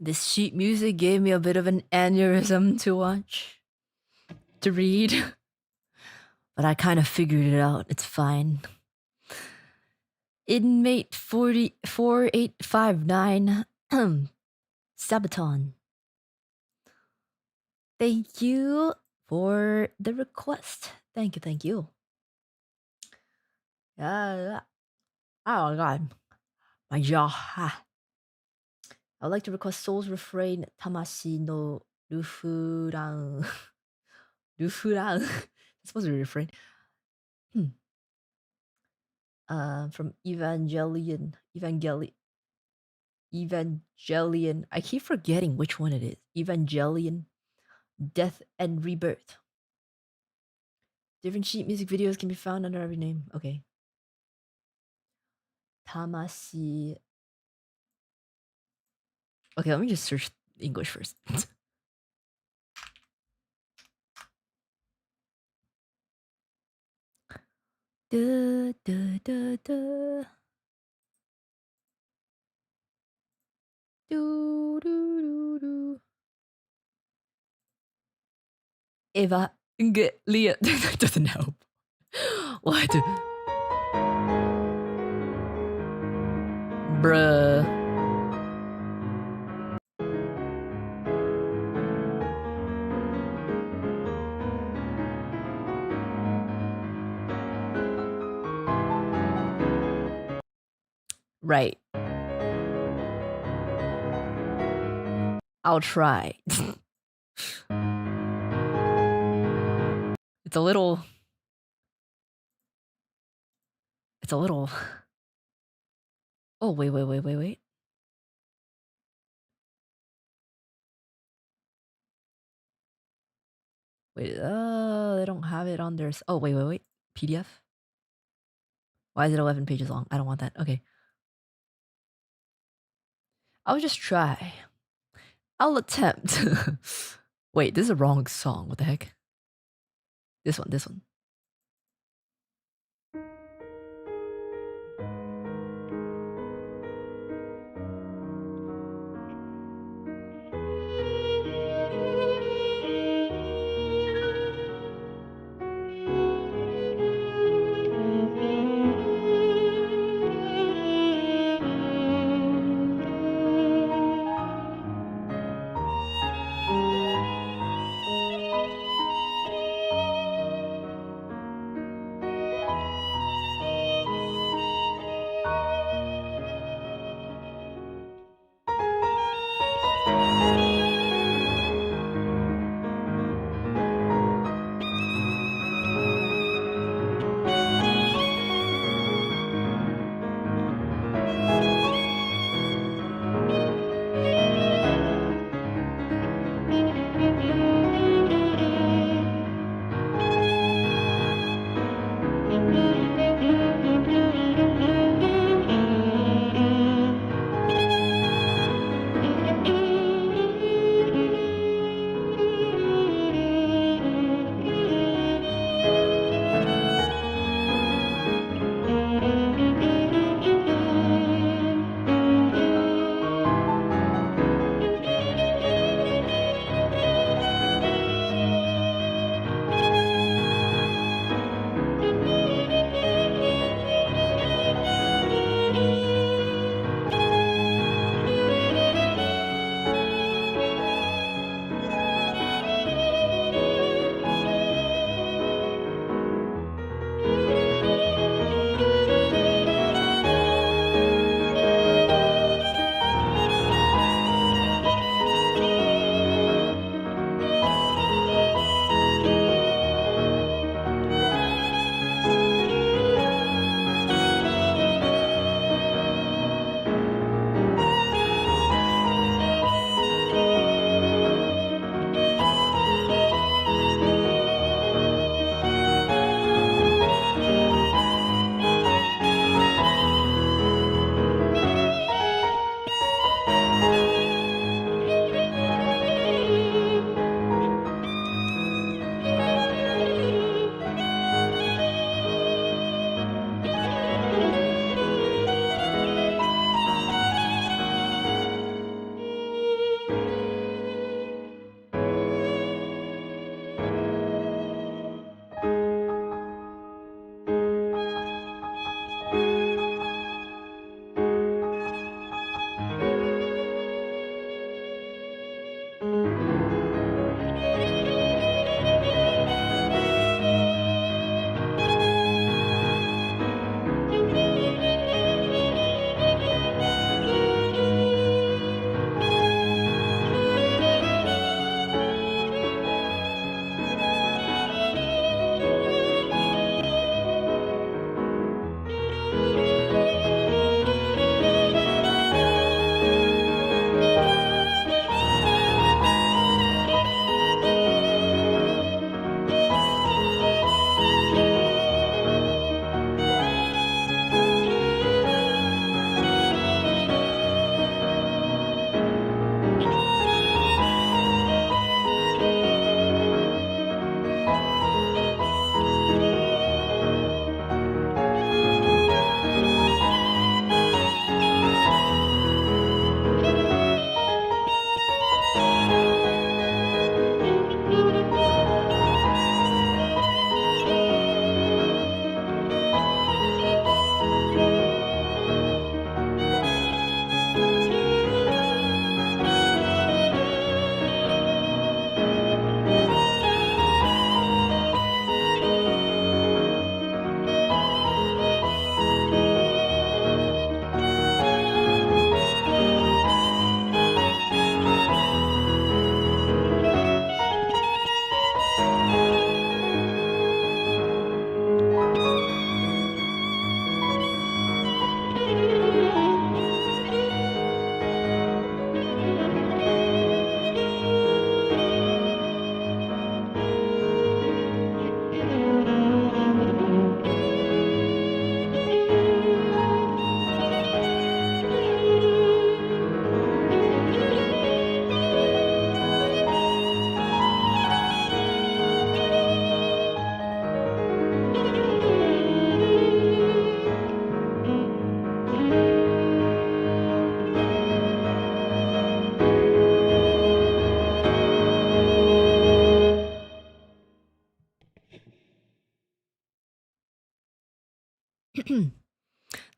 This sheet music gave me a bit of an aneurysm to watch, to read. But I kind of figured it out. It's fine. Inmate 4859 Sabaton. Thank you for the request. Thank you, thank you. Oh god. My jaw. I would like to request Soul's refrain Tamashi no Rufuran. Rufuran. It's supposed to be a refrain. From Evangelion. I keep forgetting which one it is. Evangelion, Death and Rebirth. Different sheet music videos can be found under every name. Okay. Tamashi. Okay, let me just search English first. Da, da, da, da. Do, do, do, do. Evangelion. That doesn't help. What? Bruh. Right. I'll try. It's a little. It's a little. Oh, wait. Wait, they don't have it on their. Oh, wait. PDF? Why is it 11 pages long? I don't want that. Okay. I'll just try. I'll attempt. Wait, this is a wrong song. What the heck? This one.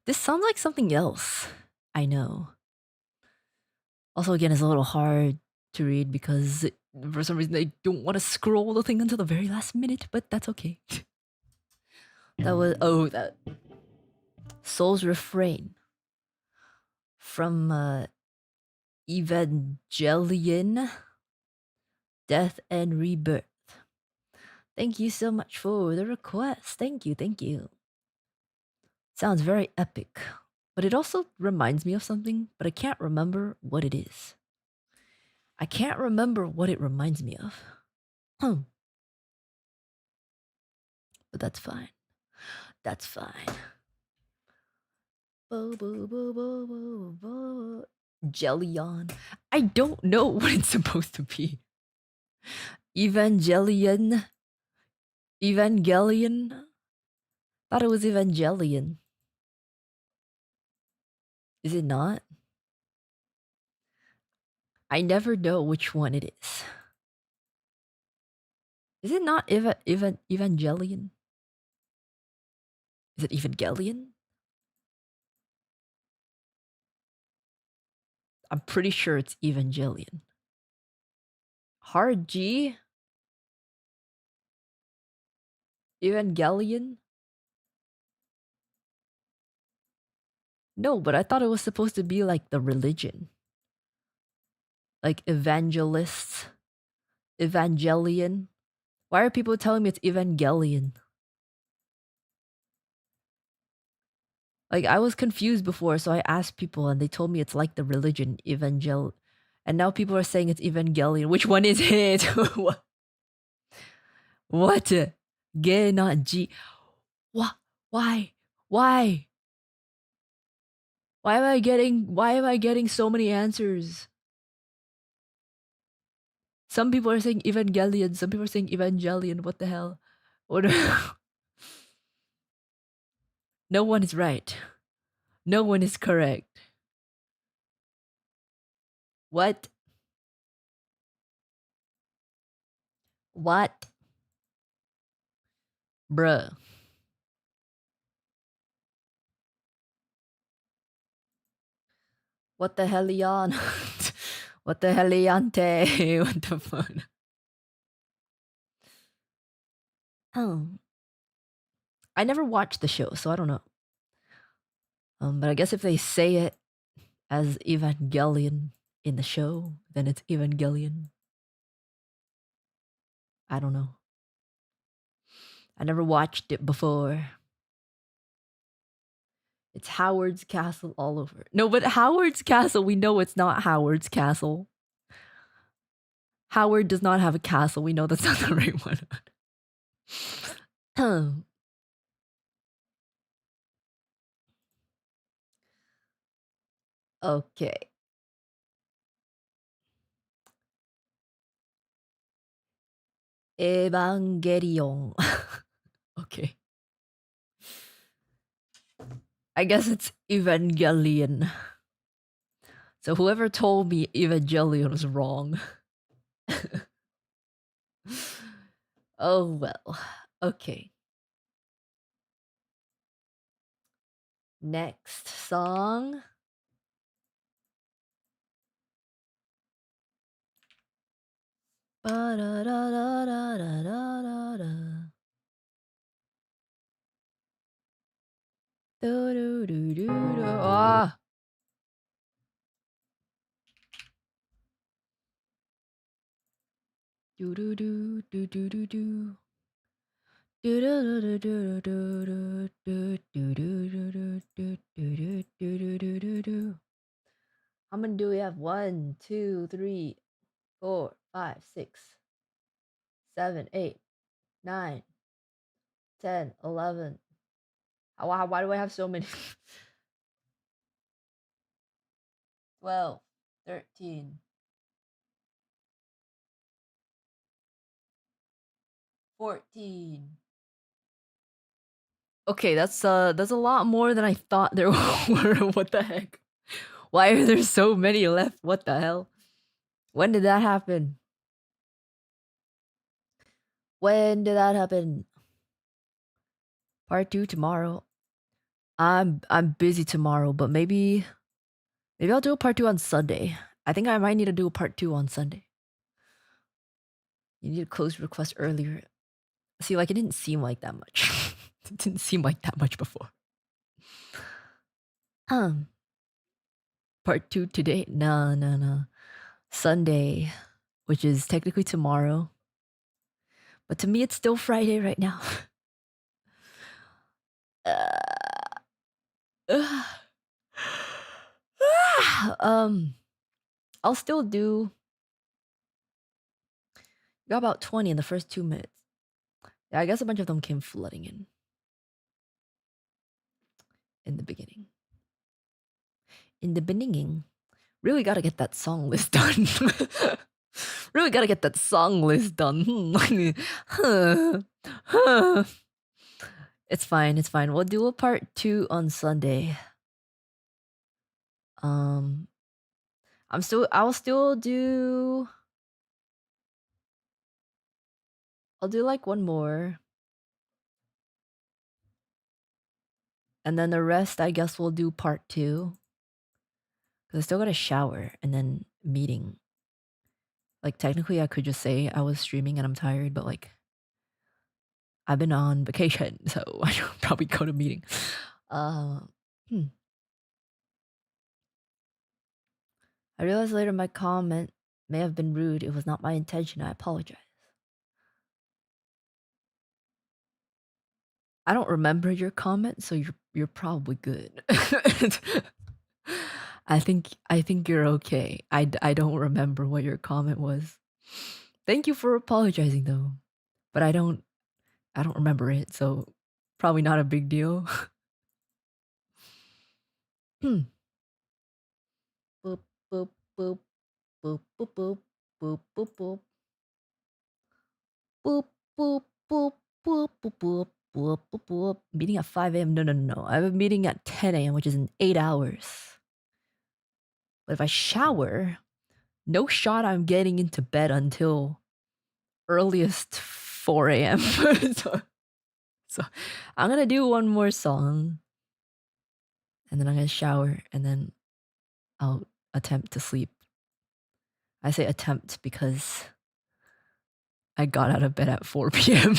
This sounds like something else. I know. Also, again, it's a little hard to read because for some reason I don't want to scroll the thing until the very last minute, but that's okay. That was that Soul's Refrain from Evangelion Death and Rebirth. Thank you so much for the request. Thank you, thank you. Sounds very epic, but it also reminds me of something, but I can't remember what it is. I can't remember what it reminds me of. But that's fine. That's fine. Jellion. I don't know what it's supposed to be. Evangelion. Evangelion. Thought it was Evangelion. Is it not? I never know which one it is. Is it not Evangelion? Is it Evangelion? I'm pretty sure it's Evangelion. Hard G? Evangelion? No, but I thought it was supposed to be like the religion. Like evangelists. Evangelion. Why are people telling me it's Evangelion? Like I was confused before, so I asked people and they told me it's like the religion, and now people are saying it's Evangelion. Which one is it? What? What? G, not G. What? Why? Why? Why am I getting so many answers? Some people are saying Evangelion, some people are saying Evangelion. What the hell? What? No one is right. No one is correct. What? What? Bruh. What the hell, Leon? What the hell, Leonte? What the fuck? Oh. I never watched the show, so I don't know. But I guess if they say it as Evangelion in the show, then it's Evangelion. I don't know. I never watched it before. It's Howard's Castle all over. No, but Howard's Castle, we know it's not Howard's Castle. Howard does not have a castle. We know that's not the right one. Okay. Evangelion. Okay. I guess it's Evangelion. So whoever told me Evangelion was wrong. Oh well. Okay. Next song. Ba-da-da-da-da-da-da-da. Do-do-do-do-do. Ah. Do-do-do-do-do-do-do. Do-do-do-do-do-do-do-do-do-do-do-do-do-do-do-do. How many do we have? 1, 2, 3, 4, 5, 6, 7, 8, 9, 10, 11. Why do I have so many? 12, 13, 14. Okay, that's a lot more than I thought there were. What the heck? Why are there so many left? What the hell? When did that happen? When did that happen? Part 2 tomorrow. I'm busy tomorrow, but maybe I'll do a part 2 on Sunday. I think I might need to do a part 2 on Sunday. You need to close request earlier. See, like it didn't seem like that much. It didn't seem like that much before. Part 2 today? No. Sunday, which is technically tomorrow. But to me, it's still Friday right now. I'll still do. Got about 20 in the first 2 minutes. Yeah, I guess a bunch of them came flooding in the beginning. In the beginning, really gotta get that song list done. Really gotta get that song list done. It's fine. We'll do a part 2 on Sunday. I'll still do. I'll do like one more. And then the rest, I guess we'll do part 2. Because I still gotta shower and then meeting. Like, technically, I could just say I was streaming and I'm tired, but like, I've been on vacation, so I should probably go to meeting. I realized later my comment may have been rude. It was not my intention. I apologize. I don't remember your comment, so you're probably good. I think you're okay. I don't remember what your comment was. Thank you for apologizing though. But I don't remember it, so probably not a big deal. Boop boop boop boop boop boop boop boop boop boop boop boop boop boop boop boop boop boop. Meeting at 5 a.m. No. I have a meeting at 10 a.m., which is in 8 hours. But if I shower, no shot I'm getting into bed until earliest 4 a.m. so I'm gonna do one more song. And then I'm gonna shower and then I'll attempt to sleep. I say attempt because I got out of bed at 4 p.m.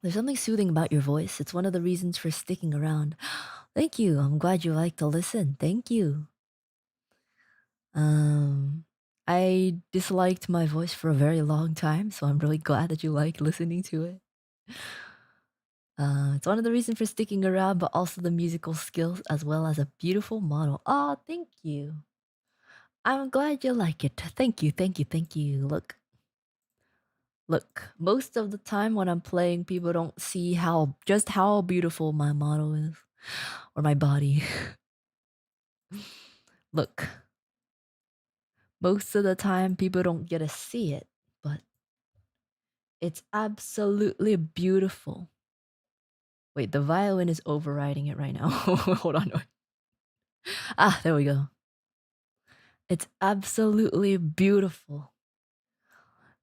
There's something soothing about your voice. It's one of the reasons for sticking around. Thank you. I'm glad you like to listen. Thank you. I disliked my voice for a very long time, so I'm really glad that you like listening to it. It's one of the reasons for sticking around, but also the musical skills as well as a beautiful model. Oh, thank you. I'm glad you like it. Thank you. Look, most of the time when I'm playing, people don't see just how beautiful my model is or my body. Look, most of the time people don't get to see it, but it's absolutely beautiful. Wait, the violin is overriding it right now. Hold on. There we go. It's absolutely beautiful.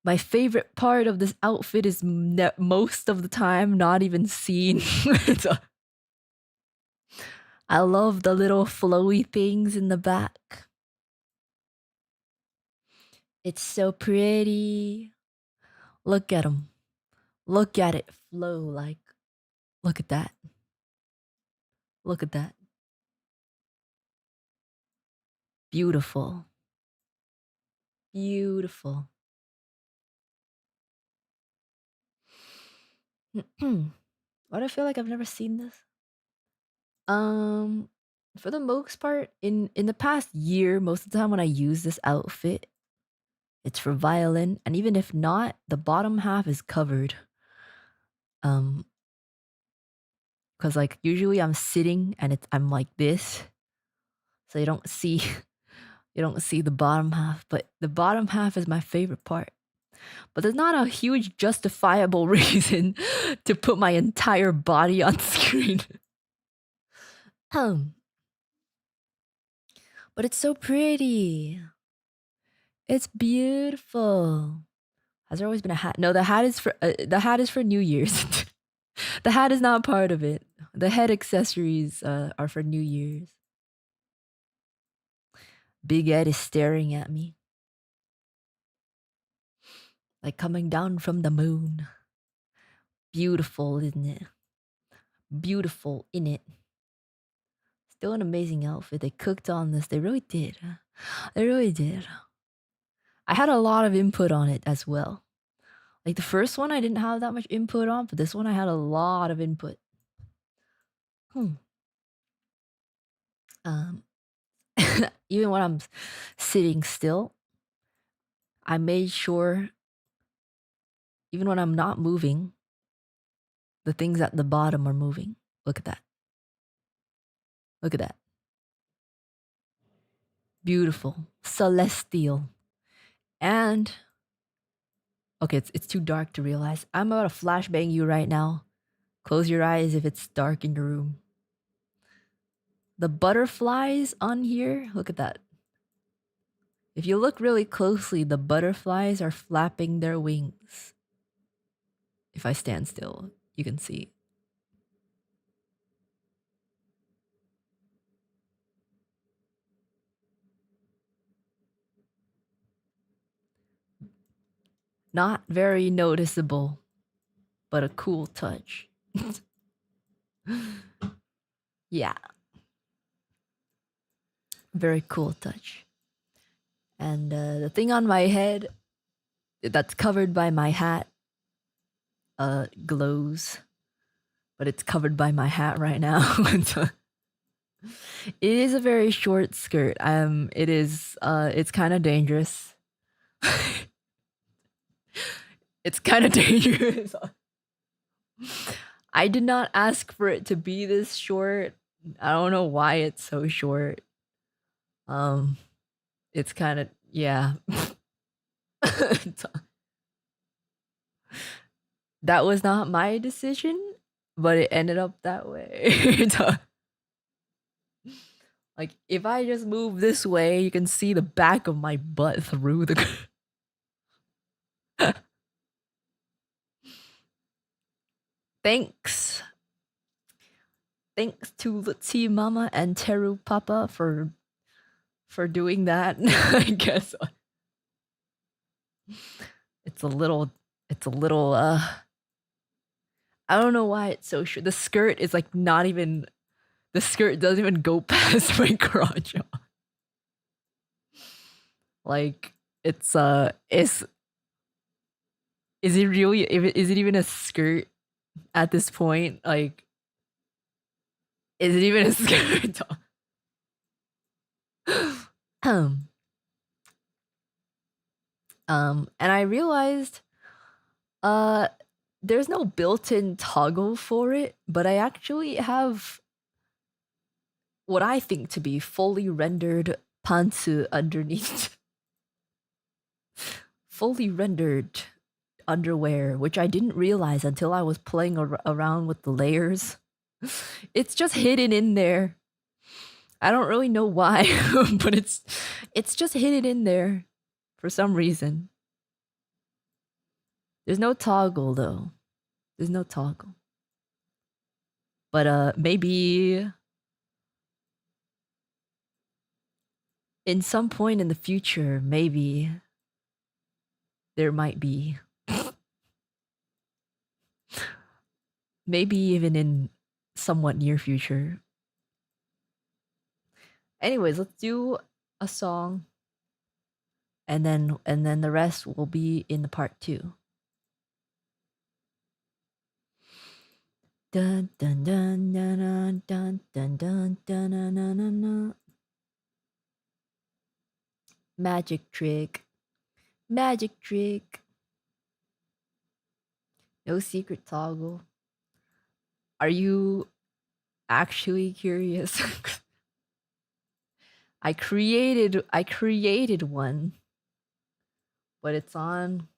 My favorite part of this outfit is most of the time not even seen. I love the little flowy things in the back. It's so pretty. Look at them. Look at it flow like. Look at that. Look at that. Beautiful. Beautiful. Why do I feel like I've never seen this? For the most part, in the past year, most of the time when I use this outfit, it's for violin, and even if not, the bottom half is covered. Because like usually I'm sitting and I'm like this, so you don't see the bottom half. But the bottom half is my favorite part. But there's not a huge justifiable reason to put my entire body on screen. But it's so pretty. It's beautiful. Has there always been a hat? No, the hat is for New Year's. The hat is not part of it. The head accessories are for New Year's. Big Ed is staring at me. Like coming down from the moon. Beautiful, isn't it? Beautiful, in it. Still an amazing outfit. They cooked on this. They really did. They really did. I had a lot of input on it as well. Like the first one, I didn't have that much input on, but this one, I had a lot of input. Even when I'm sitting still, I made sure, even when I'm not moving, the things at the bottom are moving. Look at that. Look at that. Beautiful. Celestial. And okay, it's too dark to realize. I'm about to flashbang you right now. Close your eyes if it's dark in your room. The butterflies on here, look at that. If you look really closely, the butterflies are flapping their wings. If I stand still, you can see. Not very noticeable, but a cool touch. Yeah. Very cool touch. And the thing on my head that's covered by my hat glows, but it's covered by my hat right now. It is a very short skirt. It is it's kind of dangerous. It's kind of dangerous. I did not ask for it to be this short. I don't know why it's so short. It's kind of, yeah. That was not my decision, but it ended up that way. Like if I just move this way, you can see the back of my butt through the Thanks. Thanks to Lutzi Mama and Teru Papa for doing that. I guess it's a little I don't know why it's so short. The skirt is like not even, the skirt doesn't even go past my crotch. Like it's is it really, is it even a skirt at this point? Like is it even a skirt? And I realized there's no built-in toggle for it, but I actually have what I think to be fully rendered pantsu underneath. Fully rendered underwear, which I didn't realize until I was playing around with the layers. It's just hidden in there. I don't really know why, but it's just hidden in there for some reason. There's no toggle though. There's no toggle. But maybe in some point in the future, maybe there might be. Maybe even in somewhat near future. Anyways, let's do a song, and then the rest will be in the part 2. Dun dun dun dun dun dun dun dun dun dun dun dun. Magic trick. Magic trick. No secret toggle. Are you actually curious? I created one, but it's on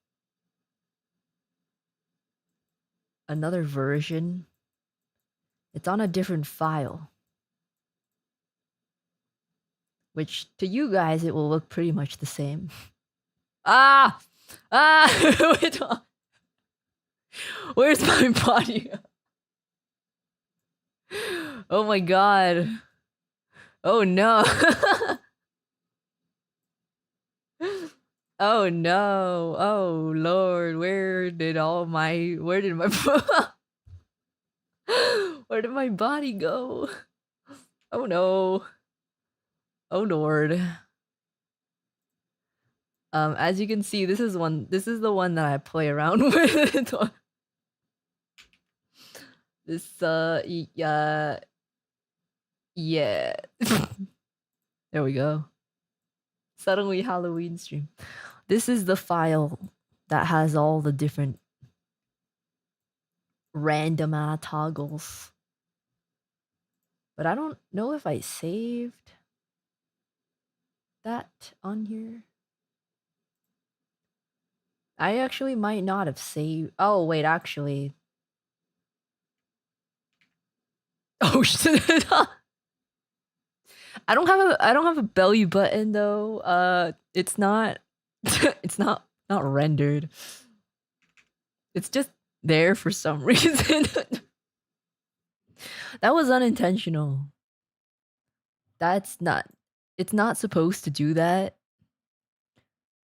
another version. It's on a different file, which to you guys it will look pretty much the same. Ah, Ah, wait, where's my body? Oh my god. Oh no. Oh no. Oh lord, where did my where did my body go? Oh no. Oh lord. As you can see, this is the one that I play around with. This yeah. There we go. Suddenly Halloween stream. This is the file that has all the different random toggles. But I don't know if I saved that on here. I actually might not have saved. Oh wait, actually. Oh shit. I don't have a belly button though. It's not it's not rendered. It's just there for some reason. That was unintentional. It's not supposed to do that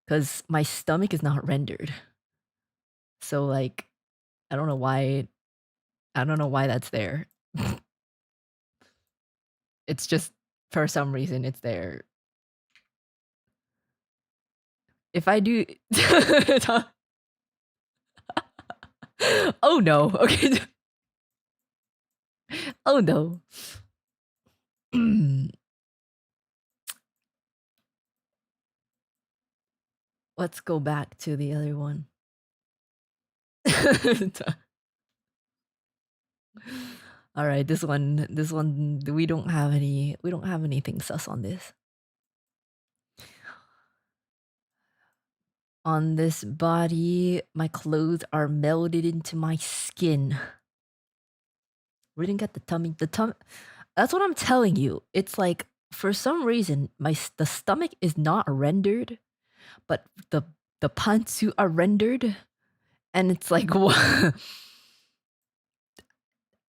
cuz my stomach is not rendered. So like I don't know why that's there. It's just for some reason it's there. If I do Oh no. Okay. Oh no. Let's go back to the other one. All right, this one we don't have anything sus on this. On this body, my clothes are melded into my skin. We didn't get the tummy. That's what I'm telling you. It's like for some reason the stomach is not rendered, but the pantsu are rendered, and it's like what?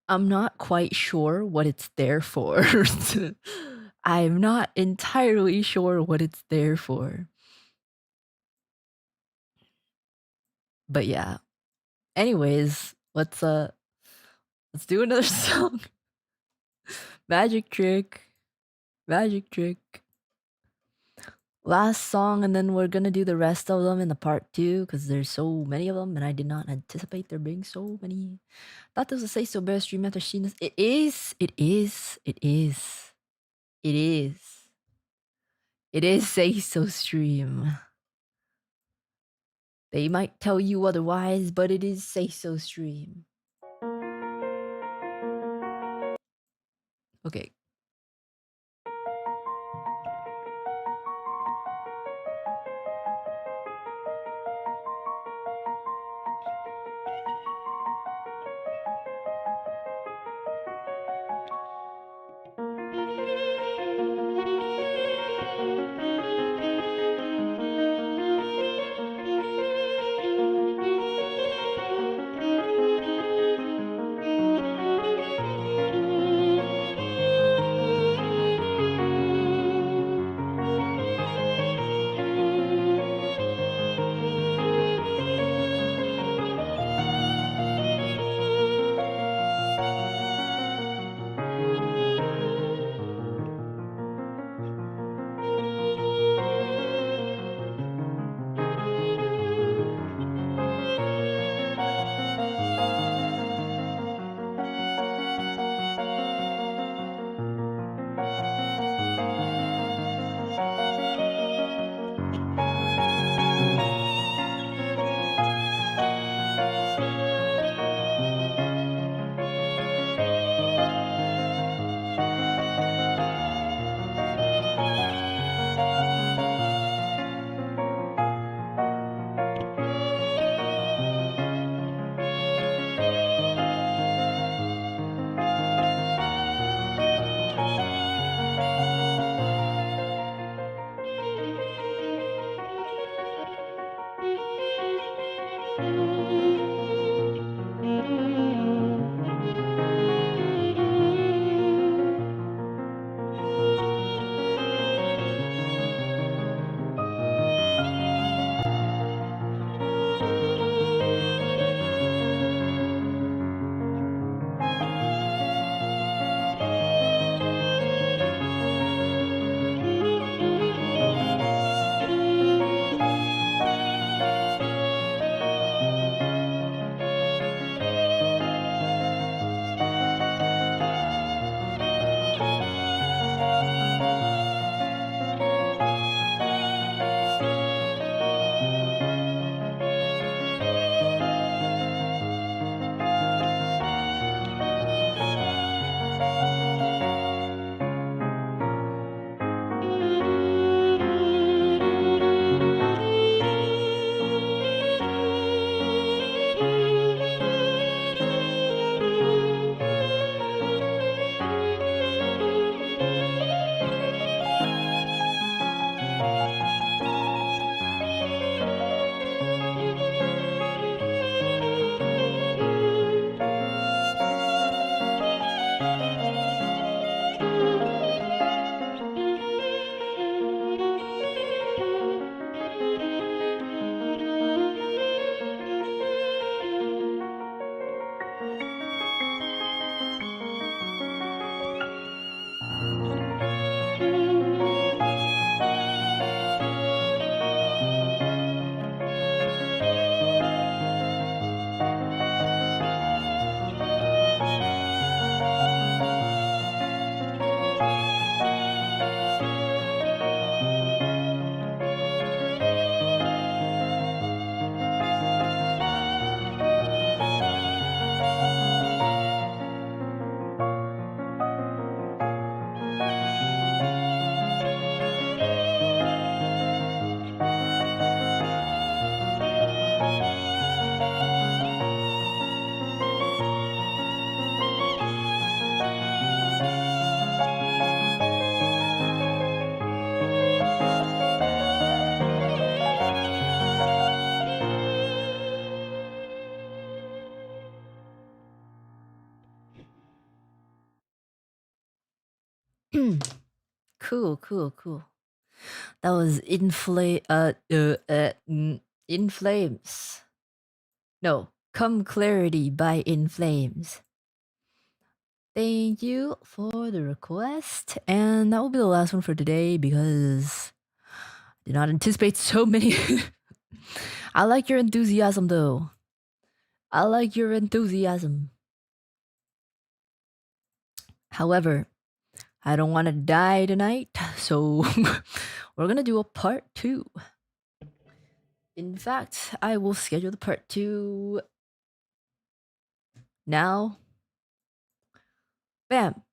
I'm not quite sure what it's there for. I'm not entirely sure what it's there for. But yeah. Anyways, let's do another song. Magic trick. Magic trick. Last song, and then we're gonna do the rest of them in the part 2 because there's so many of them and I did not anticipate there being so many. Thought this was a Say So Bear stream after seeing this. It is. It is Say So stream. They might tell you otherwise, but it is Say So stream. Okay. Cool, cool, cool. That was In Flames. No, Come Clarity by In Flames. Thank you for the request. And that will be the last one for today because I did not anticipate so many. I like your enthusiasm though. I like your enthusiasm. However, I don't want to die tonight, so we're gonna do a part 2. In fact, I will schedule the part 2 now. Bam!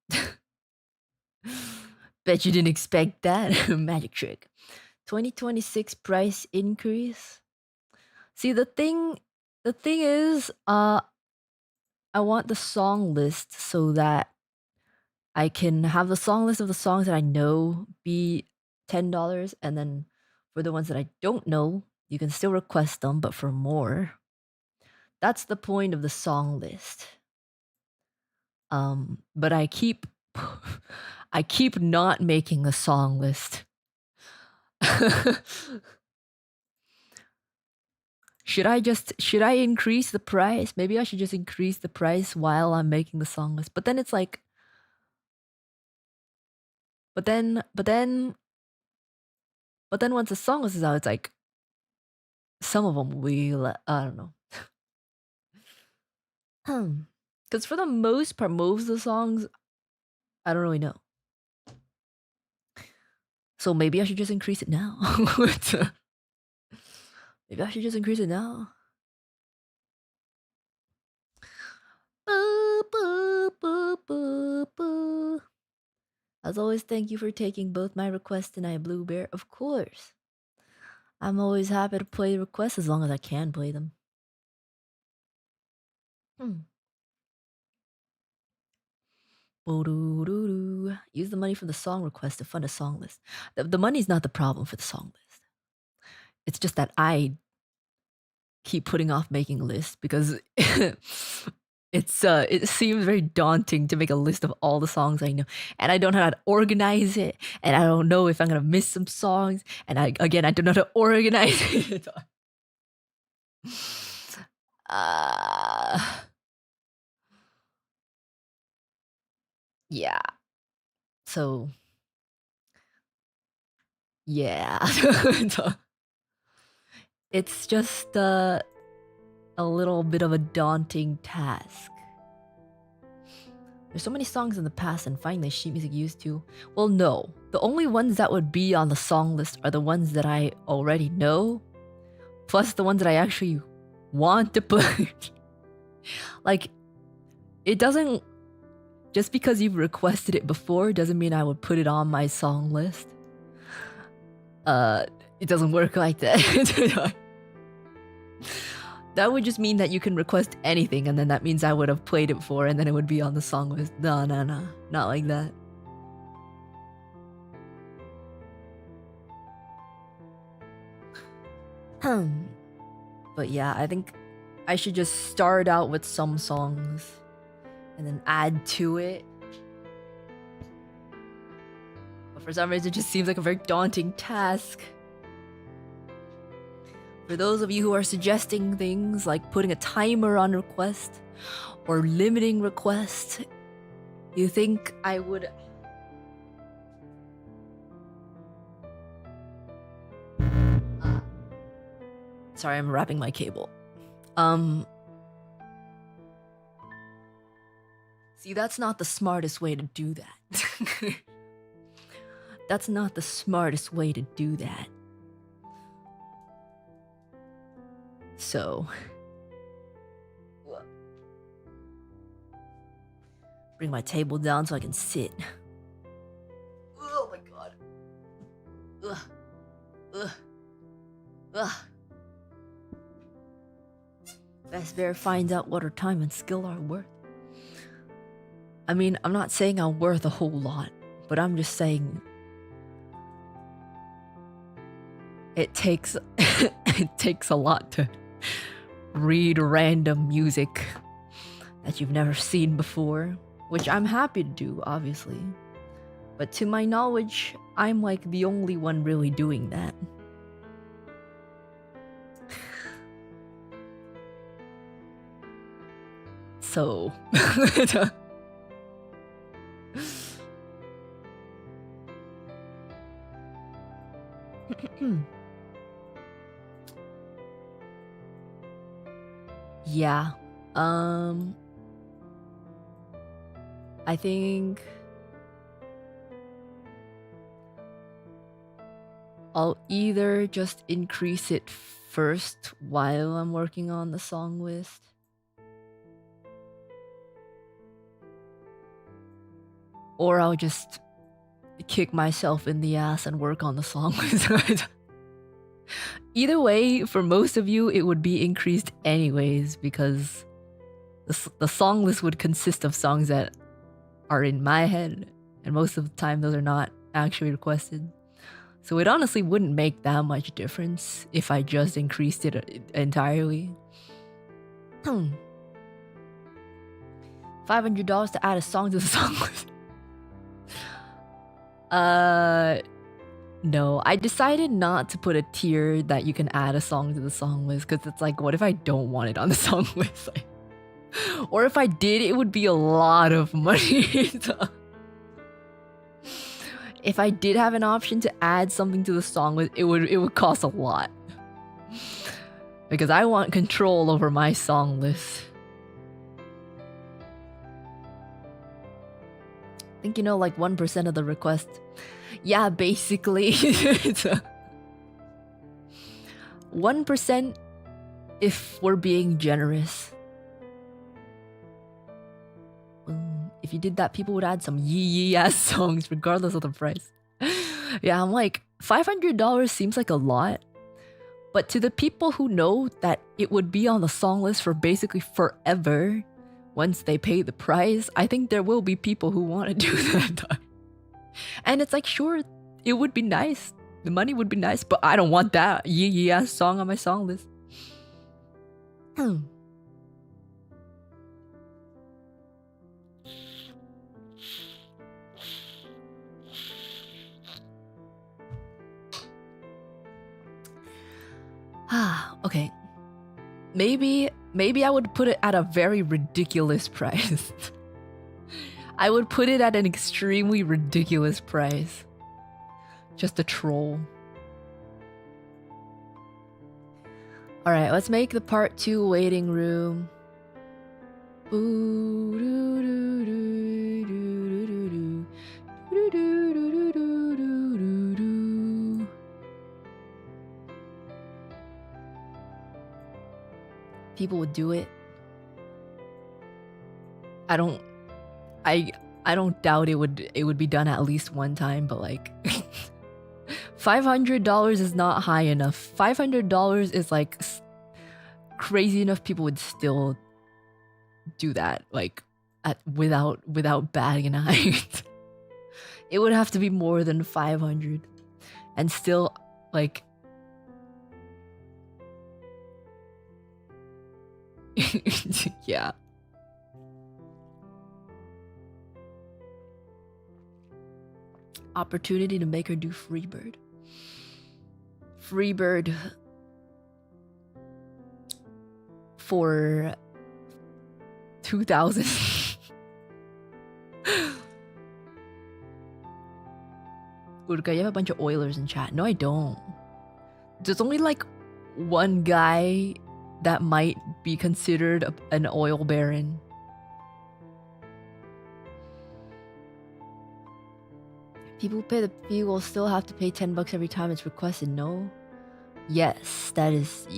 Bet you didn't expect that. Magic trick. 2026 price increase. See, the thing is, I want the song list so that I can have the song list of the songs that I know be $10, and then for the ones that I don't know, you can still request them, but for more. That's the point of the song list. But I keep I keep not making a song list. Should I increase the price? Maybe I should just increase the price while I'm making the song list. But then it's like but then once the song list is out, it's like some of them will I don't know. Because for the most part, most of the songs I don't really know. So maybe I should just increase it now. Maybe I should just increase it now. As always, thank you for taking both my requests tonight, Blue Bear. Of course. I'm always happy to play requests as long as I can play them. Use the money from the song request to fund a song list. The money's not the problem for the song list. It's just that I keep putting off making a list because it seems very daunting to make a list of all the songs I know, and I don't know how to organize it, and I don't know if I'm gonna miss some songs, and I don't know how to organize it. Yeah. So yeah. It's just a little bit of a daunting task. There's so many songs in the past and finding the sheet music used to. Well, no. The only ones that would be on the song list are the ones that I already know, plus the ones that I actually want to play. Like, it doesn't... Just because you've requested it before doesn't mean I would put it on my song list. It doesn't work like that. That would just mean that you can request anything, and then that means I would have played it before, and then it would be on the song list. No, not like that. But yeah, I think I should just start out with some songs and then add to it. But for some reason, it just seems like a very daunting task. For those of you who are suggesting things like putting a timer on request or limiting requests, you think I would... Sorry, I'm wrapping my cable. See, that's not the smartest way to do that. That's not the smartest way to do that. So... Bring my table down so I can sit. Oh my god. Ugh. Ugh. Ugh. Best Bear finds out what her time and skill are worth. I mean, I'm not saying I'm worth a whole lot, but I'm just saying it takes it takes a lot to read random music that you've never seen before, which I'm happy to do, obviously. But to my knowledge, I'm like the only one really doing that. So yeah. I think I'll either just increase it first while I'm working on the song list, or I'll just kick myself in the ass and work on the song list. Either way, for most of you, it would be increased anyways, because the song list would consist of songs that are in my head, and most of the time those are not actually requested. So it honestly wouldn't make that much difference if I just increased it entirely. $500 to add a song to the song list. No, I decided not to put a tier that you can add a song to the song list, because it's like, what if I don't want it on the song list? Like, or if I did, it would be a lot of money. If I did have an option to add something to the song list, it would cost a lot. Because I want control over my song list. I think, you know, like 1% of the requests. Yeah, basically. It's 1% if we're being generous. If you did that, people would add some yee ass songs regardless of the price. Yeah, I'm like, $500 seems like a lot. But to the people who know that it would be on the song list for basically forever, once they pay the price, I think there will be people who want to do that. And it's like, sure, it would be nice. The money would be nice, but I don't want that yee ass song on my song list. Okay. Maybe I would put it at a very ridiculous price. I would put it at an extremely ridiculous price. Just a troll. Alright, let's make the part 2 waiting room. People would do it. I don't doubt it would be done at least one time, but like $500 is not high enough. $500 is like crazy enough. People would still do that, like without batting an eye. It would have to be more than 500, and still like. Yeah. Opportunity to make her do Freebird. Freebird for 2,000. Uruka, you have a bunch of Oilers in chat. No, I don't. There's only like one guy that might be considered an oil baron. People who pay the fee will still have to pay $10 every time it's requested, no? Yes, that is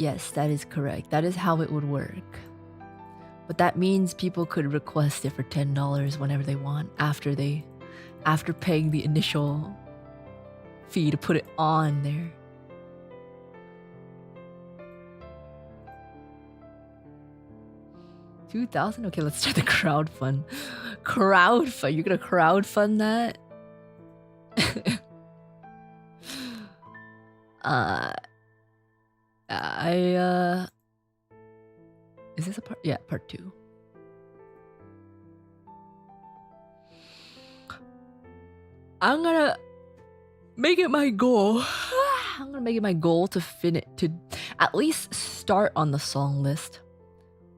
correct. That is how it would work. But that means people could request it for $10 whenever they want after paying the initial fee to put it on there. $2,000? Okay, let's start the crowdfund. Crowdfund? You're gonna crowdfund that? Is this a part? Yeah, part 2. I'm gonna make it my goal. I'm gonna make it my goal to at least start on the song list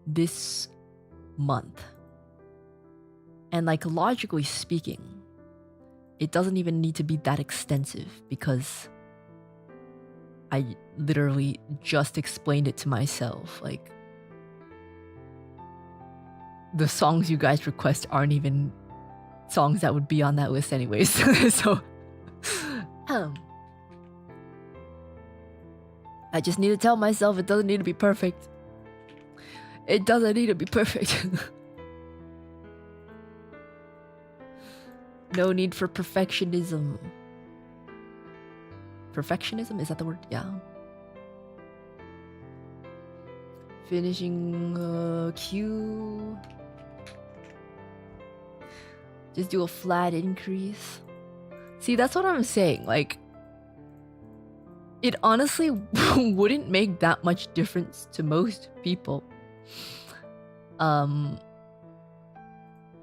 this month. And like logically speaking, it doesn't even need to be that extensive because I literally just explained it to myself. Like the songs you guys request aren't even songs that would be on that list anyways. So I just need to tell myself it doesn't need to be perfect. It doesn't need to be perfect. No need for perfectionism. Perfectionism? Is that the word? Yeah. Finishing Q. Just do a flat increase. See, that's what I'm saying. Like, it honestly wouldn't make that much difference to most people.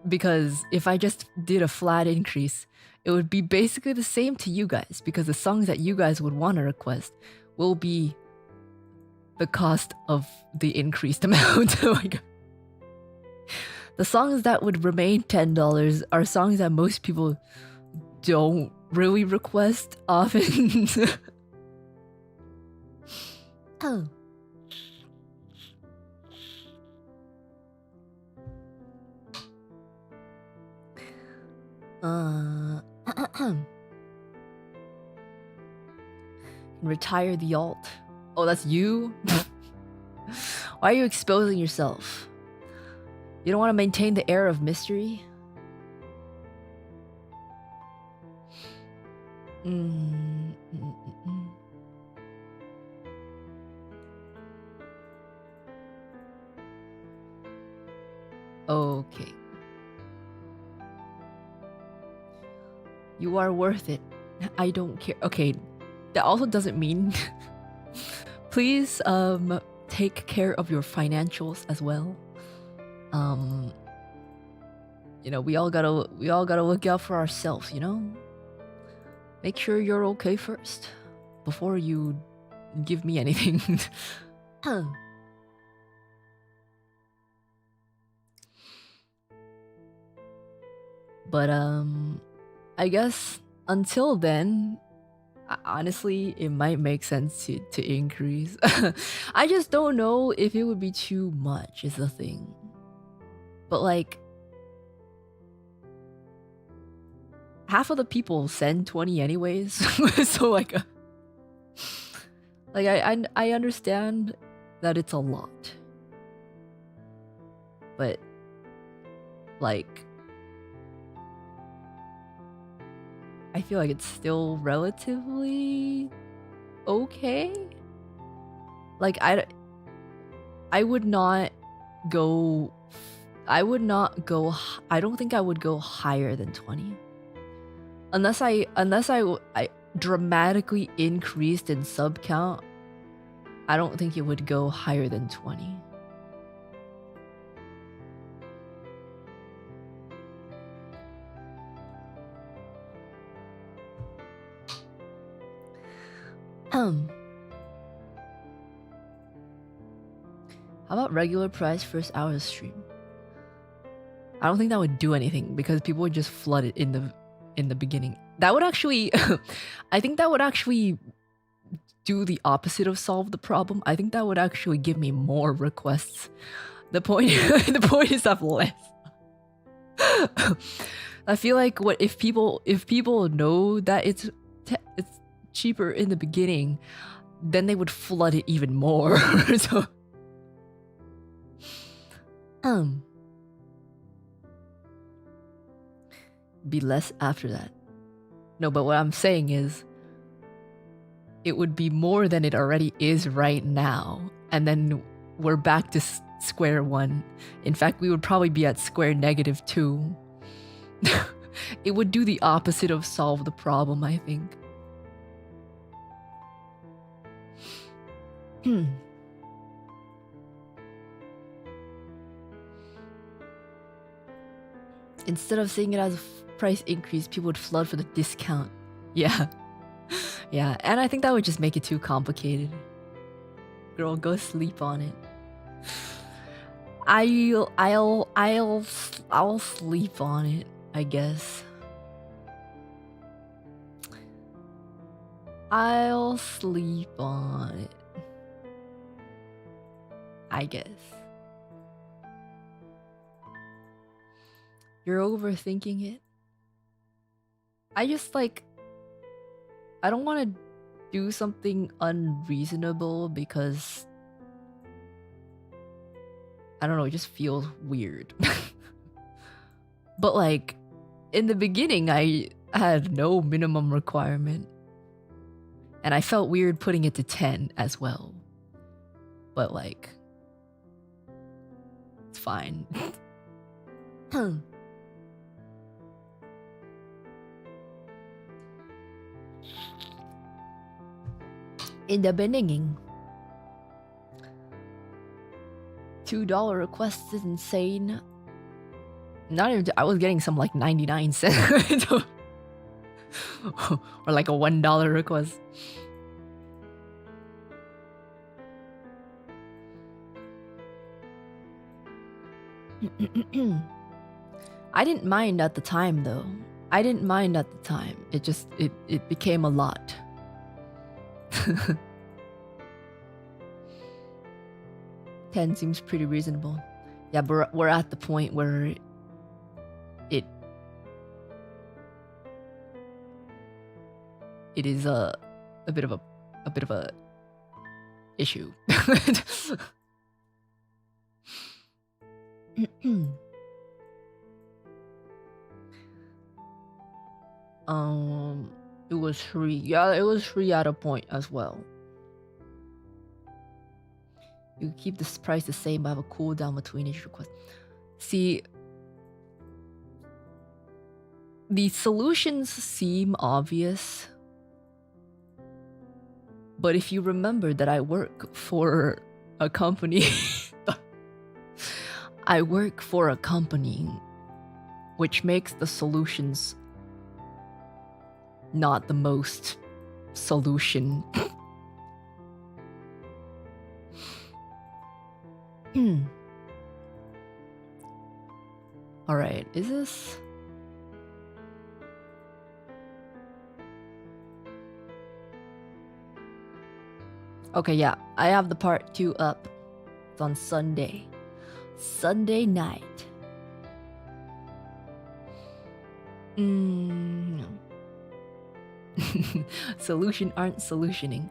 Because if I just did a flat increase, it would be basically the same to you guys, because the songs that you guys would want to request will be the cost of the increased amount. Like, the songs that would remain $10 are songs that most people don't really request often. Oh. Retire the alt. Oh, that's you? Why are you exposing yourself? You don't want to maintain the air of mystery? Okay. You are worth it. I don't care. Okay, that also doesn't mean... Please, take care of your financials as well. You know, we all gotta look out for ourselves, you know? Make sure you're okay first before you give me anything. But I guess until then, honestly, it might make sense to increase. I just don't know if it would be too much is the thing. But like, half of the people send 20 anyways. So like I understand that it's a lot. But like, I feel like it's still relatively okay. Like I would not go. I don't think I would go higher than 20. Unless I dramatically increased in sub count, I don't think it would go higher than 20. How about regular price first hour of stream? I don't think that would do anything because people would just flood it in the beginning. That would actually I think that would actually do the opposite of solve the problem. I think that would actually give me more requests. The point is have less. I feel like if people know that it's cheaper in the beginning, then they would flood it even more. So be less after that. No, but what I'm saying is it would be more than it already is right now, and then we're back to square one. In fact, we would probably be at square -2. It would do the opposite of solve the problem, I think. Instead of seeing it as price increased, people would flood for the discount. Yeah. Yeah, and I think that would just make it too complicated. Girl, go sleep on it. I'll sleep on it, I guess. I'll sleep on it, I guess. You're overthinking it. I just like, I don't want to do something unreasonable because I don't know, it just feels weird. But like, in the beginning, I had no minimum requirement. And I felt weird putting it to 10 as well. But like, it's fine. In the beginning, $2 request is insane. Not even, I was getting some like 99 cents. Or like a $1 request. I didn't mind at the time though. I didn't mind at the time. It just, it became a lot. 10 seems pretty reasonable. Yeah, but we're at the point where it is a bit of a issue. It was free. Yeah, it was free at a point as well. You keep this price the same, but have a cooldown between each request. See, the solutions seem obvious, but if you remember that I work for a company, I work for a company which makes the solutions not the most solution. All right, is this? Okay, yeah, I have the part 2 up. It's on Sunday. Sunday night. Solution aren't solutioning.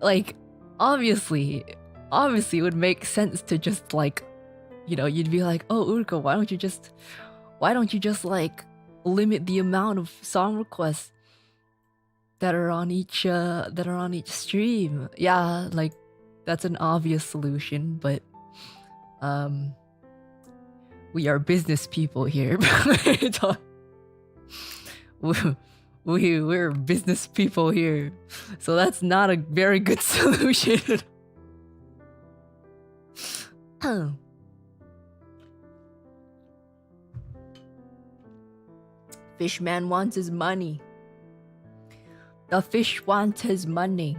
Like, obviously it would make sense to just like, you know, you'd be like, oh Uruka, why don't you just like limit the amount of song requests that are on each stream. Yeah, like that's an obvious solution, but we are business people here. We're business people here, so that's not a very good solution. Fishman wants his money. The fish wants his money.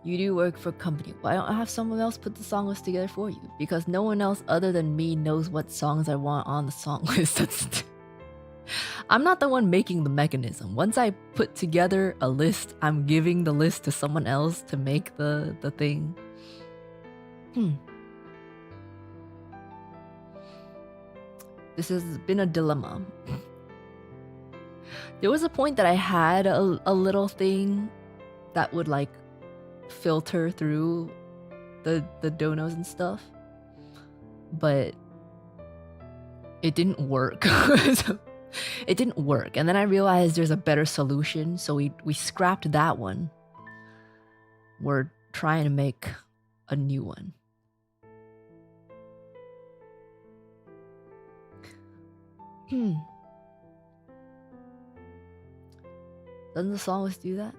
You do work for a company. Why don't I have someone else put the song list together for you? Because no one else other than me knows what songs I want on the song list. I'm not the one making the mechanism. Once I put together a list, I'm giving the list to someone else to make the thing. This has been a dilemma. There was a point that I had a little thing that would like filter through the donos and stuff, but it didn't work. It didn't work, and then I realized there's a better solution, so we scrapped that one. We're trying to make a new one. Doesn't the song list do that?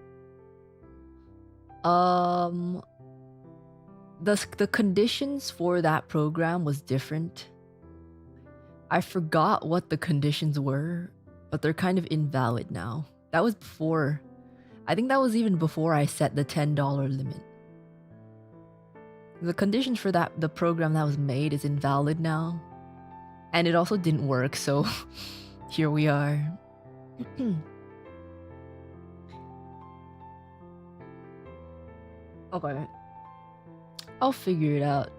the conditions for that program was different. I forgot what the conditions were, but they're kind of invalid now. That was before. I think that was even before I set the $10 limit. The conditions for the program that was made is invalid now. And it also didn't work, so here we are. Okay. I'll figure it out.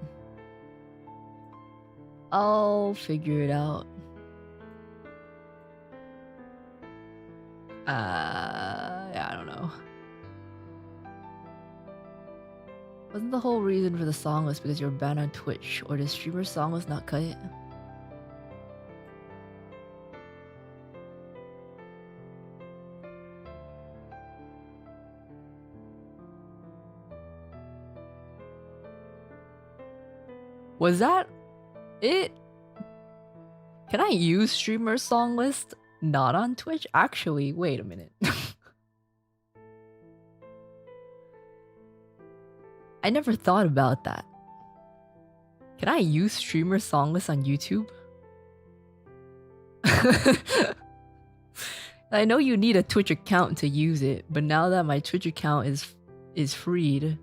Yeah, I don't know. Wasn't the whole reason for the song list because you're banned on Twitch, or the streamer's song was not cut? Was that it? Can I use streamer song list not on Twitch? Actually, wait a minute. I never thought about that. Can I use streamer song list on YouTube? I know you need a Twitch account to use it, but now that my Twitch account is freed,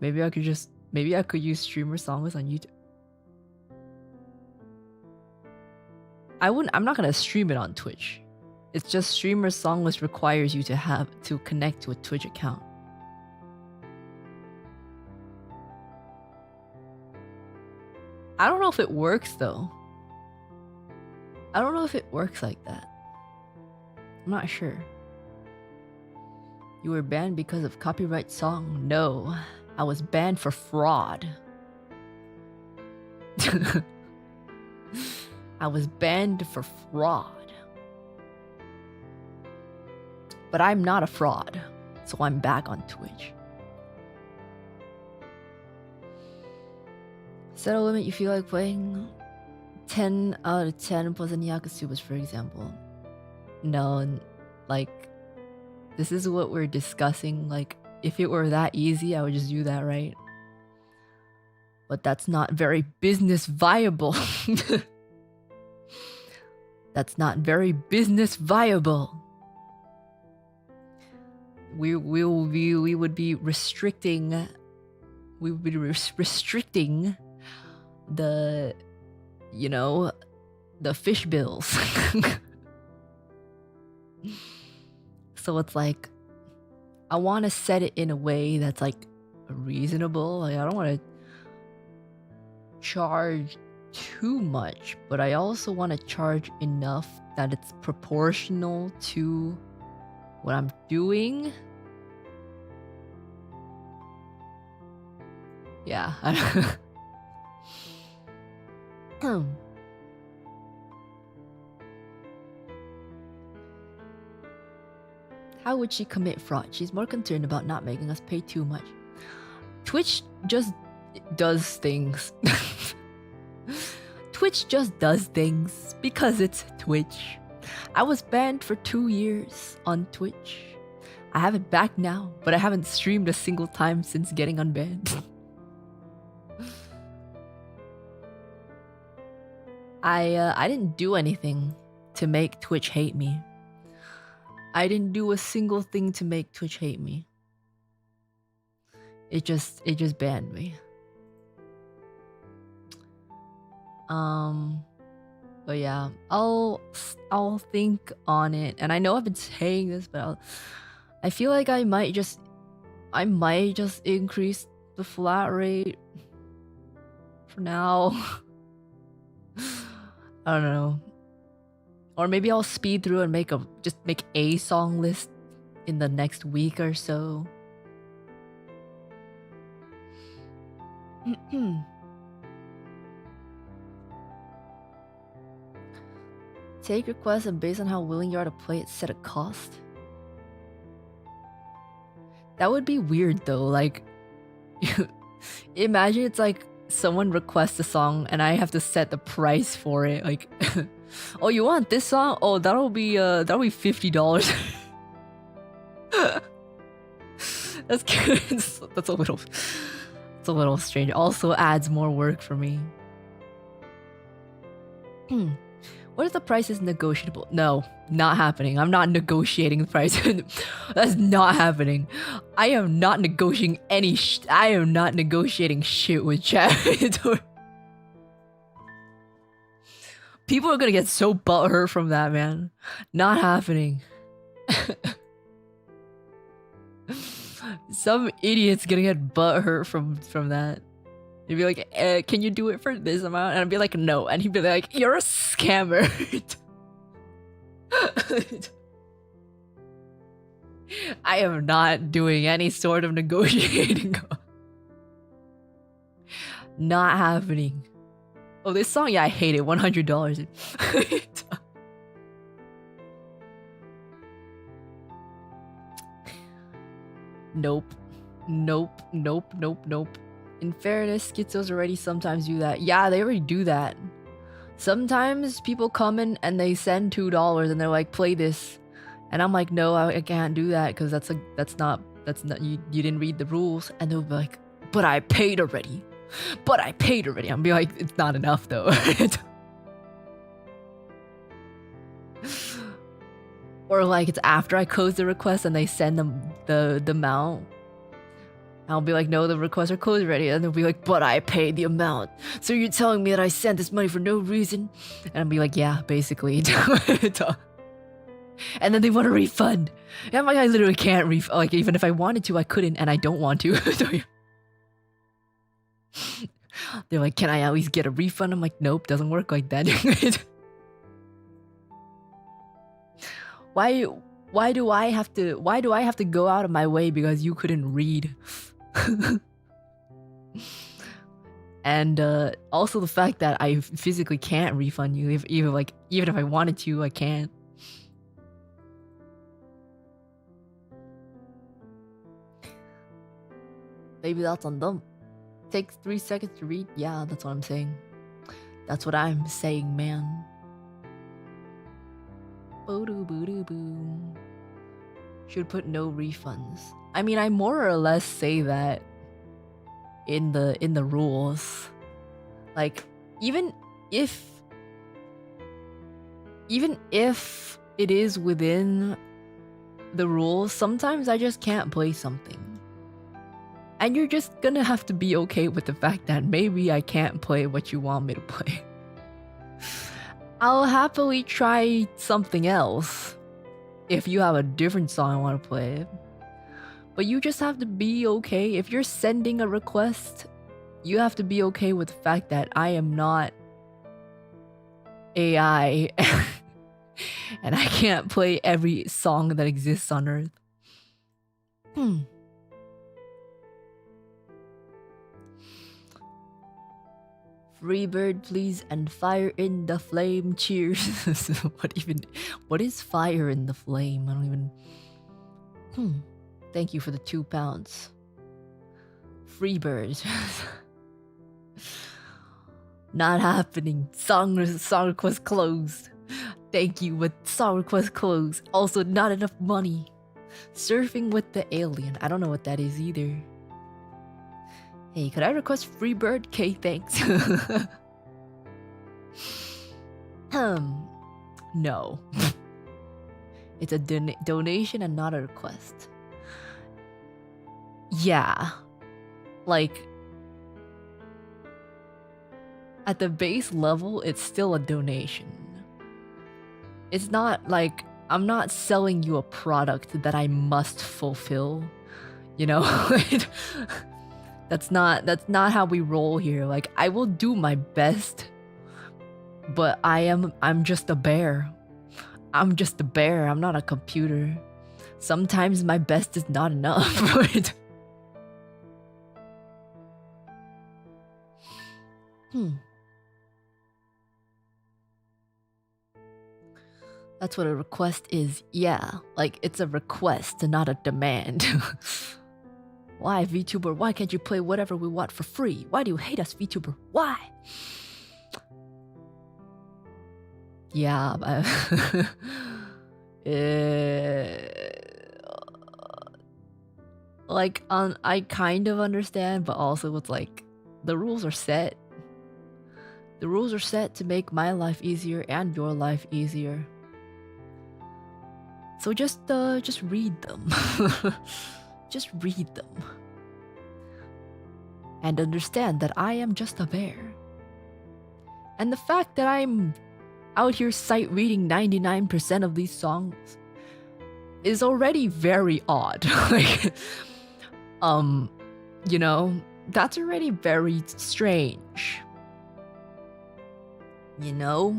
maybe I could use streamer song list on YouTube. I'm not gonna stream it on Twitch. It's just streamer song list requires you to connect to a Twitch account. I don't know if it works though. I don't know if it works like that. I'm not sure. You were banned because of copyright song? No, I was banned for fraud. I was banned for fraud. But I'm not a fraud, so I'm back on Twitch. Set a limit you feel like playing. 10 out of 10 plus any Yakusubas, for example. No, and like, this is what we're discussing. Like, if it were that easy, I would just do that, right? But that's not very business viable. That's not very business viable. We would be restricting. We would be restricting the, you know, the fish bills. So it's like, I want to set it in a way that's like reasonable. Like, I don't want to charge too much, but I also want to charge enough that it's proportional to what I'm doing. Yeah. How would she commit fraud? She's more concerned about not making us pay too much. Twitch just does things. Twitch just does things because it's Twitch. I was banned for 2 years on Twitch. I have it back now, but I haven't streamed a single time since getting unbanned. I didn't do anything to make Twitch hate me. I didn't do a single thing to make Twitch hate me. It just banned me. But yeah, I'll think on it. And I know I've been saying this, but I feel like I might just increase the flat rate for now. I don't know. Or maybe I'll speed through and make a song list in the next week or so. Take requests and based on how willing you are to play it, set a cost. That would be weird though. Like, imagine it's like someone requests a song and I have to set the price for it. Like, oh, you want this song? Oh, that'll be $50. That's good. That's a little. It's a little strange. Also adds more work for me. What if the price is negotiable? No, not happening. I'm not negotiating the price. That's not happening. I am not negotiating any. I am not negotiating shit with chat. People are gonna get so butthurt from that, man. Not happening. Some idiot's gonna get butthurt from that. He'd be like, can you do it for this amount? And I'd be like, no. And he'd be like, you're a scammer. I am not doing any sort of negotiating. Not happening. Oh, this song? Yeah, I hate it. $100. Nope. Nope. Nope. Nope. Nope. In fairness, schizos already sometimes do that. Yeah, they already do that. Sometimes people come in and they send $2 and they're like, play this. And I'm like, no, I can't do that because that's not you didn't read the rules. And they'll be like, but I paid already. But I paid already. I'm be like, it's not enough though. Or like it's after I close the request and they send them the amount. I'll be like, no, the requests are closed already. And they'll be like, but I paid the amount. So you're telling me that I sent this money for no reason? And I'll be like, yeah, basically. And then they want a refund. And I'm like, I literally can't refund. Like, even if I wanted to, I couldn't. And I don't want to. They're like, can I at least get a refund? I'm like, nope, doesn't work like that. Why do I have to go out of my way because you couldn't read? And also the fact that I physically can't refund you, even if I wanted to, I can't. Maybe that's on them. Takes 3 seconds to read. Yeah, that's what I'm saying. That's what I'm saying, man. Boo-doo-boo-doo-boo. Should put no refunds. I mean, I more or less say that in the rules. Like, even if it is within the rules, sometimes I just can't play something. And you're just gonna have to be okay with the fact that maybe I can't play what you want me to play. I'll happily try something else if you have a different song I want to play. But you just have to be okay. If you're sending a request, you have to be okay with the fact that I am not AI and I can't play every song that exists on Earth. Free bird, please, and fire in the flame. Cheers. What is fire in the flame? I don't even. Thank you for the £2. Free bird. Not happening. Song request closed. Thank you, but song request closed. Also, not enough money. Surfing with the alien. I don't know what that is either. Hey, could I request free bird? Okay, thanks. No. It's a donation and not a request. Yeah. Like, at the base level, it's still a donation. It's not like, I'm not selling you a product that I must fulfill. You know? That's not how we roll here. Like, I will do my best, but I'm just a bear. I'm just a bear. I'm not a computer. Sometimes my best is not enough. That's what a request is. Yeah, like it's a request and not a demand. Why, Vtuber? Why can't you play whatever we want for free? Why do you hate us, Vtuber? Why? Yeah, like I kind of understand, but also it's like the rules are set. The rules are set to make my life easier and your life easier. So just read them. Just read them. And understand that I am just a bear. And the fact that I'm out here sight reading 99% of these songs is already very odd. Like, you know, that's already very strange. You know?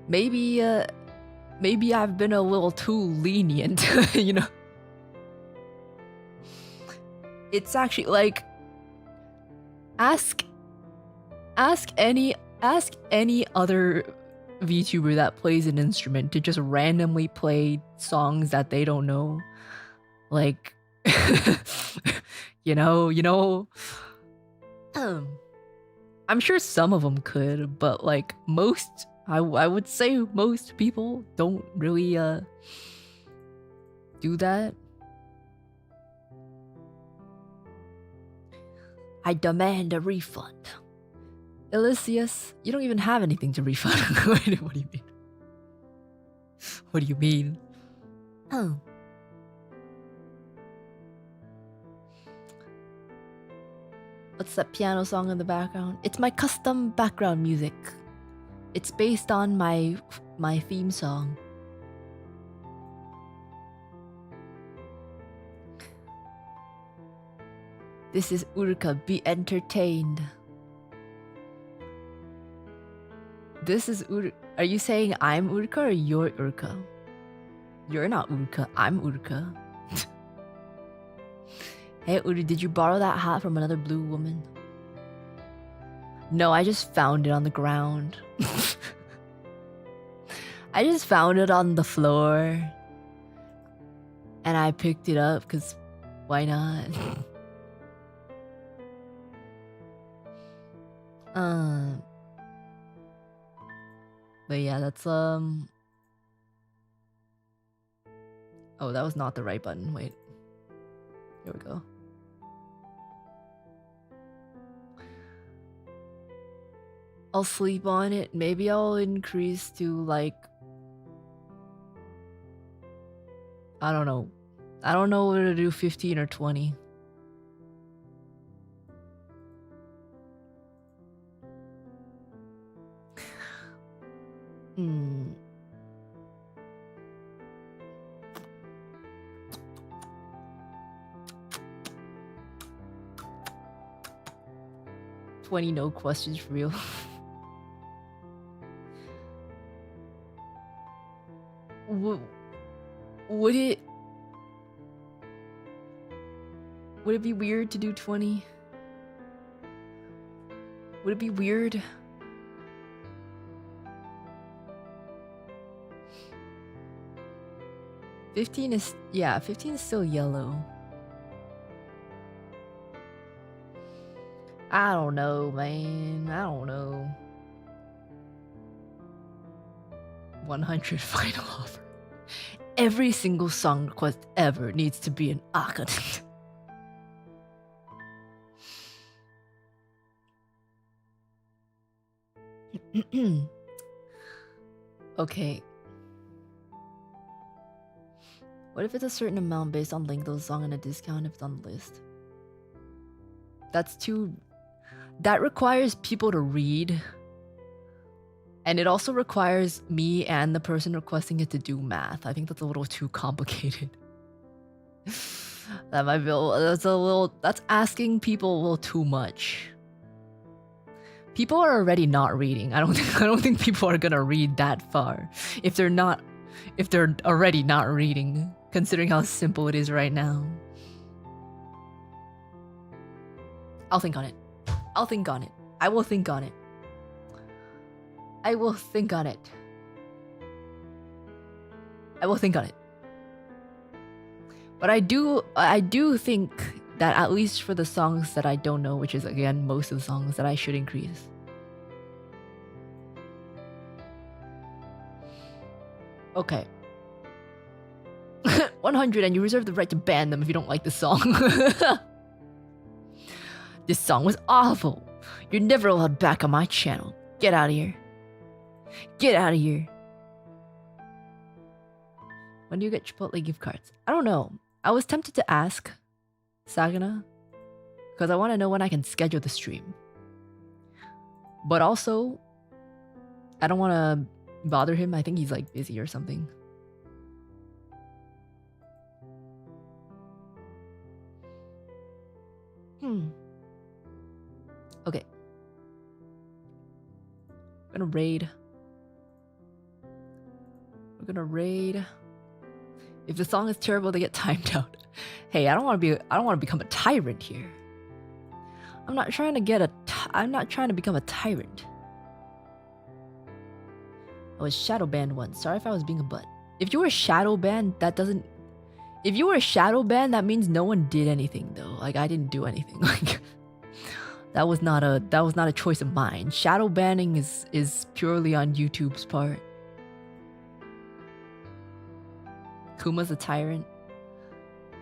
Maybe I've been a little too lenient, you know? It's actually like ask any other VTuber that plays an instrument to just randomly play songs that they don't know. Like you know I'm sure some of them could, but like most I would say most people don't really do that. I demand a refund. Elysius, you don't even have anything to refund. What do you mean? What do you mean? Oh. What's that piano song in the background? It's my custom background music. It's based on my theme song. This is Uruka, be entertained. This is Uruka. Are you saying I'm Uruka or you're Uruka? You're not Uruka, I'm Uruka. Hey Uru, did you borrow that hat from another blue woman? No, I just found it on the ground. I just found it on the floor. And I picked it up because why not? But yeah, that's oh, that was not the right button. Wait. Here we go. I'll sleep on it. Maybe I'll increase to like I don't know. I don't know whether to do 15 or 20. Hmm. $20 no questions for real. Would it be weird to do 20? Would it be weird? $15 is, yeah, $15 is still yellow. I don't know, man. I don't know. 100 final offer. Every single song request ever needs to be an accident. Okay. What if it's a certain amount based on length of the song and a discount if it's on the list? That's too... That requires people to read. And it also requires me and the person requesting it to do math. I think that's a little too complicated. That might be that's asking people a little too much. People are already not reading. I don't think people are gonna read that far if they're already not reading, considering how simple it is right now. I'll think on it. I'll think on it. I will think on it. I will think on it. I will think on it. But I do think that at least for the songs that I don't know, which is again most of the songs, that I should increase. Okay. 100 and you reserve the right to ban them if you don't like the song. This song was awful. You're never allowed back on my channel. Get out of here. Get out of here. When do you get Chipotle gift cards? I don't know. I was tempted to ask Sagana because I want to know when I can schedule the stream. But also, I don't want to bother him. I think he's like busy or something. Okay. We're gonna raid. We're gonna raid. If the song is terrible, they get timed out. Hey, I don't want to become a tyrant here. I'm not trying to become a tyrant. I was shadow banned once. Sorry if I was being a butt. If you were shadow banned, that doesn't. If you were shadow banned, that means no one did anything though. Like I didn't do anything. Like that was not a choice of mine. Shadow banning is purely on YouTube's part. Kuma's a tyrant.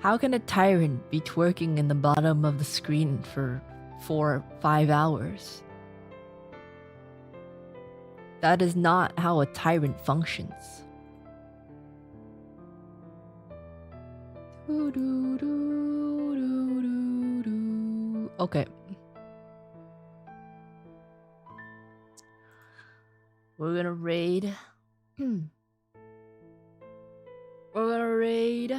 How can a tyrant be twerking in the bottom of the screen for 4 or 5 hours? That is not how a tyrant functions. Okay. We're gonna raid. We're gonna raid.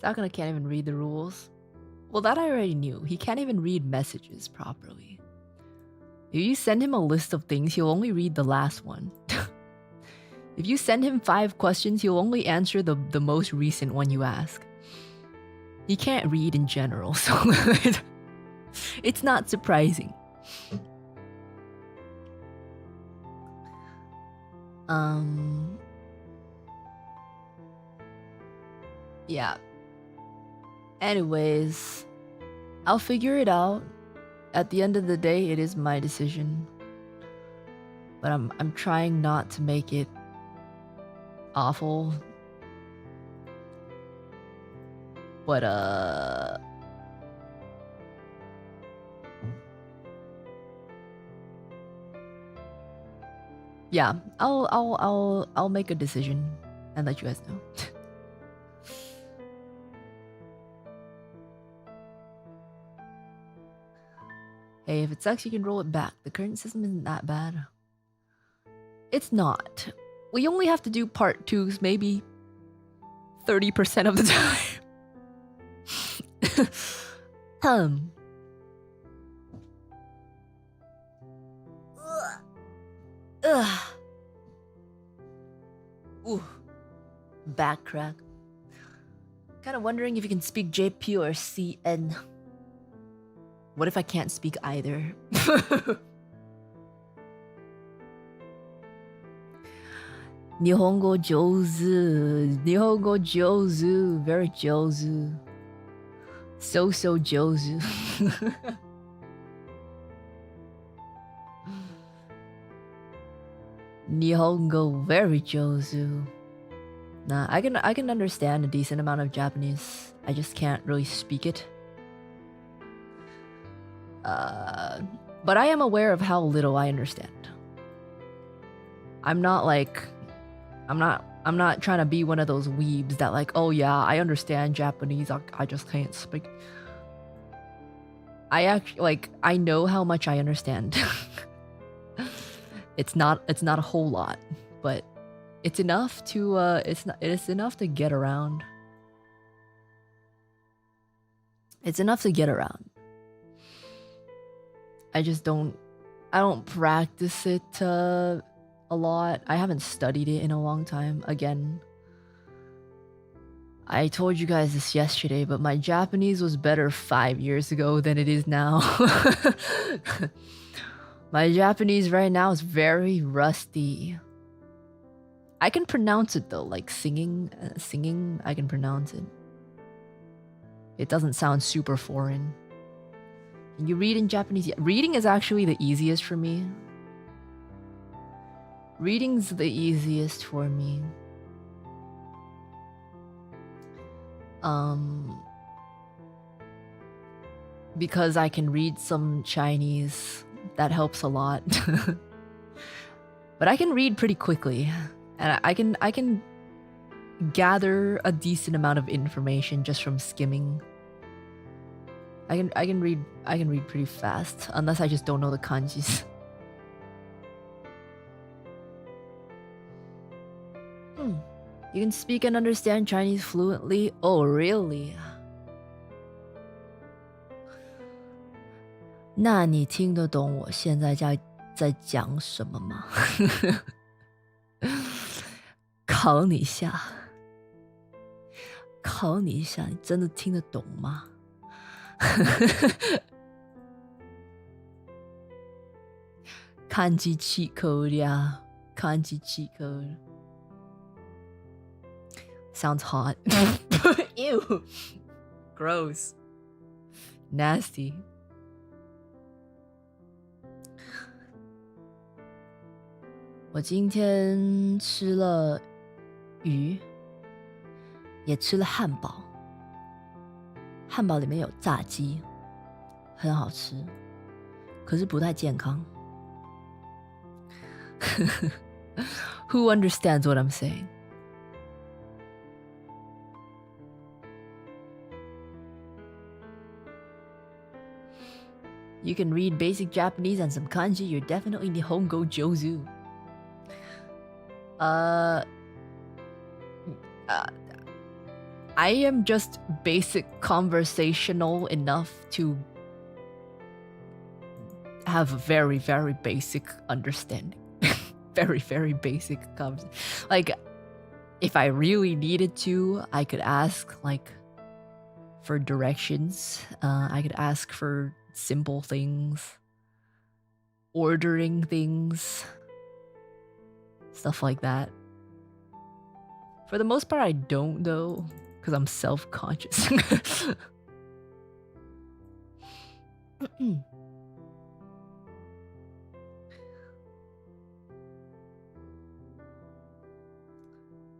Sakana can't even read the rules. Well, that I already knew. He can't even read messages properly. If you send him a list of things, he'll only read the last one. If you send him 5 questions, he'll only answer the most recent one you ask. He can't read in general, so it's not surprising. Yeah. Anyways, I'll figure it out. At the end of the day, it is my decision. But I'm trying not to make it awful. But yeah, I'll make a decision and let you guys know. Hey, if it sucks, you can roll it back. The current system isn't that bad. It's not. We only have to do part 2s maybe 30% of the time. Ugh. Ooh. Back crack. Kind of wondering if you can speak JP or CN. What if I can't speak either? Nihongo jouzu. Nihongo jouzu. Very jouzu. So jouzu. Nihongo very jouzu. Nah, I can understand a decent amount of Japanese. I just can't really speak it. But I am aware of how little I understand. I'm not trying to be one of those weebs that like, oh yeah, I understand Japanese, I just can't speak. I actually like, I know how much I understand. It's not a whole lot, but it's enough to it's enough to get around. It's enough to get around. I don't practice it a lot. I haven't studied it in a long time. Again, I told you guys this yesterday, but my Japanese was better 5 years ago than it is now. My Japanese right now is very rusty. I can pronounce it though, like singing, I can pronounce it. It doesn't sound super foreign. Can you read in Japanese? Yeah, reading is actually the easiest for me. Reading's the easiest for me. Because I can read some Chinese, that helps a lot. But I can read pretty quickly, and I can gather a decent amount of information just from skimming. I can read pretty fast, unless I just don't know the kanjis. You can speak and understand Chinese fluently? Oh, really? 那你听得懂我现在在讲什么吗？考你一下，你真的听得懂吗？漢字切口呀，漢字切口。Sounds hot. Ew. Gross. Nasty. 我今天吃了鱼，也吃了汉堡。汉堡里面有炸鸡，很好吃，可是不太健康。Who understands what I'm saying? You can read basic Japanese and some kanji. You're definitely Nihongo Jozu. I am just basic conversational enough to have a very, very basic understanding. Very, very basic conversation. Like, if I really needed to, I could ask, like, for directions. I could ask for simple things. Ordering things. Stuff like that. For the most part, I don't, though, because I'm self-conscious.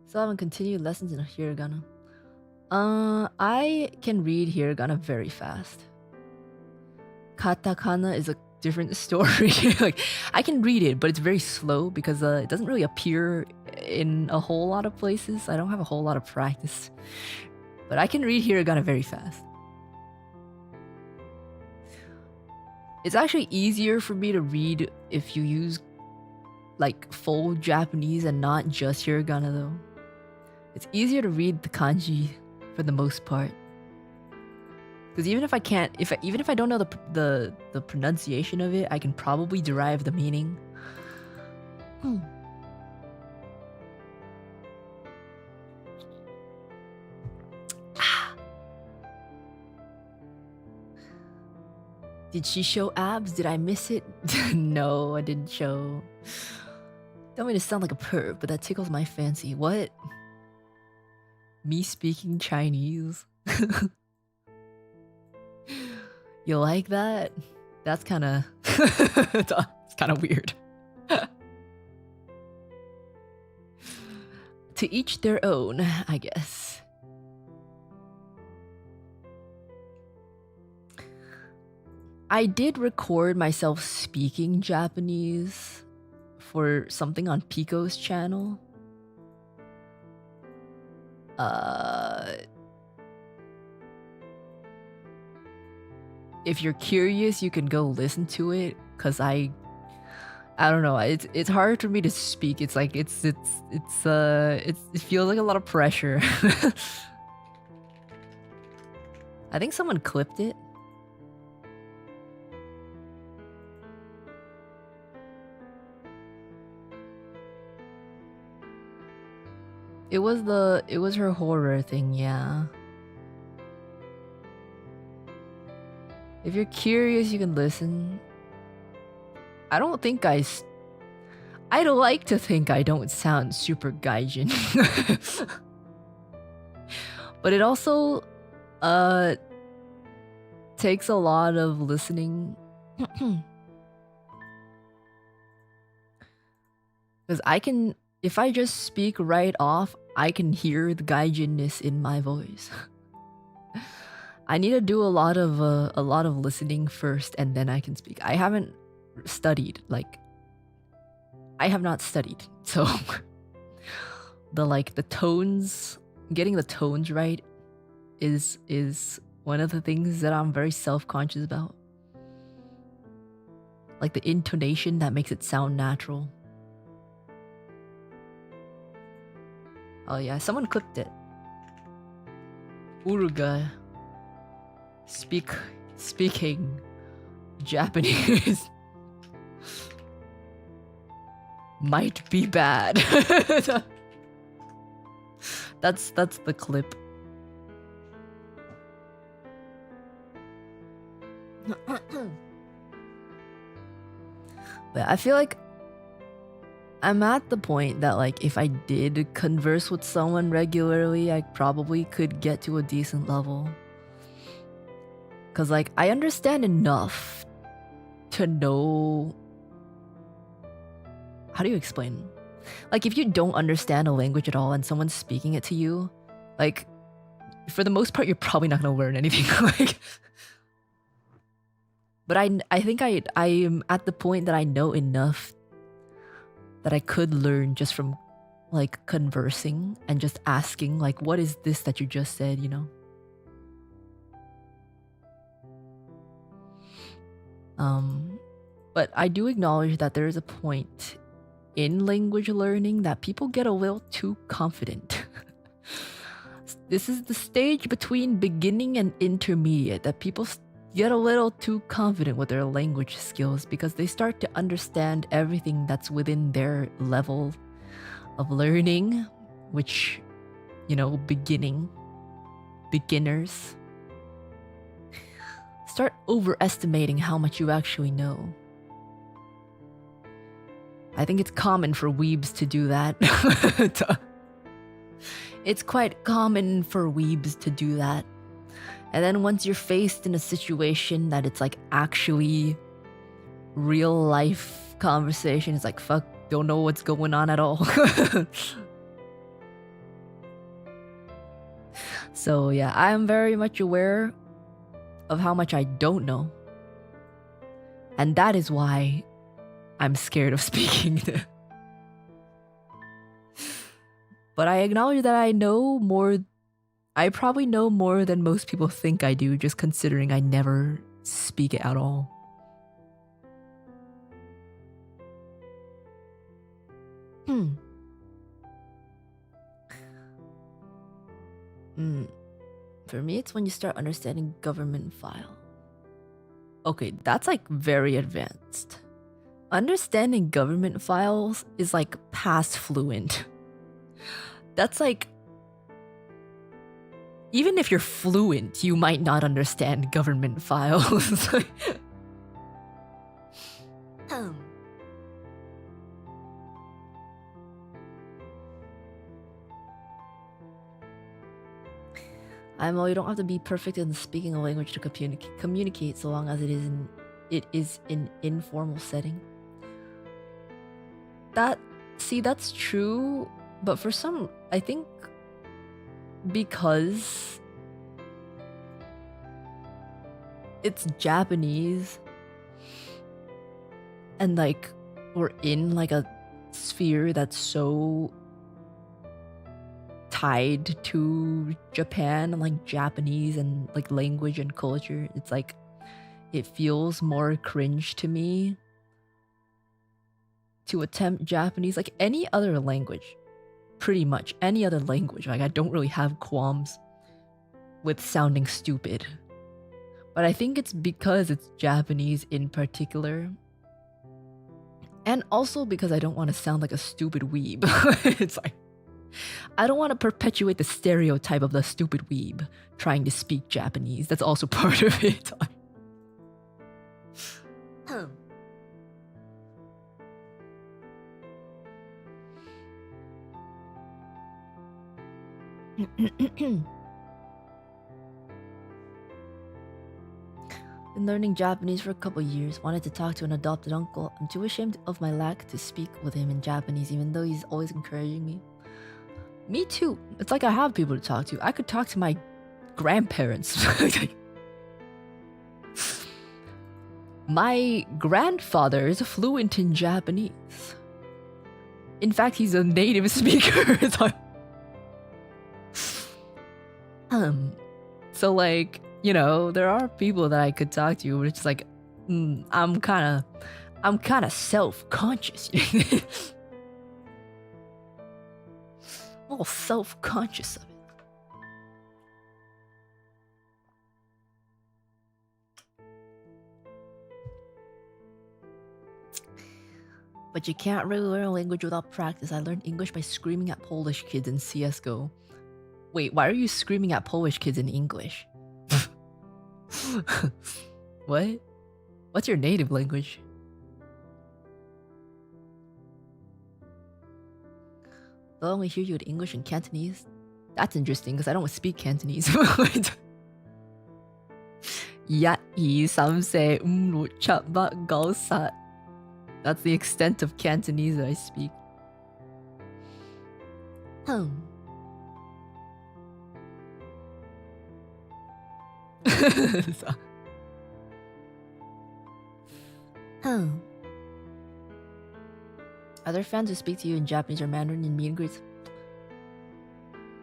So I haven't continued lessons in hiragana. I can read hiragana very fast. Katakana is a different story. Like, I can read it, but it's very slow because it doesn't really appear in a whole lot of places. I don't have a whole lot of practice. But I can read hiragana very fast. It's actually easier for me to read if you use like full Japanese and not just hiragana, though. It's easier to read the kanji for the most part. Because even if I can't, even if I don't know the pronunciation of it, I can probably derive the meaning. Did she show abs? Did I miss it? No, I didn't show. Don't mean to sound like a perv, but that tickles my fancy. What? Me speaking Chinese? You like that? That's kind of... it's kind of weird. To each their own, I guess. I did record myself speaking Japanese for something on Pico's channel. If you're curious, you can go listen to it, cause I don't know. It's hard for me to speak. It's like it feels like a lot of pressure. I think someone clipped it. It was her horror thing, yeah. If you're curious, you can listen. I like to think I don't sound super gaijin. But it also Uh, takes a lot of listening. Because if I just speak right off, I can hear the gaijin-ness in my voice. I need to do a lot of listening first, and then I can speak. I haven't studied, like, I have not studied, so the tones, getting the tones right is one of the things that I'm very self-conscious about. Like the intonation that makes it sound natural. Oh yeah, someone clicked it. Uruka speaking Japanese might be bad. That's the clip. But I feel like I'm at the point that, like, if I did converse with someone regularly, I probably could get to a decent level. Cause like I understand enough to know, how do you explain? Like if you don't understand a language at all and someone's speaking it to you, like for the most part you're probably not gonna learn anything. Like, but I think I am at the point that I know enough that I could learn just from like conversing and just asking, like, what is this that you just said, you know? But I do acknowledge that there is a point in language learning that people get a little too confident. This is the stage between beginning and intermediate that people get a little too confident with their language skills because they start to understand everything that's within their level of learning, which, you know, beginners start overestimating how much you actually know. I think it's common for weebs to do that. It's quite common for weebs to do that. And then once you're faced in a situation that it's like actually real life conversation, it's like, fuck, don't know what's going on at all. So yeah, I'm very much aware of how much I don't know. And that is why I'm scared of speaking. But I acknowledge that I probably know more than most people think I do, just considering I never speak it at all. For me, it's when you start understanding government file. Okay, that's like very advanced. Understanding government files is like past fluent. That's like, even if you're fluent, you might not understand government files. Well, you don't have to be perfect in speaking a language to communicate so long as it is in informal setting. That's true, but for some, I think because it's Japanese and like we're in like a sphere that's so tied to Japan and like Japanese and like language and culture, it's like it feels more cringe to me to attempt Japanese. Like any other language, pretty much any other language, like I don't really have qualms with sounding stupid, but I think it's because it's Japanese in particular, and also because I don't want to sound like a stupid weeb. It's like I don't want to perpetuate the stereotype of the stupid weeb trying to speak Japanese. That's also part of it. Been learning Japanese for a couple years. Wanted to talk to an adopted uncle. I'm too ashamed of my lack to speak with him in Japanese, even though he's always encouraging me. Me too. It's like I have people to talk to. I could talk to my grandparents. My grandfather is fluent in Japanese. In fact, he's a native speaker. So like, you know, there are people that I could talk to, but it's like, I'm kind of self-conscious. I'm all self-conscious of it. But you can't really learn a language without practice. I learned English by screaming at Polish kids in CSGO. Wait, why are you screaming at Polish kids in English? What? What's your native language? They'll only hear you in English and Cantonese. That's interesting because I don't speak Cantonese. Ya yi samse umlu chapa gausat. That's the extent of Cantonese that I speak. Are there fans who speak to you in Japanese or Mandarin in meet and greets?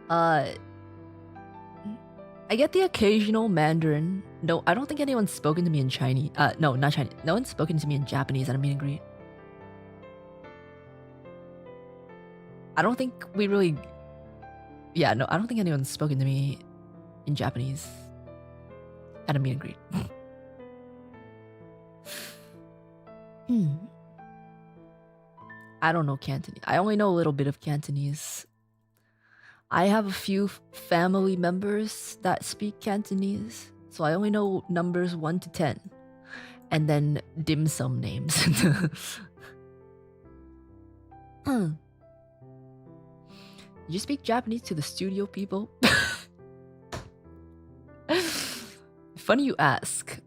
I get the occasional Mandarin. No, I don't think anyone's spoken to me in Chinese. No, not Chinese. No one's spoken to me in Japanese at a meet and greet. I don't think we really... Yeah, no, I don't think anyone's spoken to me in Japanese at a meet and greet. I don't know Cantonese. I only know a little bit of Cantonese. I have a few family members that speak Cantonese, so I only know numbers 1 to 10. And then dim sum names. Did you speak Japanese to the studio people? Funny you ask.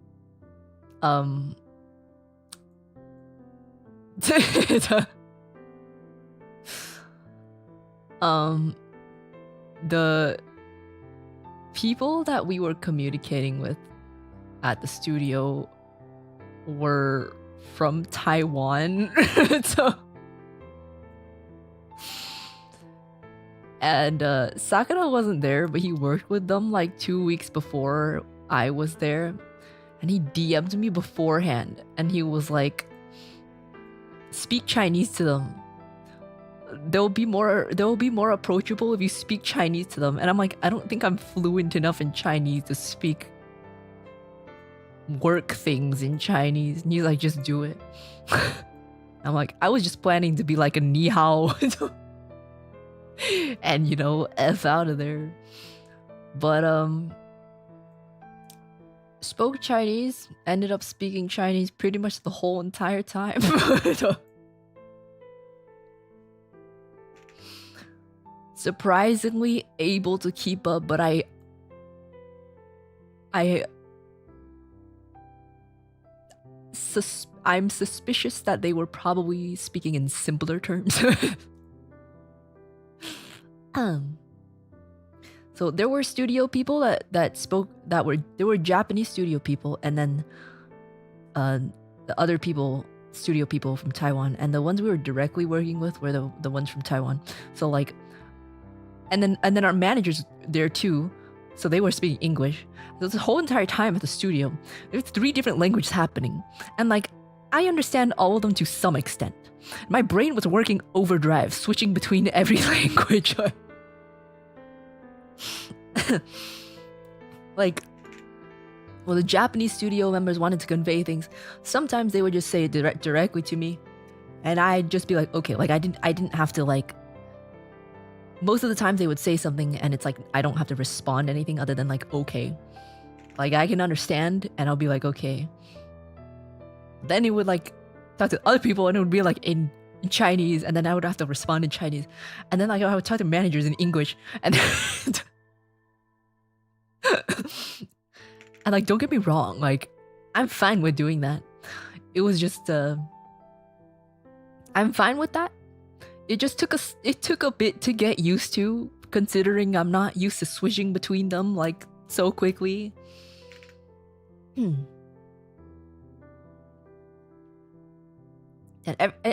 The people that we were communicating with at the studio were from Taiwan. And Sakura wasn't there, but he worked with them like 2 weeks before I was there. And he DM'd me beforehand and he was like, speak Chinese to them. They'll be more approachable if you speak Chinese to them. And I'm like, I don't think I'm fluent enough in Chinese to speak work things in Chinese. And he's like, just do it. I'm like, I was just planning to be like a ni hao. And you know, F out of there. But spoke Chinese, ended up speaking Chinese pretty much the whole entire time. Surprisingly able to keep up, but I'm suspicious that they were probably speaking in simpler terms. So there were studio people there were Japanese studio people, and then the other people, studio people from Taiwan, and the ones we were directly working with were the ones from Taiwan. So like, and then our managers there too, so they were speaking English. So the whole entire time at the studio, there's 3 different languages happening, and like I understand all of them to some extent. My brain was working overdrive, switching between every language. Like, well, the Japanese studio members wanted to convey things. Sometimes they would just say it directly to me, and I'd just be like, okay. Like I didn't have to like. Most of the times they would say something, and it's like I don't have to respond to anything other than like okay. Like I can understand, and I'll be like okay. Then he would like talk to other people, and it would be like in Chinese, and then I would have to respond in Chinese, and then like I would talk to managers in English, and and like don't get me wrong, like I'm fine with doing that. It was just I'm fine with that. It just took a bit to get used to, considering I'm not used to switching between them like so quickly. And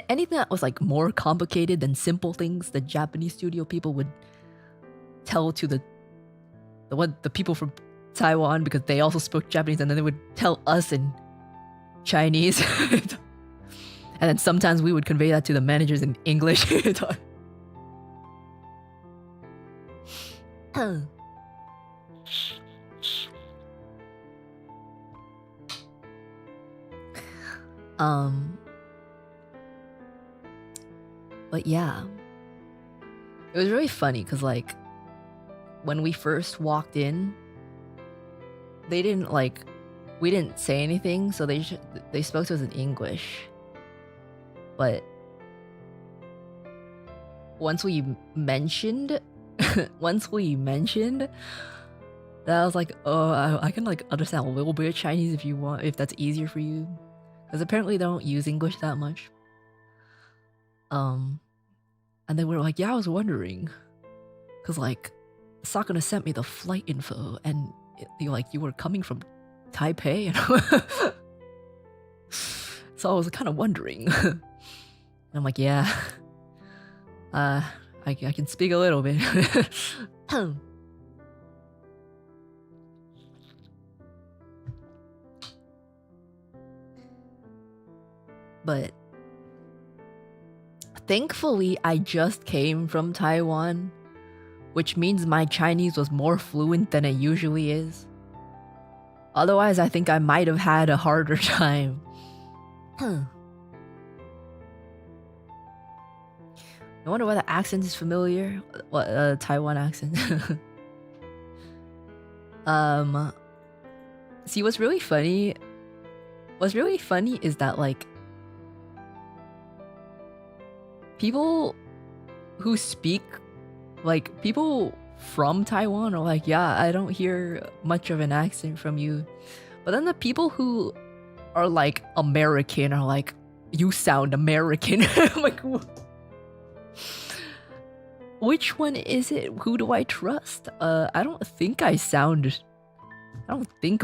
anything that was like more complicated than simple things, the Japanese studio people would tell to the people from Taiwan, because they also spoke Japanese, and then they would tell us in Chinese. And then sometimes we would convey that to the managers in English. But yeah, it was really funny because like when we first walked in, we didn't say anything, so they spoke to us in English. But once we mentioned that, I was like, oh, I can like understand a little bit of Chinese if you want, if that's easier for you, because apparently they don't use English that much. And they were like, yeah, I was wondering, because like Sakuna sent me the flight info, and you were coming from Taipei, and so I was kind of wondering. And I'm like, yeah, I can speak a little bit. But thankfully, I just came from Taiwan, which means my Chinese was more fluent than it usually is. Otherwise, I think I might have had a harder time. I wonder why the accent is familiar. What Taiwan accent? See, what's really funny is that like people who speak, like people from Taiwan are like, yeah, I don't hear much of an accent from you. But then the people who are like American are like, you sound American. I'm like, which one is it? Who do I trust? I don't think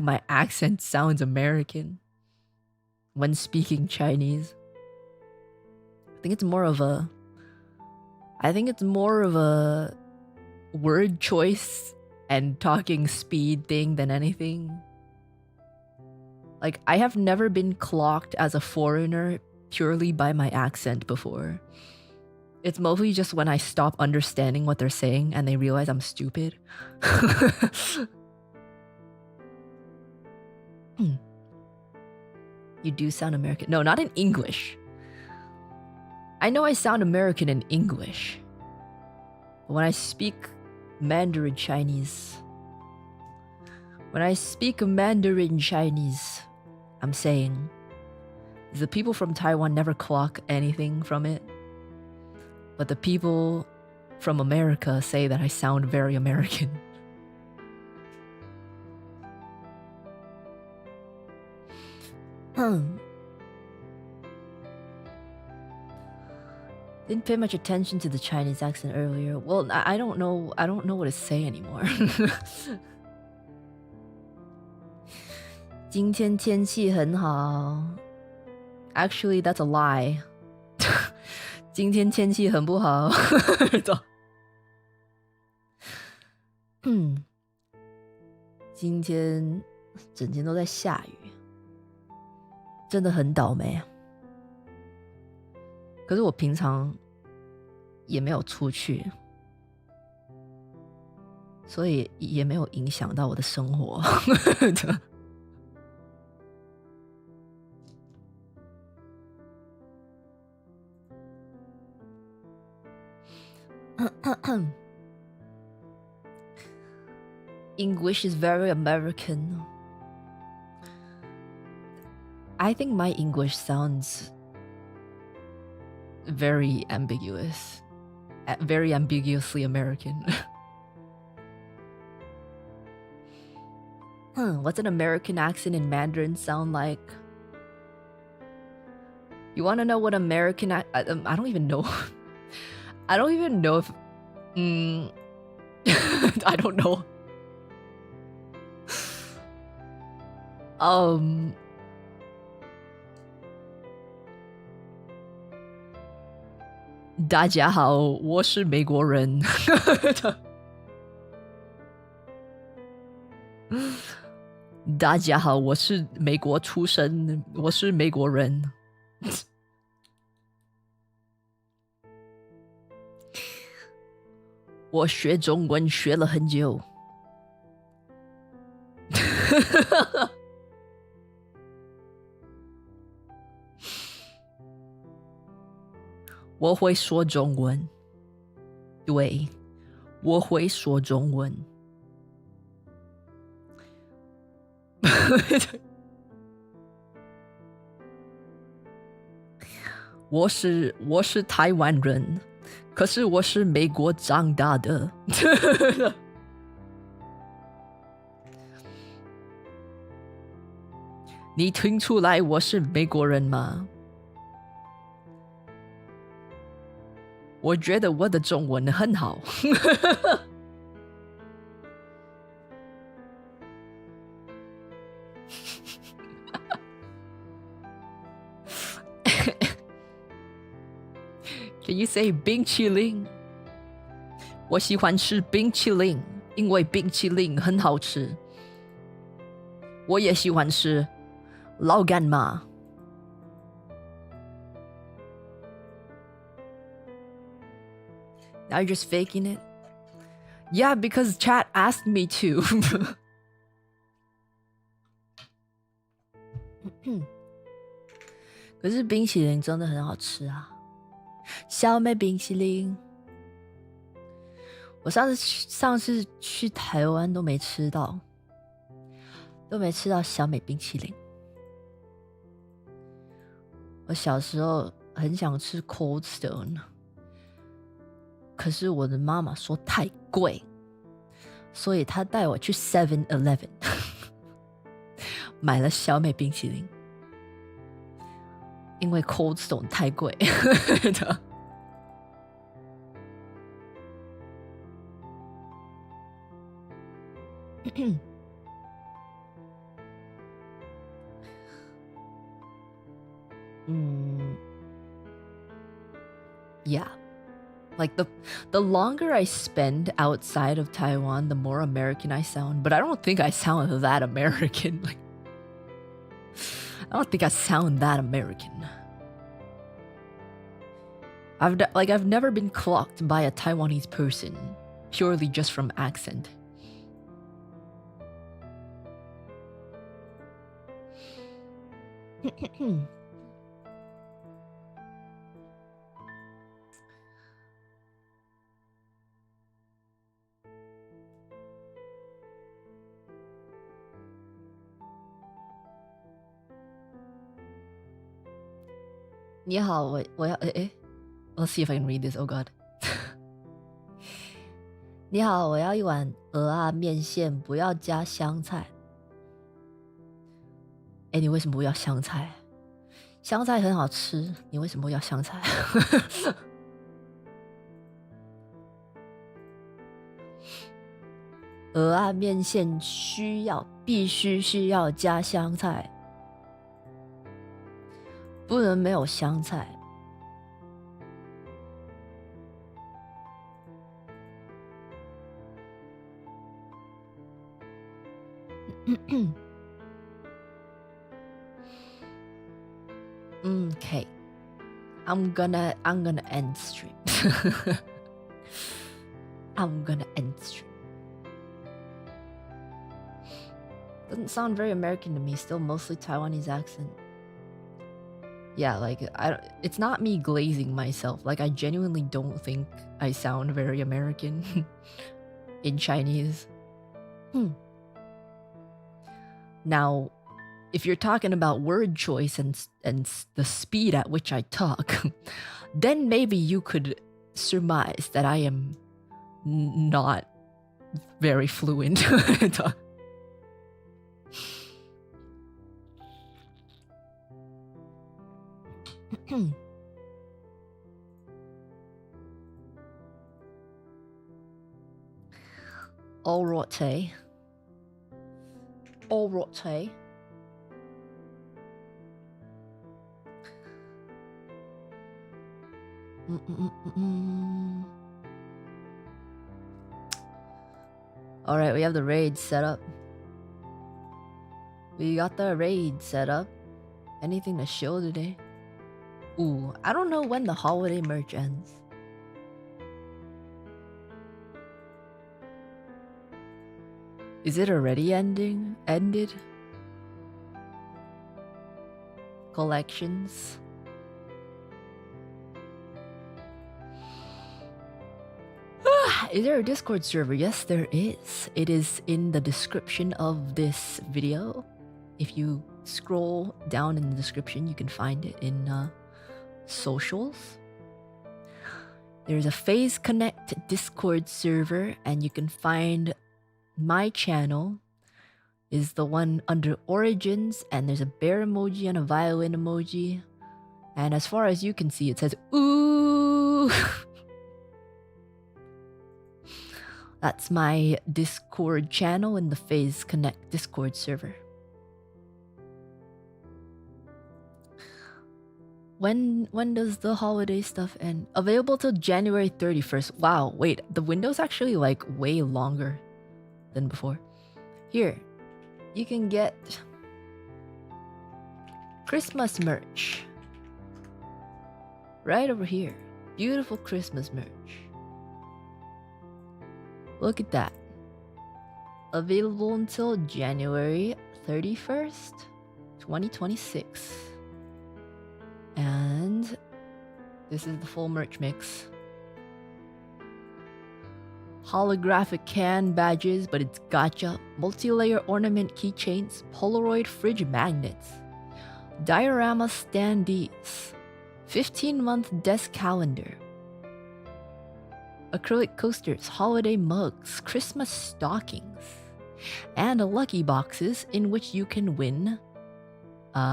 my accent sounds American when speaking Chinese. I think it's more of a word choice and talking speed thing than anything. Like, I have never been clocked as a foreigner purely by my accent before. It's mostly just when I stop understanding what they're saying and they realize I'm stupid. You do sound American. No, not in English. I know I sound American in English. But when I speak Mandarin Chinese, I'm saying the people from Taiwan never clock anything from it. But the people from America say that I sound very American. Didn't pay much attention to the Chinese accent earlier. Well, I don't know what to say anymore. 今天天气很好. Actually, that's a lie. 今天天气很不好. 今天整天都在下雨，真的很倒霉。可是我平常也没有出去，所以也没有影响到我的生活。English is very American. I think my English sounds very ambiguous. Very ambiguously American. What's an American accent in Mandarin sound like? You want to know what American I don't even know. I don't even know if I don't know. Um 大家好，我是美国人。大家好，我是美国出生，我是美国人。我学中文学了很久。我会说中文，对，我会说中文。我是台湾人，可是我是美国长大的。你听出来我是美国人吗？我觉得我的中文很好。Can you say 冰淇淋？我喜欢吃冰淇淋，因为冰淇淋很好吃。我也喜欢吃老干妈。Now you're just faking it? Yeah, because chat asked me to. 可是冰淇淋真的很好吃啊，小美冰淇淋。我上次去台湾都没吃到小美冰淇淋。我小时候很想吃 Cold Stone。可是我的妈妈说太贵，所以她带我去 7-Eleven 买了小美冰淇淋，因为 Cold Stone 太贵。Yeah. Like the longer I spend outside of Taiwan, the more American I sound. But I don't think I sound that American. Like, I don't think I sound that American. I've never been clocked by a Taiwanese person purely just from accent. Let's see if I can read this. Oh God. 你好，我要一碗鹅啊面线，不要加香菜。哎，你为什么不要香菜？香菜很好吃，你为什么不要香菜？鹅啊面线必须需要加香菜。不能没有香菜。Okay. I'm gonna end stream. I'm gonna end stream. Doesn't sound very American to me, still mostly Taiwanese accent. Yeah, like it's not me glazing myself. Like I genuinely don't think I sound very American in Chinese. Now, if you're talking about word choice and the speed at which I talk, then maybe you could surmise that I am not very fluent. Alrighty. Alrighty. Alright, we have the raid set up. We got the raid set up. Anything to show today? Ooh, I don't know when the holiday merch ends. Is it already ended? Collections. Is there a Discord server? Yes, there is. It is in the description of this video. If you scroll down in the description, you can find it in socials. There's a Phase Connect Discord server, and you can find my channel is the one under Origins, and there's a bear emoji and a violin emoji. And as far as you can see, it says, ooh! That's my Discord channel in the Phase Connect Discord server. When does the holiday stuff end? Available till January 31st. Wow, wait, the window's actually like way longer than before. Here, you can get Christmas merch. Right over here. Beautiful Christmas merch. Look at that. Available until January 31st, 2026. And this is the full merch mix. Holographic can badges, but it's gotcha. Multi-layer ornament keychains, Polaroid fridge magnets, diorama standees, 15-month desk calendar, acrylic coasters, holiday mugs, Christmas stockings, and lucky boxes in which you can win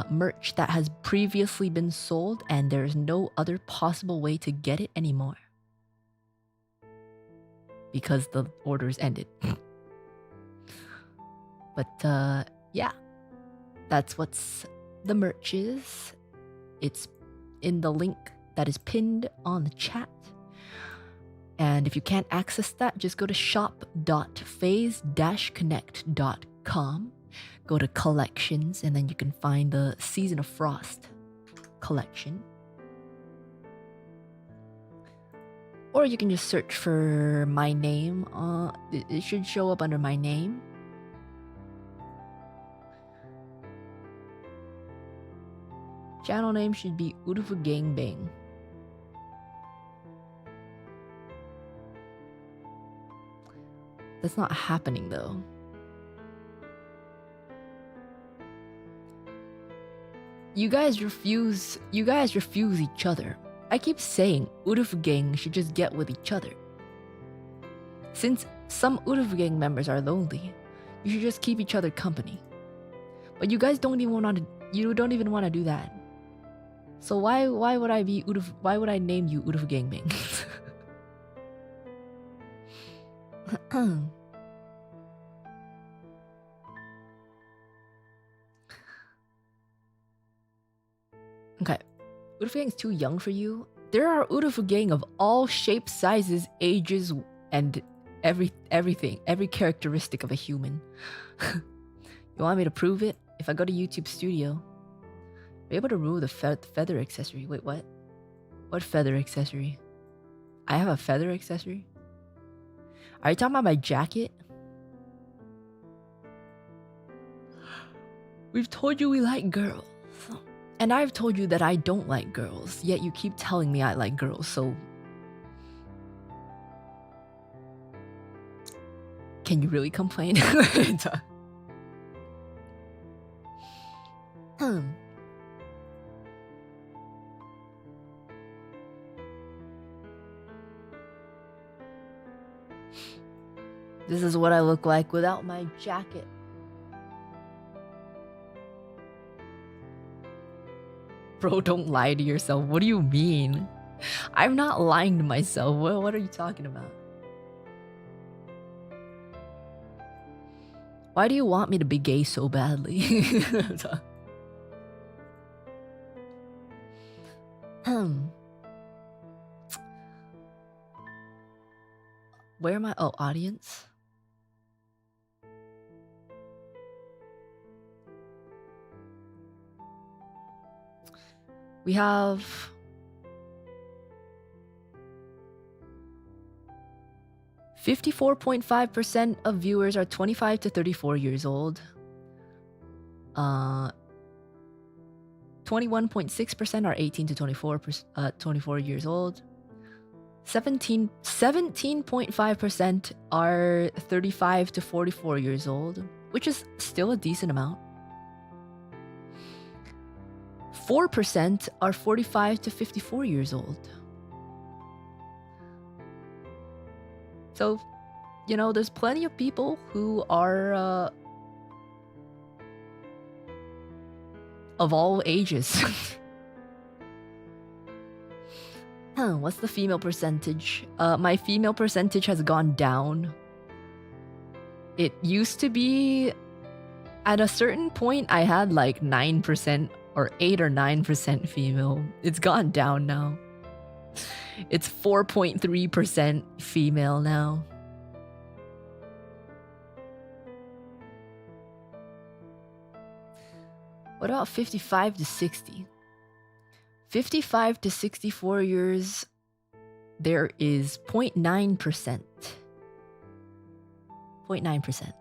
merch that has previously been sold and there's no other possible way to get it anymore because the orders ended. But yeah, that's what's the merch is. It's in the link that is pinned on the chat. And if you can't access that, just go to shop.phase-connect.com. Go to collections, and then you can find the Season of Frost collection. Or you can just search for my name. It should show up under my name. Channel name should be Uruka Gangbang. That's not happening though. You guys refuse each other. I keep saying Uruka Gang should just get with each other. Since some Uruka Gang members are lonely, you should just keep each other company. But you guys don't even want to do that. So why would I name you Uruka Gangbang? Okay, Uruka Gang's too young for you. There are Uruka Gang of all shapes, sizes, ages, and everything, every characteristic of a human. You want me to prove it? If I go to YouTube Studio, be able to remove the feather accessory. Wait, what? What feather accessory? I have a feather accessory? Are you talking about my jacket? We've told you we like girls. And I've told you that I don't like girls, yet you keep telling me I like girls, so... Can you really complain? This is what I look like without my jacket. Bro, don't lie to yourself. What do you mean? I'm not lying to myself. What are you talking about? Why do you want me to be gay so badly? Where am I? Oh, audience. We have 54.5% of viewers are 25 to 34 years old. 21.6% are 18 to 24 years old. 17.5% are 35 to 44 years old, which is still a decent amount. 4% are 45 to 54 years old. So, you know, there's plenty of people who are of all ages. What's the female percentage? My female percentage has gone down. It used to be, at a certain point, I had like 9% or 8 or 9% female. It's gone down now. It's 4.3% female now. What about 55 to 60? 55 to 64 years, there is 0.9%. 0.9%.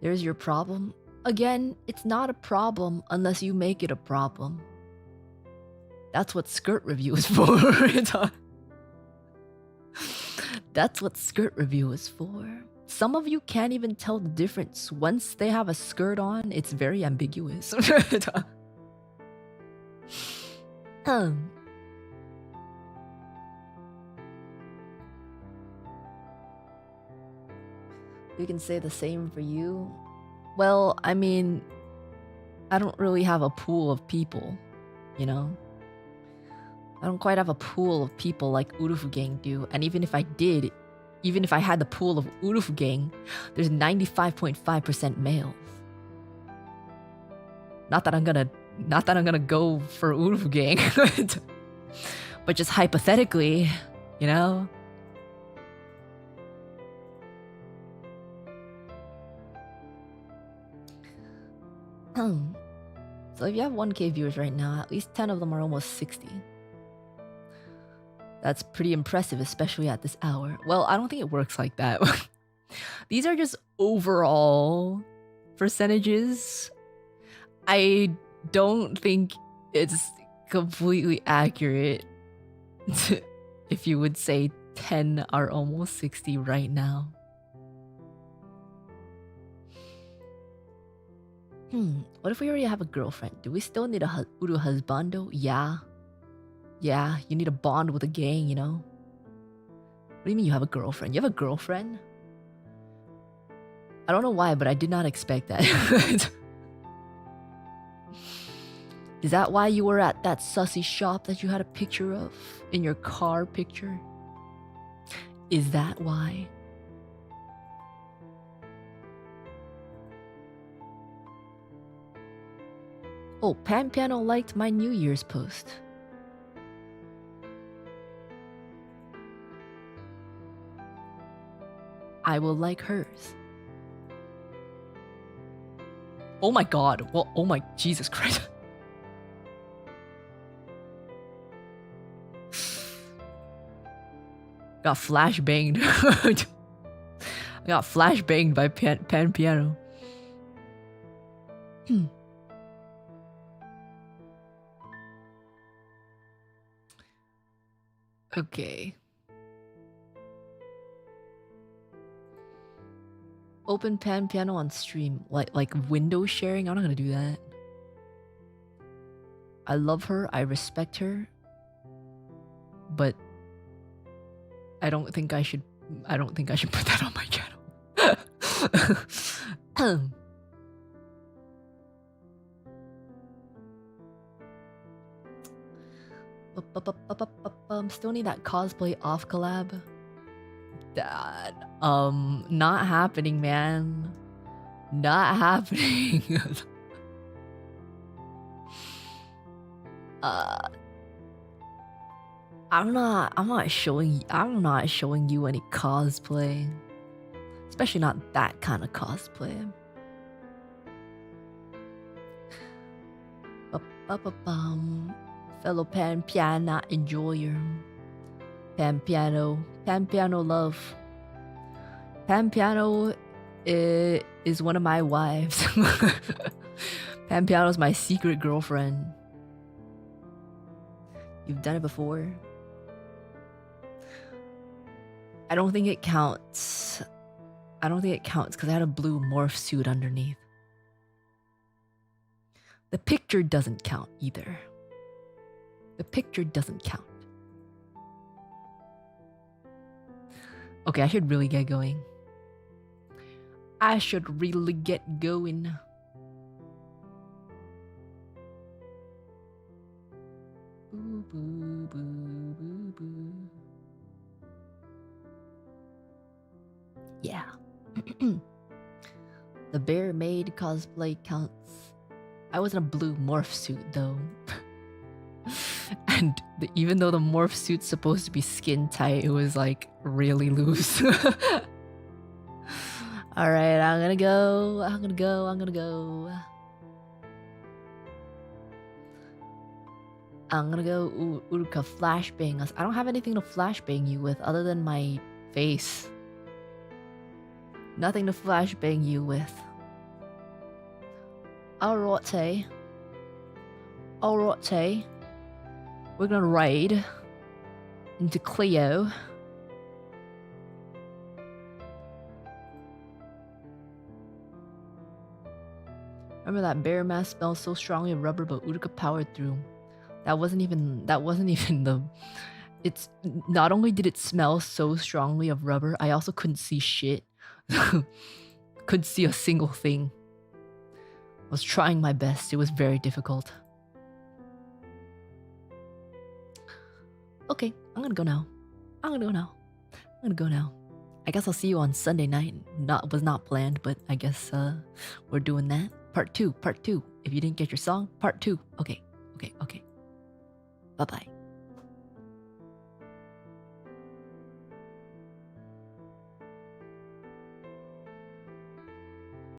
There's your problem. Again, it's not a problem unless you make it a problem. That's what skirt review is for. That's what skirt review is for. Some of you can't even tell the difference. Once they have a skirt on, it's very ambiguous. You can say the same for you. Well, I mean, I don't really have a pool of people, you know? I don't quite have a pool of people like Urufu Gang do. And even if I did, even if I had the pool of Urufu Gang, there's 95.5% males. Not that I'm gonna go for Urufu Gang, but just hypothetically, you know? So if you have 1K viewers right now, at least 10 of them are almost 60. That's pretty impressive, especially at this hour. Well, I don't think it works like that. These are just overall percentages. I don't think it's completely accurate if you would say 10 are almost 60 right now. What if we already have a girlfriend? Do we still need a uru husbando? Yeah. Yeah, you need a bond with a gang, you know? What do you mean you have a girlfriend? You have a girlfriend? I don't know why, but I did not expect that. Is that why you were at that sussy shop that you had a picture of in your car picture? Is that why? Oh, Pan Piano liked my New Year's post. I will like hers. Oh my god. Well, oh my Jesus Christ. Got flashbanged. I got flashbanged by Pan Piano. Okay. Open Pan Piano on stream. Like window sharing? I'm not gonna do that. I love her, I respect her. But I don't think I should put that on my channel. Still need that cosplay off collab. That not happening, man. Not happening. I'm not showing you any cosplay. Especially not that kind of cosplay. Fellow pan piano enjoyer. Pan piano love. Pan piano is one of my wives. Pan piano is my secret girlfriend. You've done it before. I don't think it counts. Because I had a blue morph suit underneath. The picture doesn't count either. The picture doesn't count. Okay, I should really get going. Boo, boo, boo, boo, boo. Yeah. The bear maid cosplay counts. I was in a blue morph suit though. And even though the morph suit's supposed to be skin tight, it was like really loose. Alright, I'm gonna go. Uruka flashbang us. I don't have anything to flashbang you with other than my face. Nothing to flashbang you with. Alrighty. We're gonna raid into Cleo. Remember that bear mask smells so strongly of rubber, but Uruka powered through. That wasn't even the... It's... Not only did it smell so strongly of rubber, I also couldn't see shit. Couldn't see a single thing. I was trying my best. It was very difficult. Okay, I'm gonna go now. I guess I'll see you on Sunday night. Was not planned, but I guess we're doing that. Part 2. If you didn't get your song, part 2. Okay. Bye-bye.